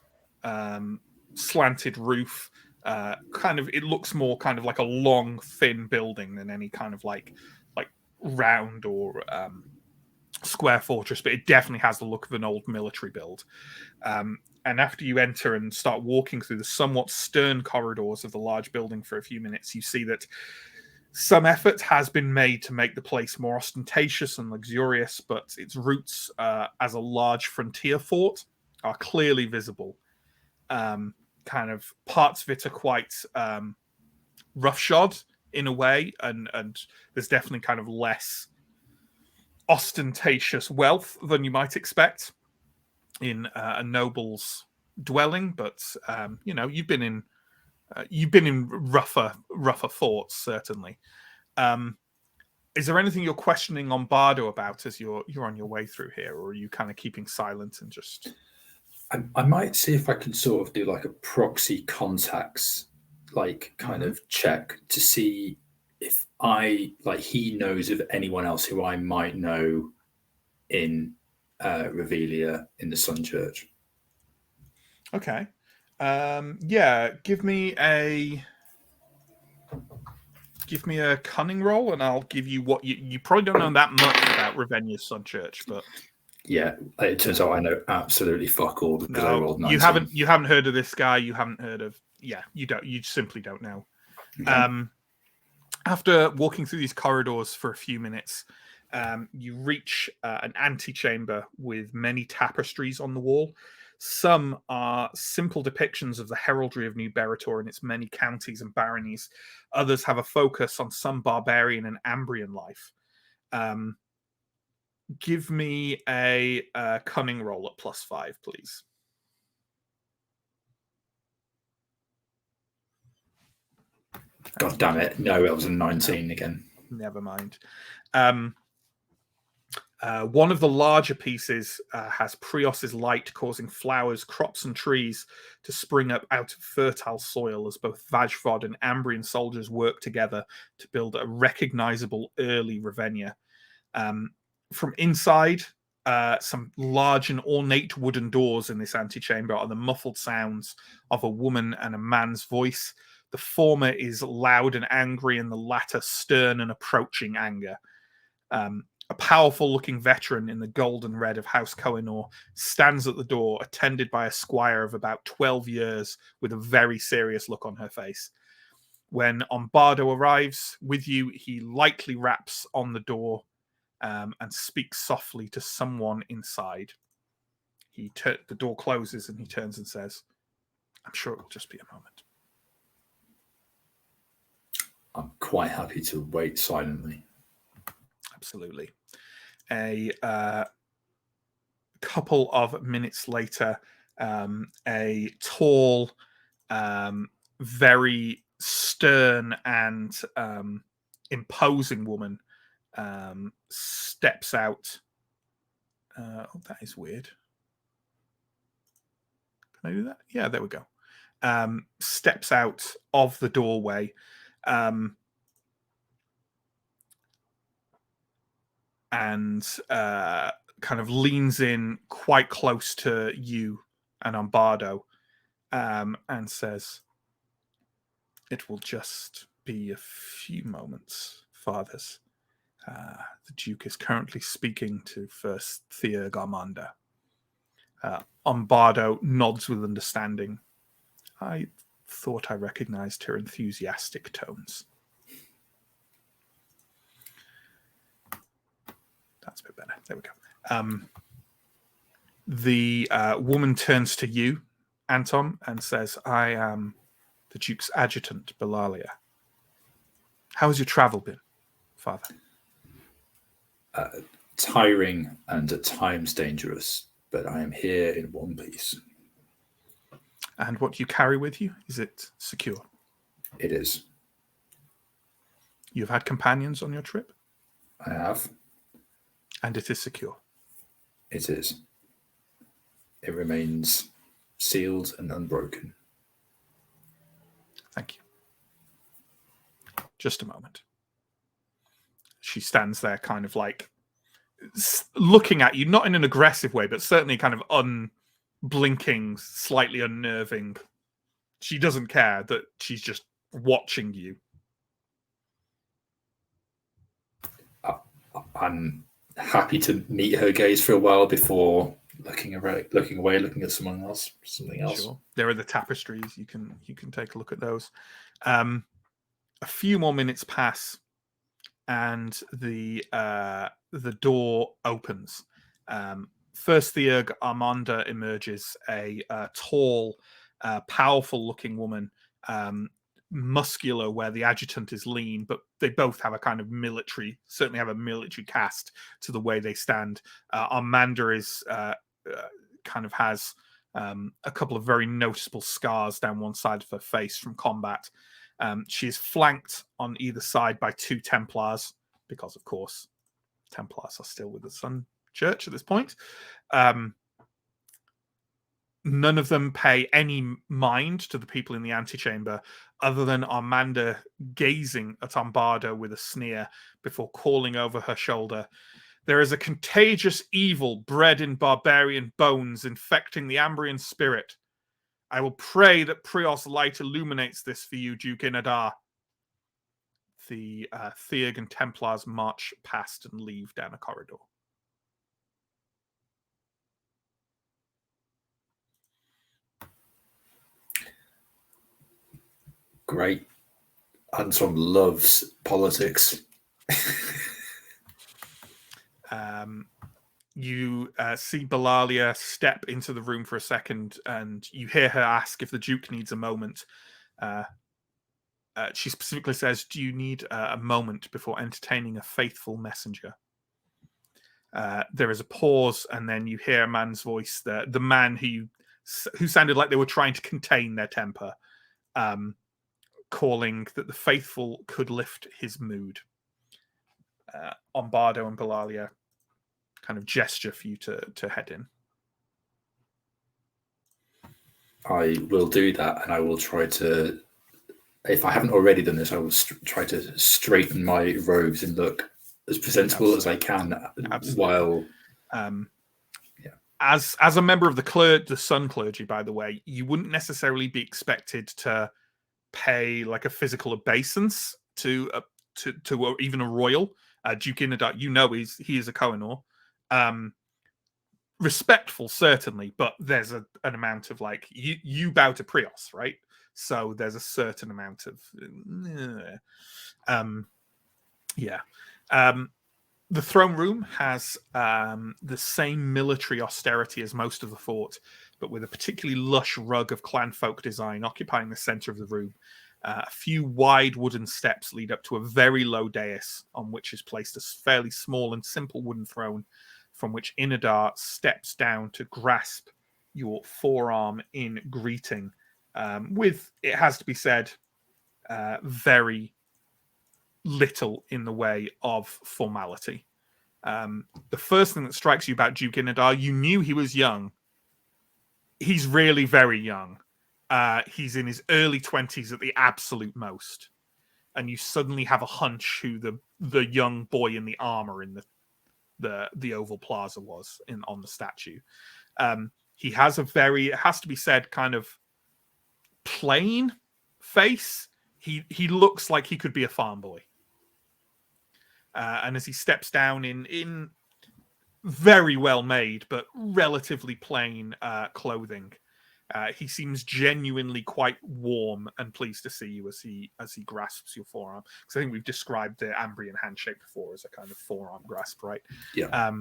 slanted roof. It looks more kind of like a long, thin building than any kind of like round or square fortress, but it definitely has the look of an old military build. And after you enter and start walking through the somewhat stern corridors of the large building for a few minutes, you see that some effort has been made to make the place more ostentatious and luxurious, but its roots as a large frontier fort are clearly visible. Kind of parts of it are quite roughshod in a way, and there's definitely kind of less ostentatious wealth than you might expect in a noble's dwelling. But you've been in rougher forts, certainly. Is there anything you're questioning Umbardo about as you're on your way through here, or are you kind of keeping silent and just? I might see if I can sort of do like a proxy contacts, like kind of check to see if he knows of anyone else who I might know in Revelia in the Sun Church. Okay. Give me a cunning roll, and I'll give you what you probably don't know that much about Ravenia's Sun Church, but yeah, it turns out I know absolutely fuck all because I rolled 19. You haven't heard of this guy. You haven't heard of you simply don't know. Okay. After walking through these corridors for a few minutes, you reach an antechamber with many tapestries on the wall. Some are simple depictions of the heraldry of New Berator and its many counties and baronies. Others have a focus on some barbarian and Ambrian life. Give me a cunning roll at +5, please. God damn it. No, it was a 19 again. Never mind. One of the larger pieces has Prios's light, causing flowers, crops, and trees to spring up out of fertile soil as both Vajvod and Ambrian soldiers work together to build a recognizable early Ravenia. From inside, some large and ornate wooden doors in this antechamber are the muffled sounds of a woman and a man's voice. The former is loud and angry, and the latter stern and approaching anger. A powerful-looking veteran in the gold and red of House Kohinoor stands at the door, attended by a squire of about 12 years with a very serious look on her face. When Ombardo arrives with you, he lightly raps on the door and speaks softly to someone inside. The door closes and he turns and says, "I'm sure it will just be a moment." I'm quite happy to wait silently. Absolutely. A couple of minutes later, a tall, very stern and imposing woman steps out. Oh, that is weird. Can I do that? Yeah, there we go. Steps out of the doorway. And kind of leans in quite close to you and Ombardo, and says, "It will just be a few moments, fathers. The Duke is currently speaking to First Thea Garmanda." Ombardo nods with understanding. "I thought I recognized her enthusiastic tones." That's a bit better. There we go. The woman turns to you, Anton, and says, "I am the Duke's adjutant, Bellalia. How has your travel been, Father?" Tiring and at times dangerous, but I am here in one piece. "And what you carry with you, is it secure?" It is. "You've had companions on your trip?" I have. "And it is secure?" It is. It remains sealed and unbroken. "Thank you. Just a moment." She stands there kind of like looking at you, not in an aggressive way, but certainly kind of unblinking, slightly unnerving. She doesn't care that she's just watching you. I'm happy to meet her gaze for a while before looking away, looking at something else. Sure. There are the tapestries. You can take a look at those. A few more minutes pass, and the door opens. First, the Armanda emerges, a tall, powerful-looking woman, muscular where the adjutant is lean, but they both have a kind of certainly have a military cast to the way they stand. Armanda is kind of has a couple of very noticeable scars down one side of her face from combat. She is flanked on either side by two Templars, because, of course, Templars are still with the Sun Church at this point. None of them pay any mind to the people in the antechamber, other than Armanda gazing at Ombardo with a sneer before calling over her shoulder, "There is a contagious evil bred in barbarian bones infecting the Ambrian spirit. I will pray that Prios light illuminates this for you, Duke Inadar." The Theurgan Templars march past and leave down a corridor. Great. Anton loves politics. You see Bellalia step into the room for a second, and you hear her ask if the Duke needs a moment. She specifically says, "Do you need a moment before entertaining a faithful messenger?" There is a pause, and then you hear a man's voice, the man who sounded like they were trying to contain their temper, calling that the faithful could lift his mood. Ombardo and Bellalia kind of gesture for you to head in. I will do that, and I will try to, if I haven't already done this, I will try to straighten my robes and look as presentable as I can. Absolutely. While as a member of the Sun clergy, by the way, you wouldn't necessarily be expected to pay like a physical obeisance to even a royal. Duke Inadar, he is a Kohinoor. Respectful, certainly, but there's an amount of like you bow to Prios, right? So there's a certain amount of the throne room has the same military austerity as most of the fort, but with a particularly lush rug of clan folk design occupying the center of the room. A few wide wooden steps lead up to a very low dais on which is placed a fairly small and simple wooden throne from which Inadar steps down to grasp your forearm in greeting with, it has to be said, very little in the way of formality. The first thing that strikes you about Duke Inadar, you knew he was young. He's really very young. He's in his early 20s at the absolute most. And you suddenly have a hunch who the young boy in the armor in the Oval Plaza was on the statue. He has a very, it has to be said, kind of plain face. He looks like he could be a farm boy. And as he steps down in very well made but relatively plain clothing, he seems genuinely quite warm and pleased to see you as he grasps your forearm. Because I think we've described the Ambrian handshake before as a kind of forearm grasp, right? Yeah.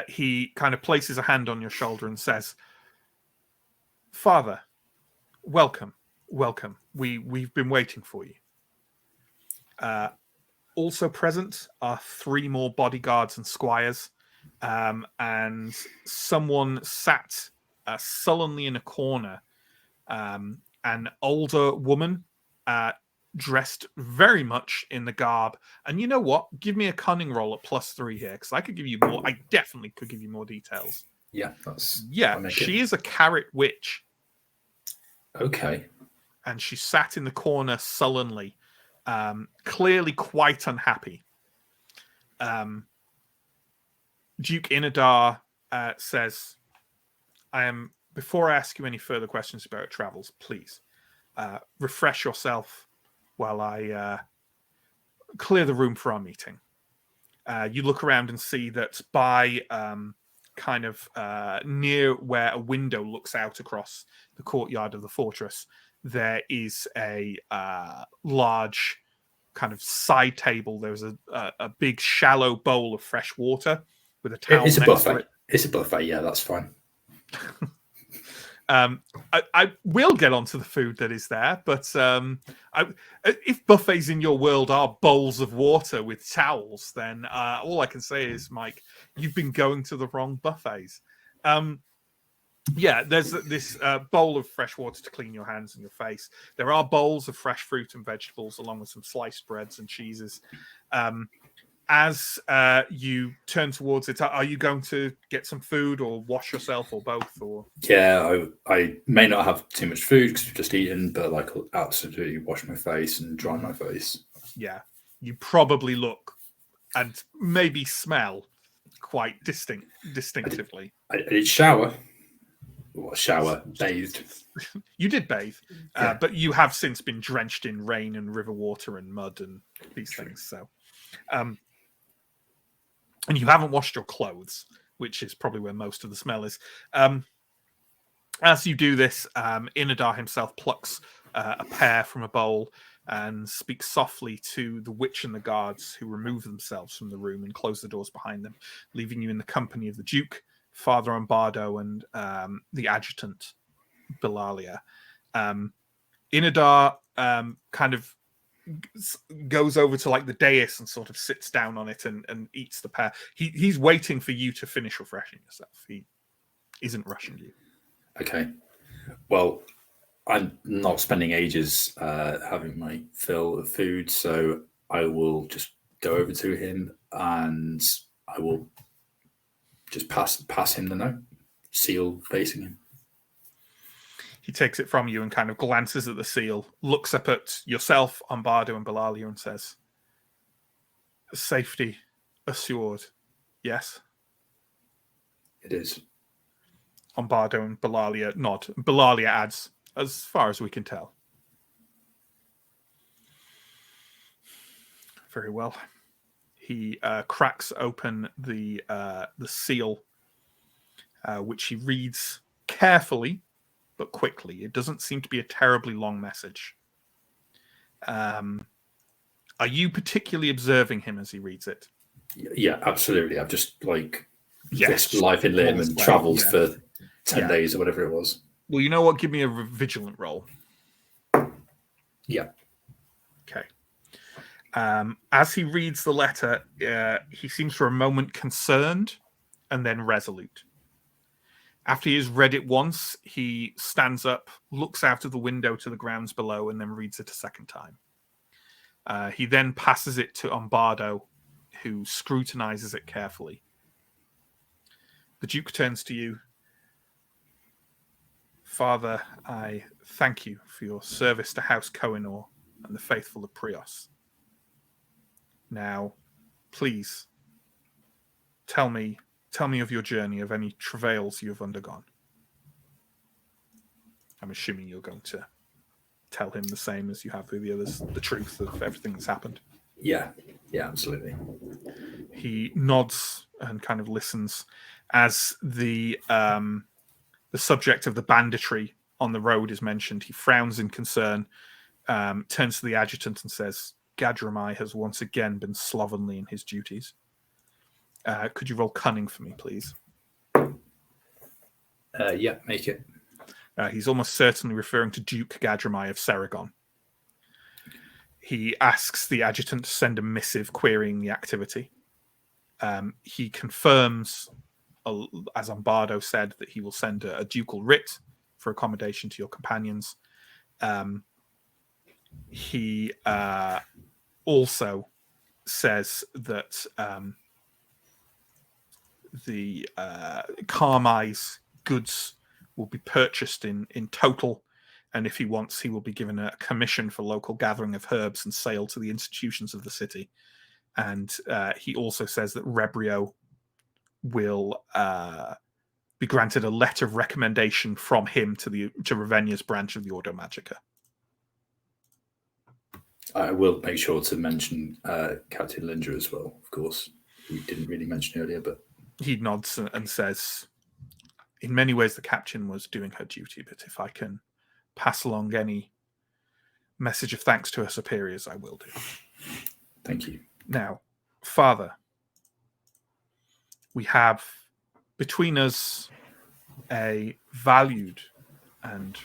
He kind of places a hand on your shoulder and says, "Father, welcome. We've been waiting for you." Also present are 3 more bodyguards and squires, and someone sat sullenly in a corner. An older woman, dressed very much in the garb. And you know what? Give me a cunning roll at +3 here, because I could give you more. I definitely could give you more details. Yeah, that's she is a carrot witch. Okay. And she sat in the corner sullenly. Clearly quite unhappy. Duke Inadar says, before I ask you any further questions about your travels, please refresh yourself while I clear the room for our meeting. You look around and see that by kind of near where a window looks out across the courtyard of the fortress, there is a large kind of side table. There's a big shallow bowl of fresh water with a towel It's a next to buffet. it. It's a buffet. Yeah, that's fine. I will get onto the food that is there, but if buffets in your world are bowls of water with towels, then all I can say is, Mike, you've been going to the wrong buffets. There's this bowl of fresh water to clean your hands and your face. There are bowls of fresh fruit and vegetables, along with some sliced breads and cheeses. As you turn towards it, are you going to get some food or wash yourself or both? Or yeah, I may not have too much food because we've just eaten, but like I'll absolutely wash my face and dry my face. Yeah, you probably look and maybe smell quite distinctively. I did shower. Bathed. You did bathe, but you have since been drenched in rain and river water and mud and these things. So, and you haven't washed your clothes, which is probably where most of the smell is. As you do this, Inadar himself plucks a pear from a bowl and speaks softly to the witch and the guards, who remove themselves from the room and close the doors behind them, leaving you in the company of the Duke, Father Umbardo, and the adjutant, Bilalia. Inadar kind of goes over to like the dais and sort of sits down on it and eats the pear. He's waiting for you to finish refreshing yourself. He isn't rushing you. Okay. Well, I'm not spending ages having my fill of food, so I will just go over to him and I will just pass him the note, seal facing him. He takes it from you and kind of glances at the seal, looks up at yourself, Umbardo, and Bilalia, and says, "Safety assured, yes?" It is. Umbardo and Balalia nod. Balalia adds, as far as we can tell. Very well. He cracks open the seal, which he reads carefully but quickly. It doesn't seem to be a terribly long message. Are you particularly observing him as he reads it? Yeah, absolutely. I've just Yes. risked life in limb and travelled for 10 days or whatever it was. Well, you know what? Give me a vigilant roll. Yeah. Okay. As he reads the letter, he seems for a moment concerned and then resolute. After he has read it once, he stands up, looks out of the window to the grounds below, and then reads it a second time. He then passes it to Umbardo, who scrutinizes it carefully. The Duke turns to you. Father, I thank you for your service to House Kohinoor and the faithful of Prios. Now, please, tell me of your journey, of any travails you have undergone. I'm assuming you're going to tell him the same as you have with the others, the truth of everything that's happened. Yeah, absolutely. He nods and kind of listens as the subject of the banditry on the road is mentioned. He frowns in concern, turns to the adjutant and says, Gadramai has once again been slovenly in his duties. Could you roll cunning for me, please? Yeah, make it. He's almost certainly referring to Duke Gadramai of Seragon. He asks the adjutant to send a missive querying the activity. He confirms, as Umbardo said, that he will send a ducal writ for accommodation to your companions. He also says that the Carmai's goods will be purchased in total, and if he wants, he will be given a commission for local gathering of herbs and sale to the institutions of the city. And he also says that Rebrio will be granted a letter of recommendation from him to Ravenia's branch of the Ordo Magica. I will make sure to mention Captain Linder as well, of course. We didn't really mention earlier, but he nods and says, in many ways, the captain was doing her duty, but if I can pass along any message of thanks to her superiors, I will do. Thank you. Now, Father, we have between us a valued and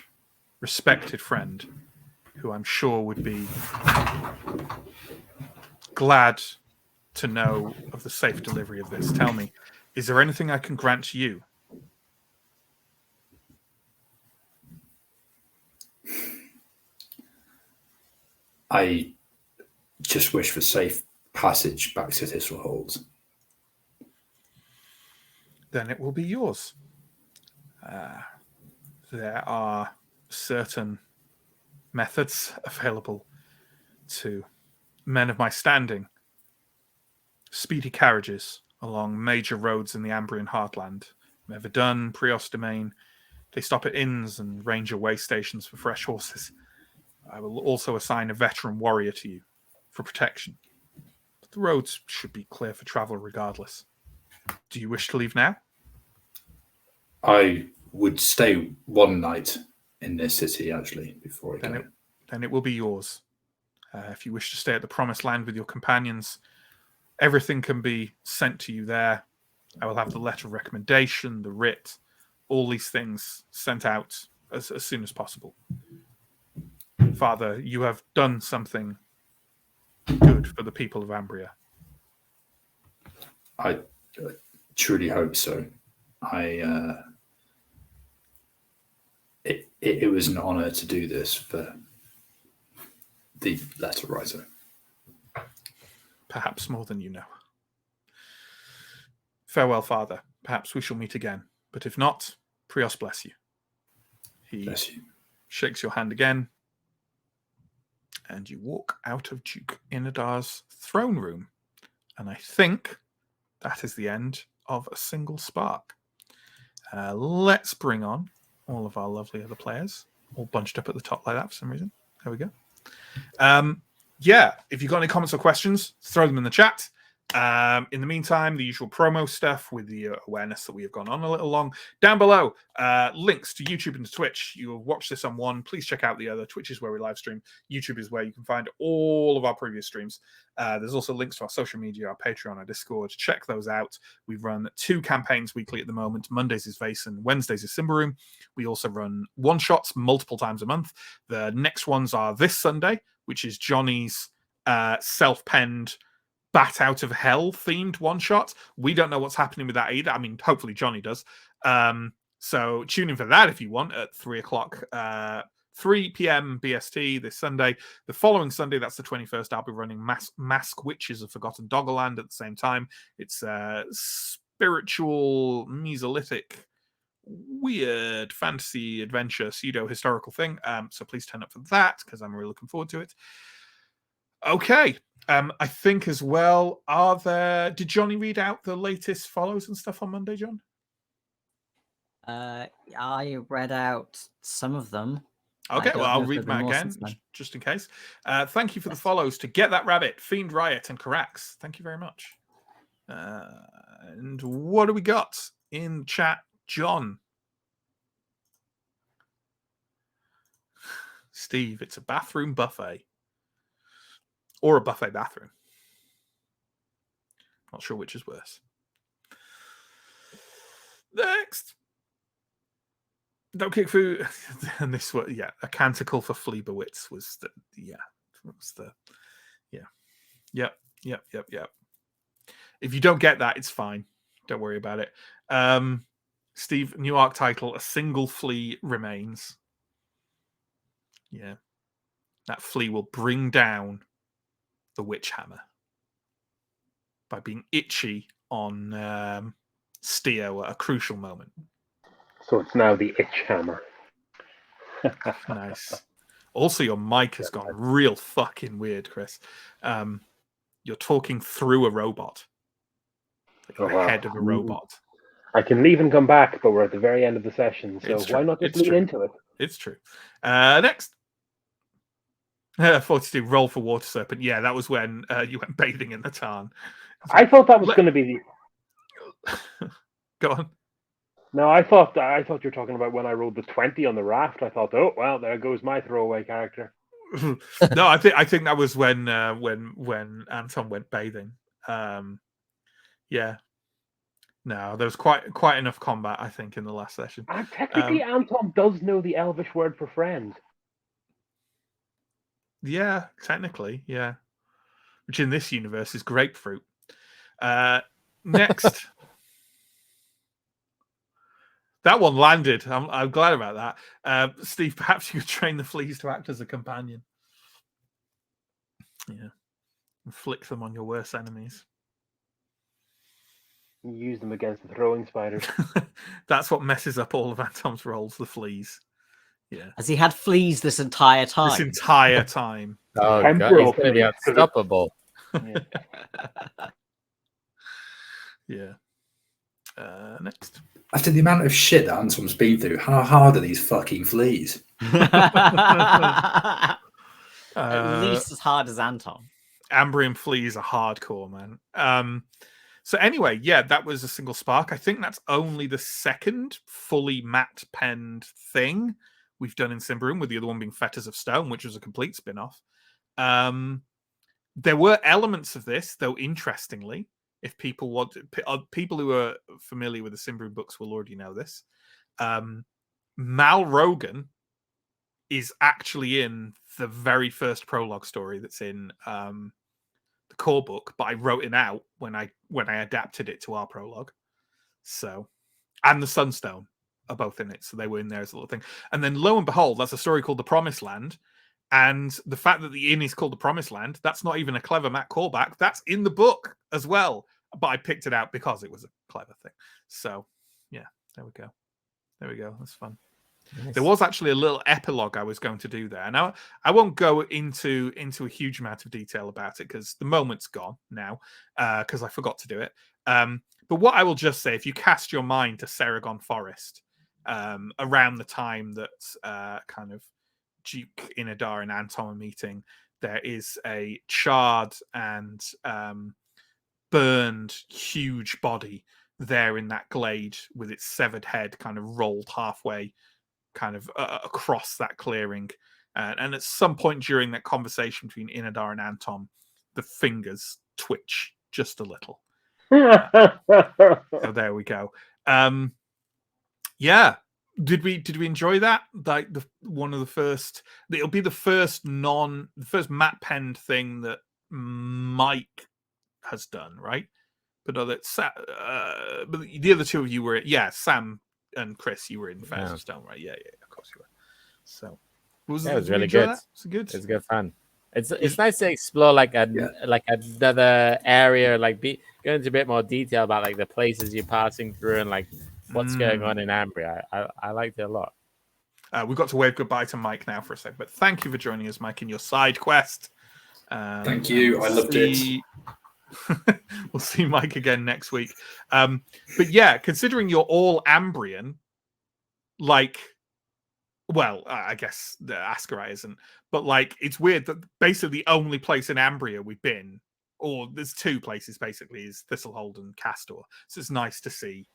respected friend who I'm sure would be glad to know of the safe delivery of this. Tell me, is there anything I can grant you? I just wish for safe passage back to Thistlehold. Then it will be yours. There are certain methods available to men of my standing. Speedy carriages along major roads in the Ambrian heartland. Meverdun, Prios Domain. They stop at inns and ranger way stations for fresh horses. I will also assign a veteran warrior to you for protection. But the roads should be clear for travel regardless. Do you wish to leave now? I would stay one night in this city, actually, before I go. Then it will be yours. If you wish to stay at the Promised Land with your companions, everything can be sent to you there. I will have the letter of recommendation, the writ, all these things sent out as soon as possible. Father, you have done something good for the people of Ambria. I truly hope so. It was an honor to do this for the letter writer. Perhaps more than you know. Farewell, Father. Perhaps we shall meet again. But if not, Prios bless you. He Bless you. shakes your hand again, and you walk out of Duke Inadar's throne room. And I think that is the end of A Single Spark. Let's bring on all of our lovely other players, all bunched up at the top like that for some reason. There we go. Yeah, if you've got any comments or questions, throw them in the chat. In the meantime, the usual promo stuff with the awareness that we have gone on a little long. Down below, links to YouTube and to Twitch. You'll watch this on one. Please check out the other. Twitch is where we live stream. YouTube is where you can find all of our previous streams. There's also links to our social media, our Patreon, our Discord. Check those out. We run 2 campaigns weekly at the moment. Mondays is Vason, Wednesdays is Symbaroum. We also run one-shots multiple times a month. The next ones are this Sunday, which is Johnny's self-penned Bat Out of Hell themed one-shot. We don't know what's happening with that either. I mean, hopefully Johnny does. So tune in for that if you want at 3 o'clock, 3 p.m. BST this Sunday. The following Sunday, that's the 21st, I'll be running Mask Witches of Forgotten Doggerland at the same time. It's a spiritual, Mesolithic, weird fantasy adventure, pseudo-historical thing. So please turn up for that because I'm really looking forward to it. Okay. I think as well, did Johnny read out the latest follows and stuff on Monday, John? I read out some of them. Okay, well, I'll read them out again, just in case. Thank you for the follows to Get That Rabbit, Fiend Riot, and Carax. Thank you very much. And what do we got in chat, John? Steve, it's a bathroom buffet. Or a buffet bathroom. Not sure which is worse. Next. Don't kick food. And this was, a canticle for Fleabowitz was Yep. If you don't get that, it's fine. Don't worry about it. Steve, new arc title, A Single Flea Remains. Yeah. That flea will bring down the witch hammer by being itchy on Steo at a crucial moment. So it's now the itch hammer. Nice. Also, your mic has gone real fucking weird, Chris. You're talking through a robot. Like the head of a robot. I can leave and come back, but we're at the very end of the session, so why not just lean into it? It's true. Next. 42, roll for water serpent. Yeah, that was when you went bathing in the tarn. I thought that was going to be the... Go on. No, I thought you were talking about when I rolled the 20 on the raft. I thought, oh well, there goes my throwaway character. No, I think that was when Anton went bathing. Yeah. No, there was quite enough combat, I think, in the last session. And technically, Anton does know the Elvish word for friend. Yeah, technically, yeah. Which in this universe is grapefruit. Next. That one landed. I'm glad about that. Steve, perhaps you could train the fleas to act as a companion. Yeah. Inflict them on your worst enemies. Use them against the throwing spiders. That's what messes up all of Anton's rolls, the fleas. Yeah. Has he had fleas this entire time? This entire time. Oh, God, he's going to be unstoppable. Yeah. Next. After the amount of shit that Anton's been through, how hard are these fucking fleas? At least as hard as Anton. Ambrium fleas are hardcore, man. So anyway, yeah, that was a single spark. I think that's only the second fully matte penned thing we've done in Symbaroum, with the other one being Fetters of Stone, which was a complete spin-off. There were elements of this, though, interestingly. If people people who are familiar with the Symbaroum books will already know this. Mal Rogan is actually in the very first prologue story that's in the core book, but I wrote it out when I adapted it to our prologue. So, and the Sunstone are both in it, so they were in there as a little thing. And then lo and behold, that's a story called The Promised Land. And the fact that the inn is called The Promised Land, that's not even a clever Matt callback. That's in the book as well. But I picked it out because it was a clever thing. So, yeah, there we go. That's fun. Nice. There was actually a little epilogue I was going to do there. Now, I won't go into a huge amount of detail about it because the moment's gone now because I forgot to do it. But what I will just say, if you cast your mind to Seragon Forest, around the time that kind of Duke Inadar and Anton are meeting, there is a charred and burned huge body there in that glade with its severed head kind of rolled halfway kind of across that clearing. And at some point during that conversation between Inadar and Anton, the fingers twitch just a little. So there we go. Yeah. Did we enjoy that? Like one of the first, it'll be the first Matt penned thing that Mike has done, right? But but the other two of you were, Sam and Chris, you were in Fires of Stone, right? Yeah, of course you were. So it was really good. It's good. It's good fun. It's nice to explore like another area, like go into a bit more detail about like the places you're passing through and like what's going on in Ambria. I liked it a lot. We've got to wave goodbye to Mike now for a second, but thank you for joining us, Mike, in your side quest. Thank you. I loved it. We'll see Mike again next week. But yeah, considering you're all Ambrian, like, well, I guess the Ascarai isn't, but like, it's weird that basically the only place in Ambria we've been, or there's two places basically, is Thistlehold and Castor. So it's nice to see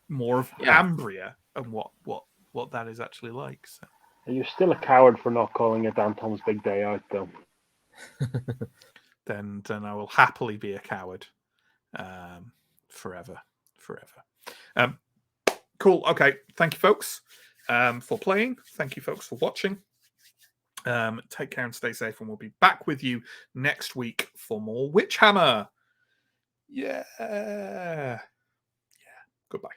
more of Ambria and what that is actually like. So. You're still a coward for not calling it Anton's big day out, though. Then I will happily be a coward, forever. Cool. Okay. Thank you, folks, for playing. Thank you, folks, for watching. Take care and stay safe, and we'll be back with you next week for more Witchhammer. Yeah. Goodbye.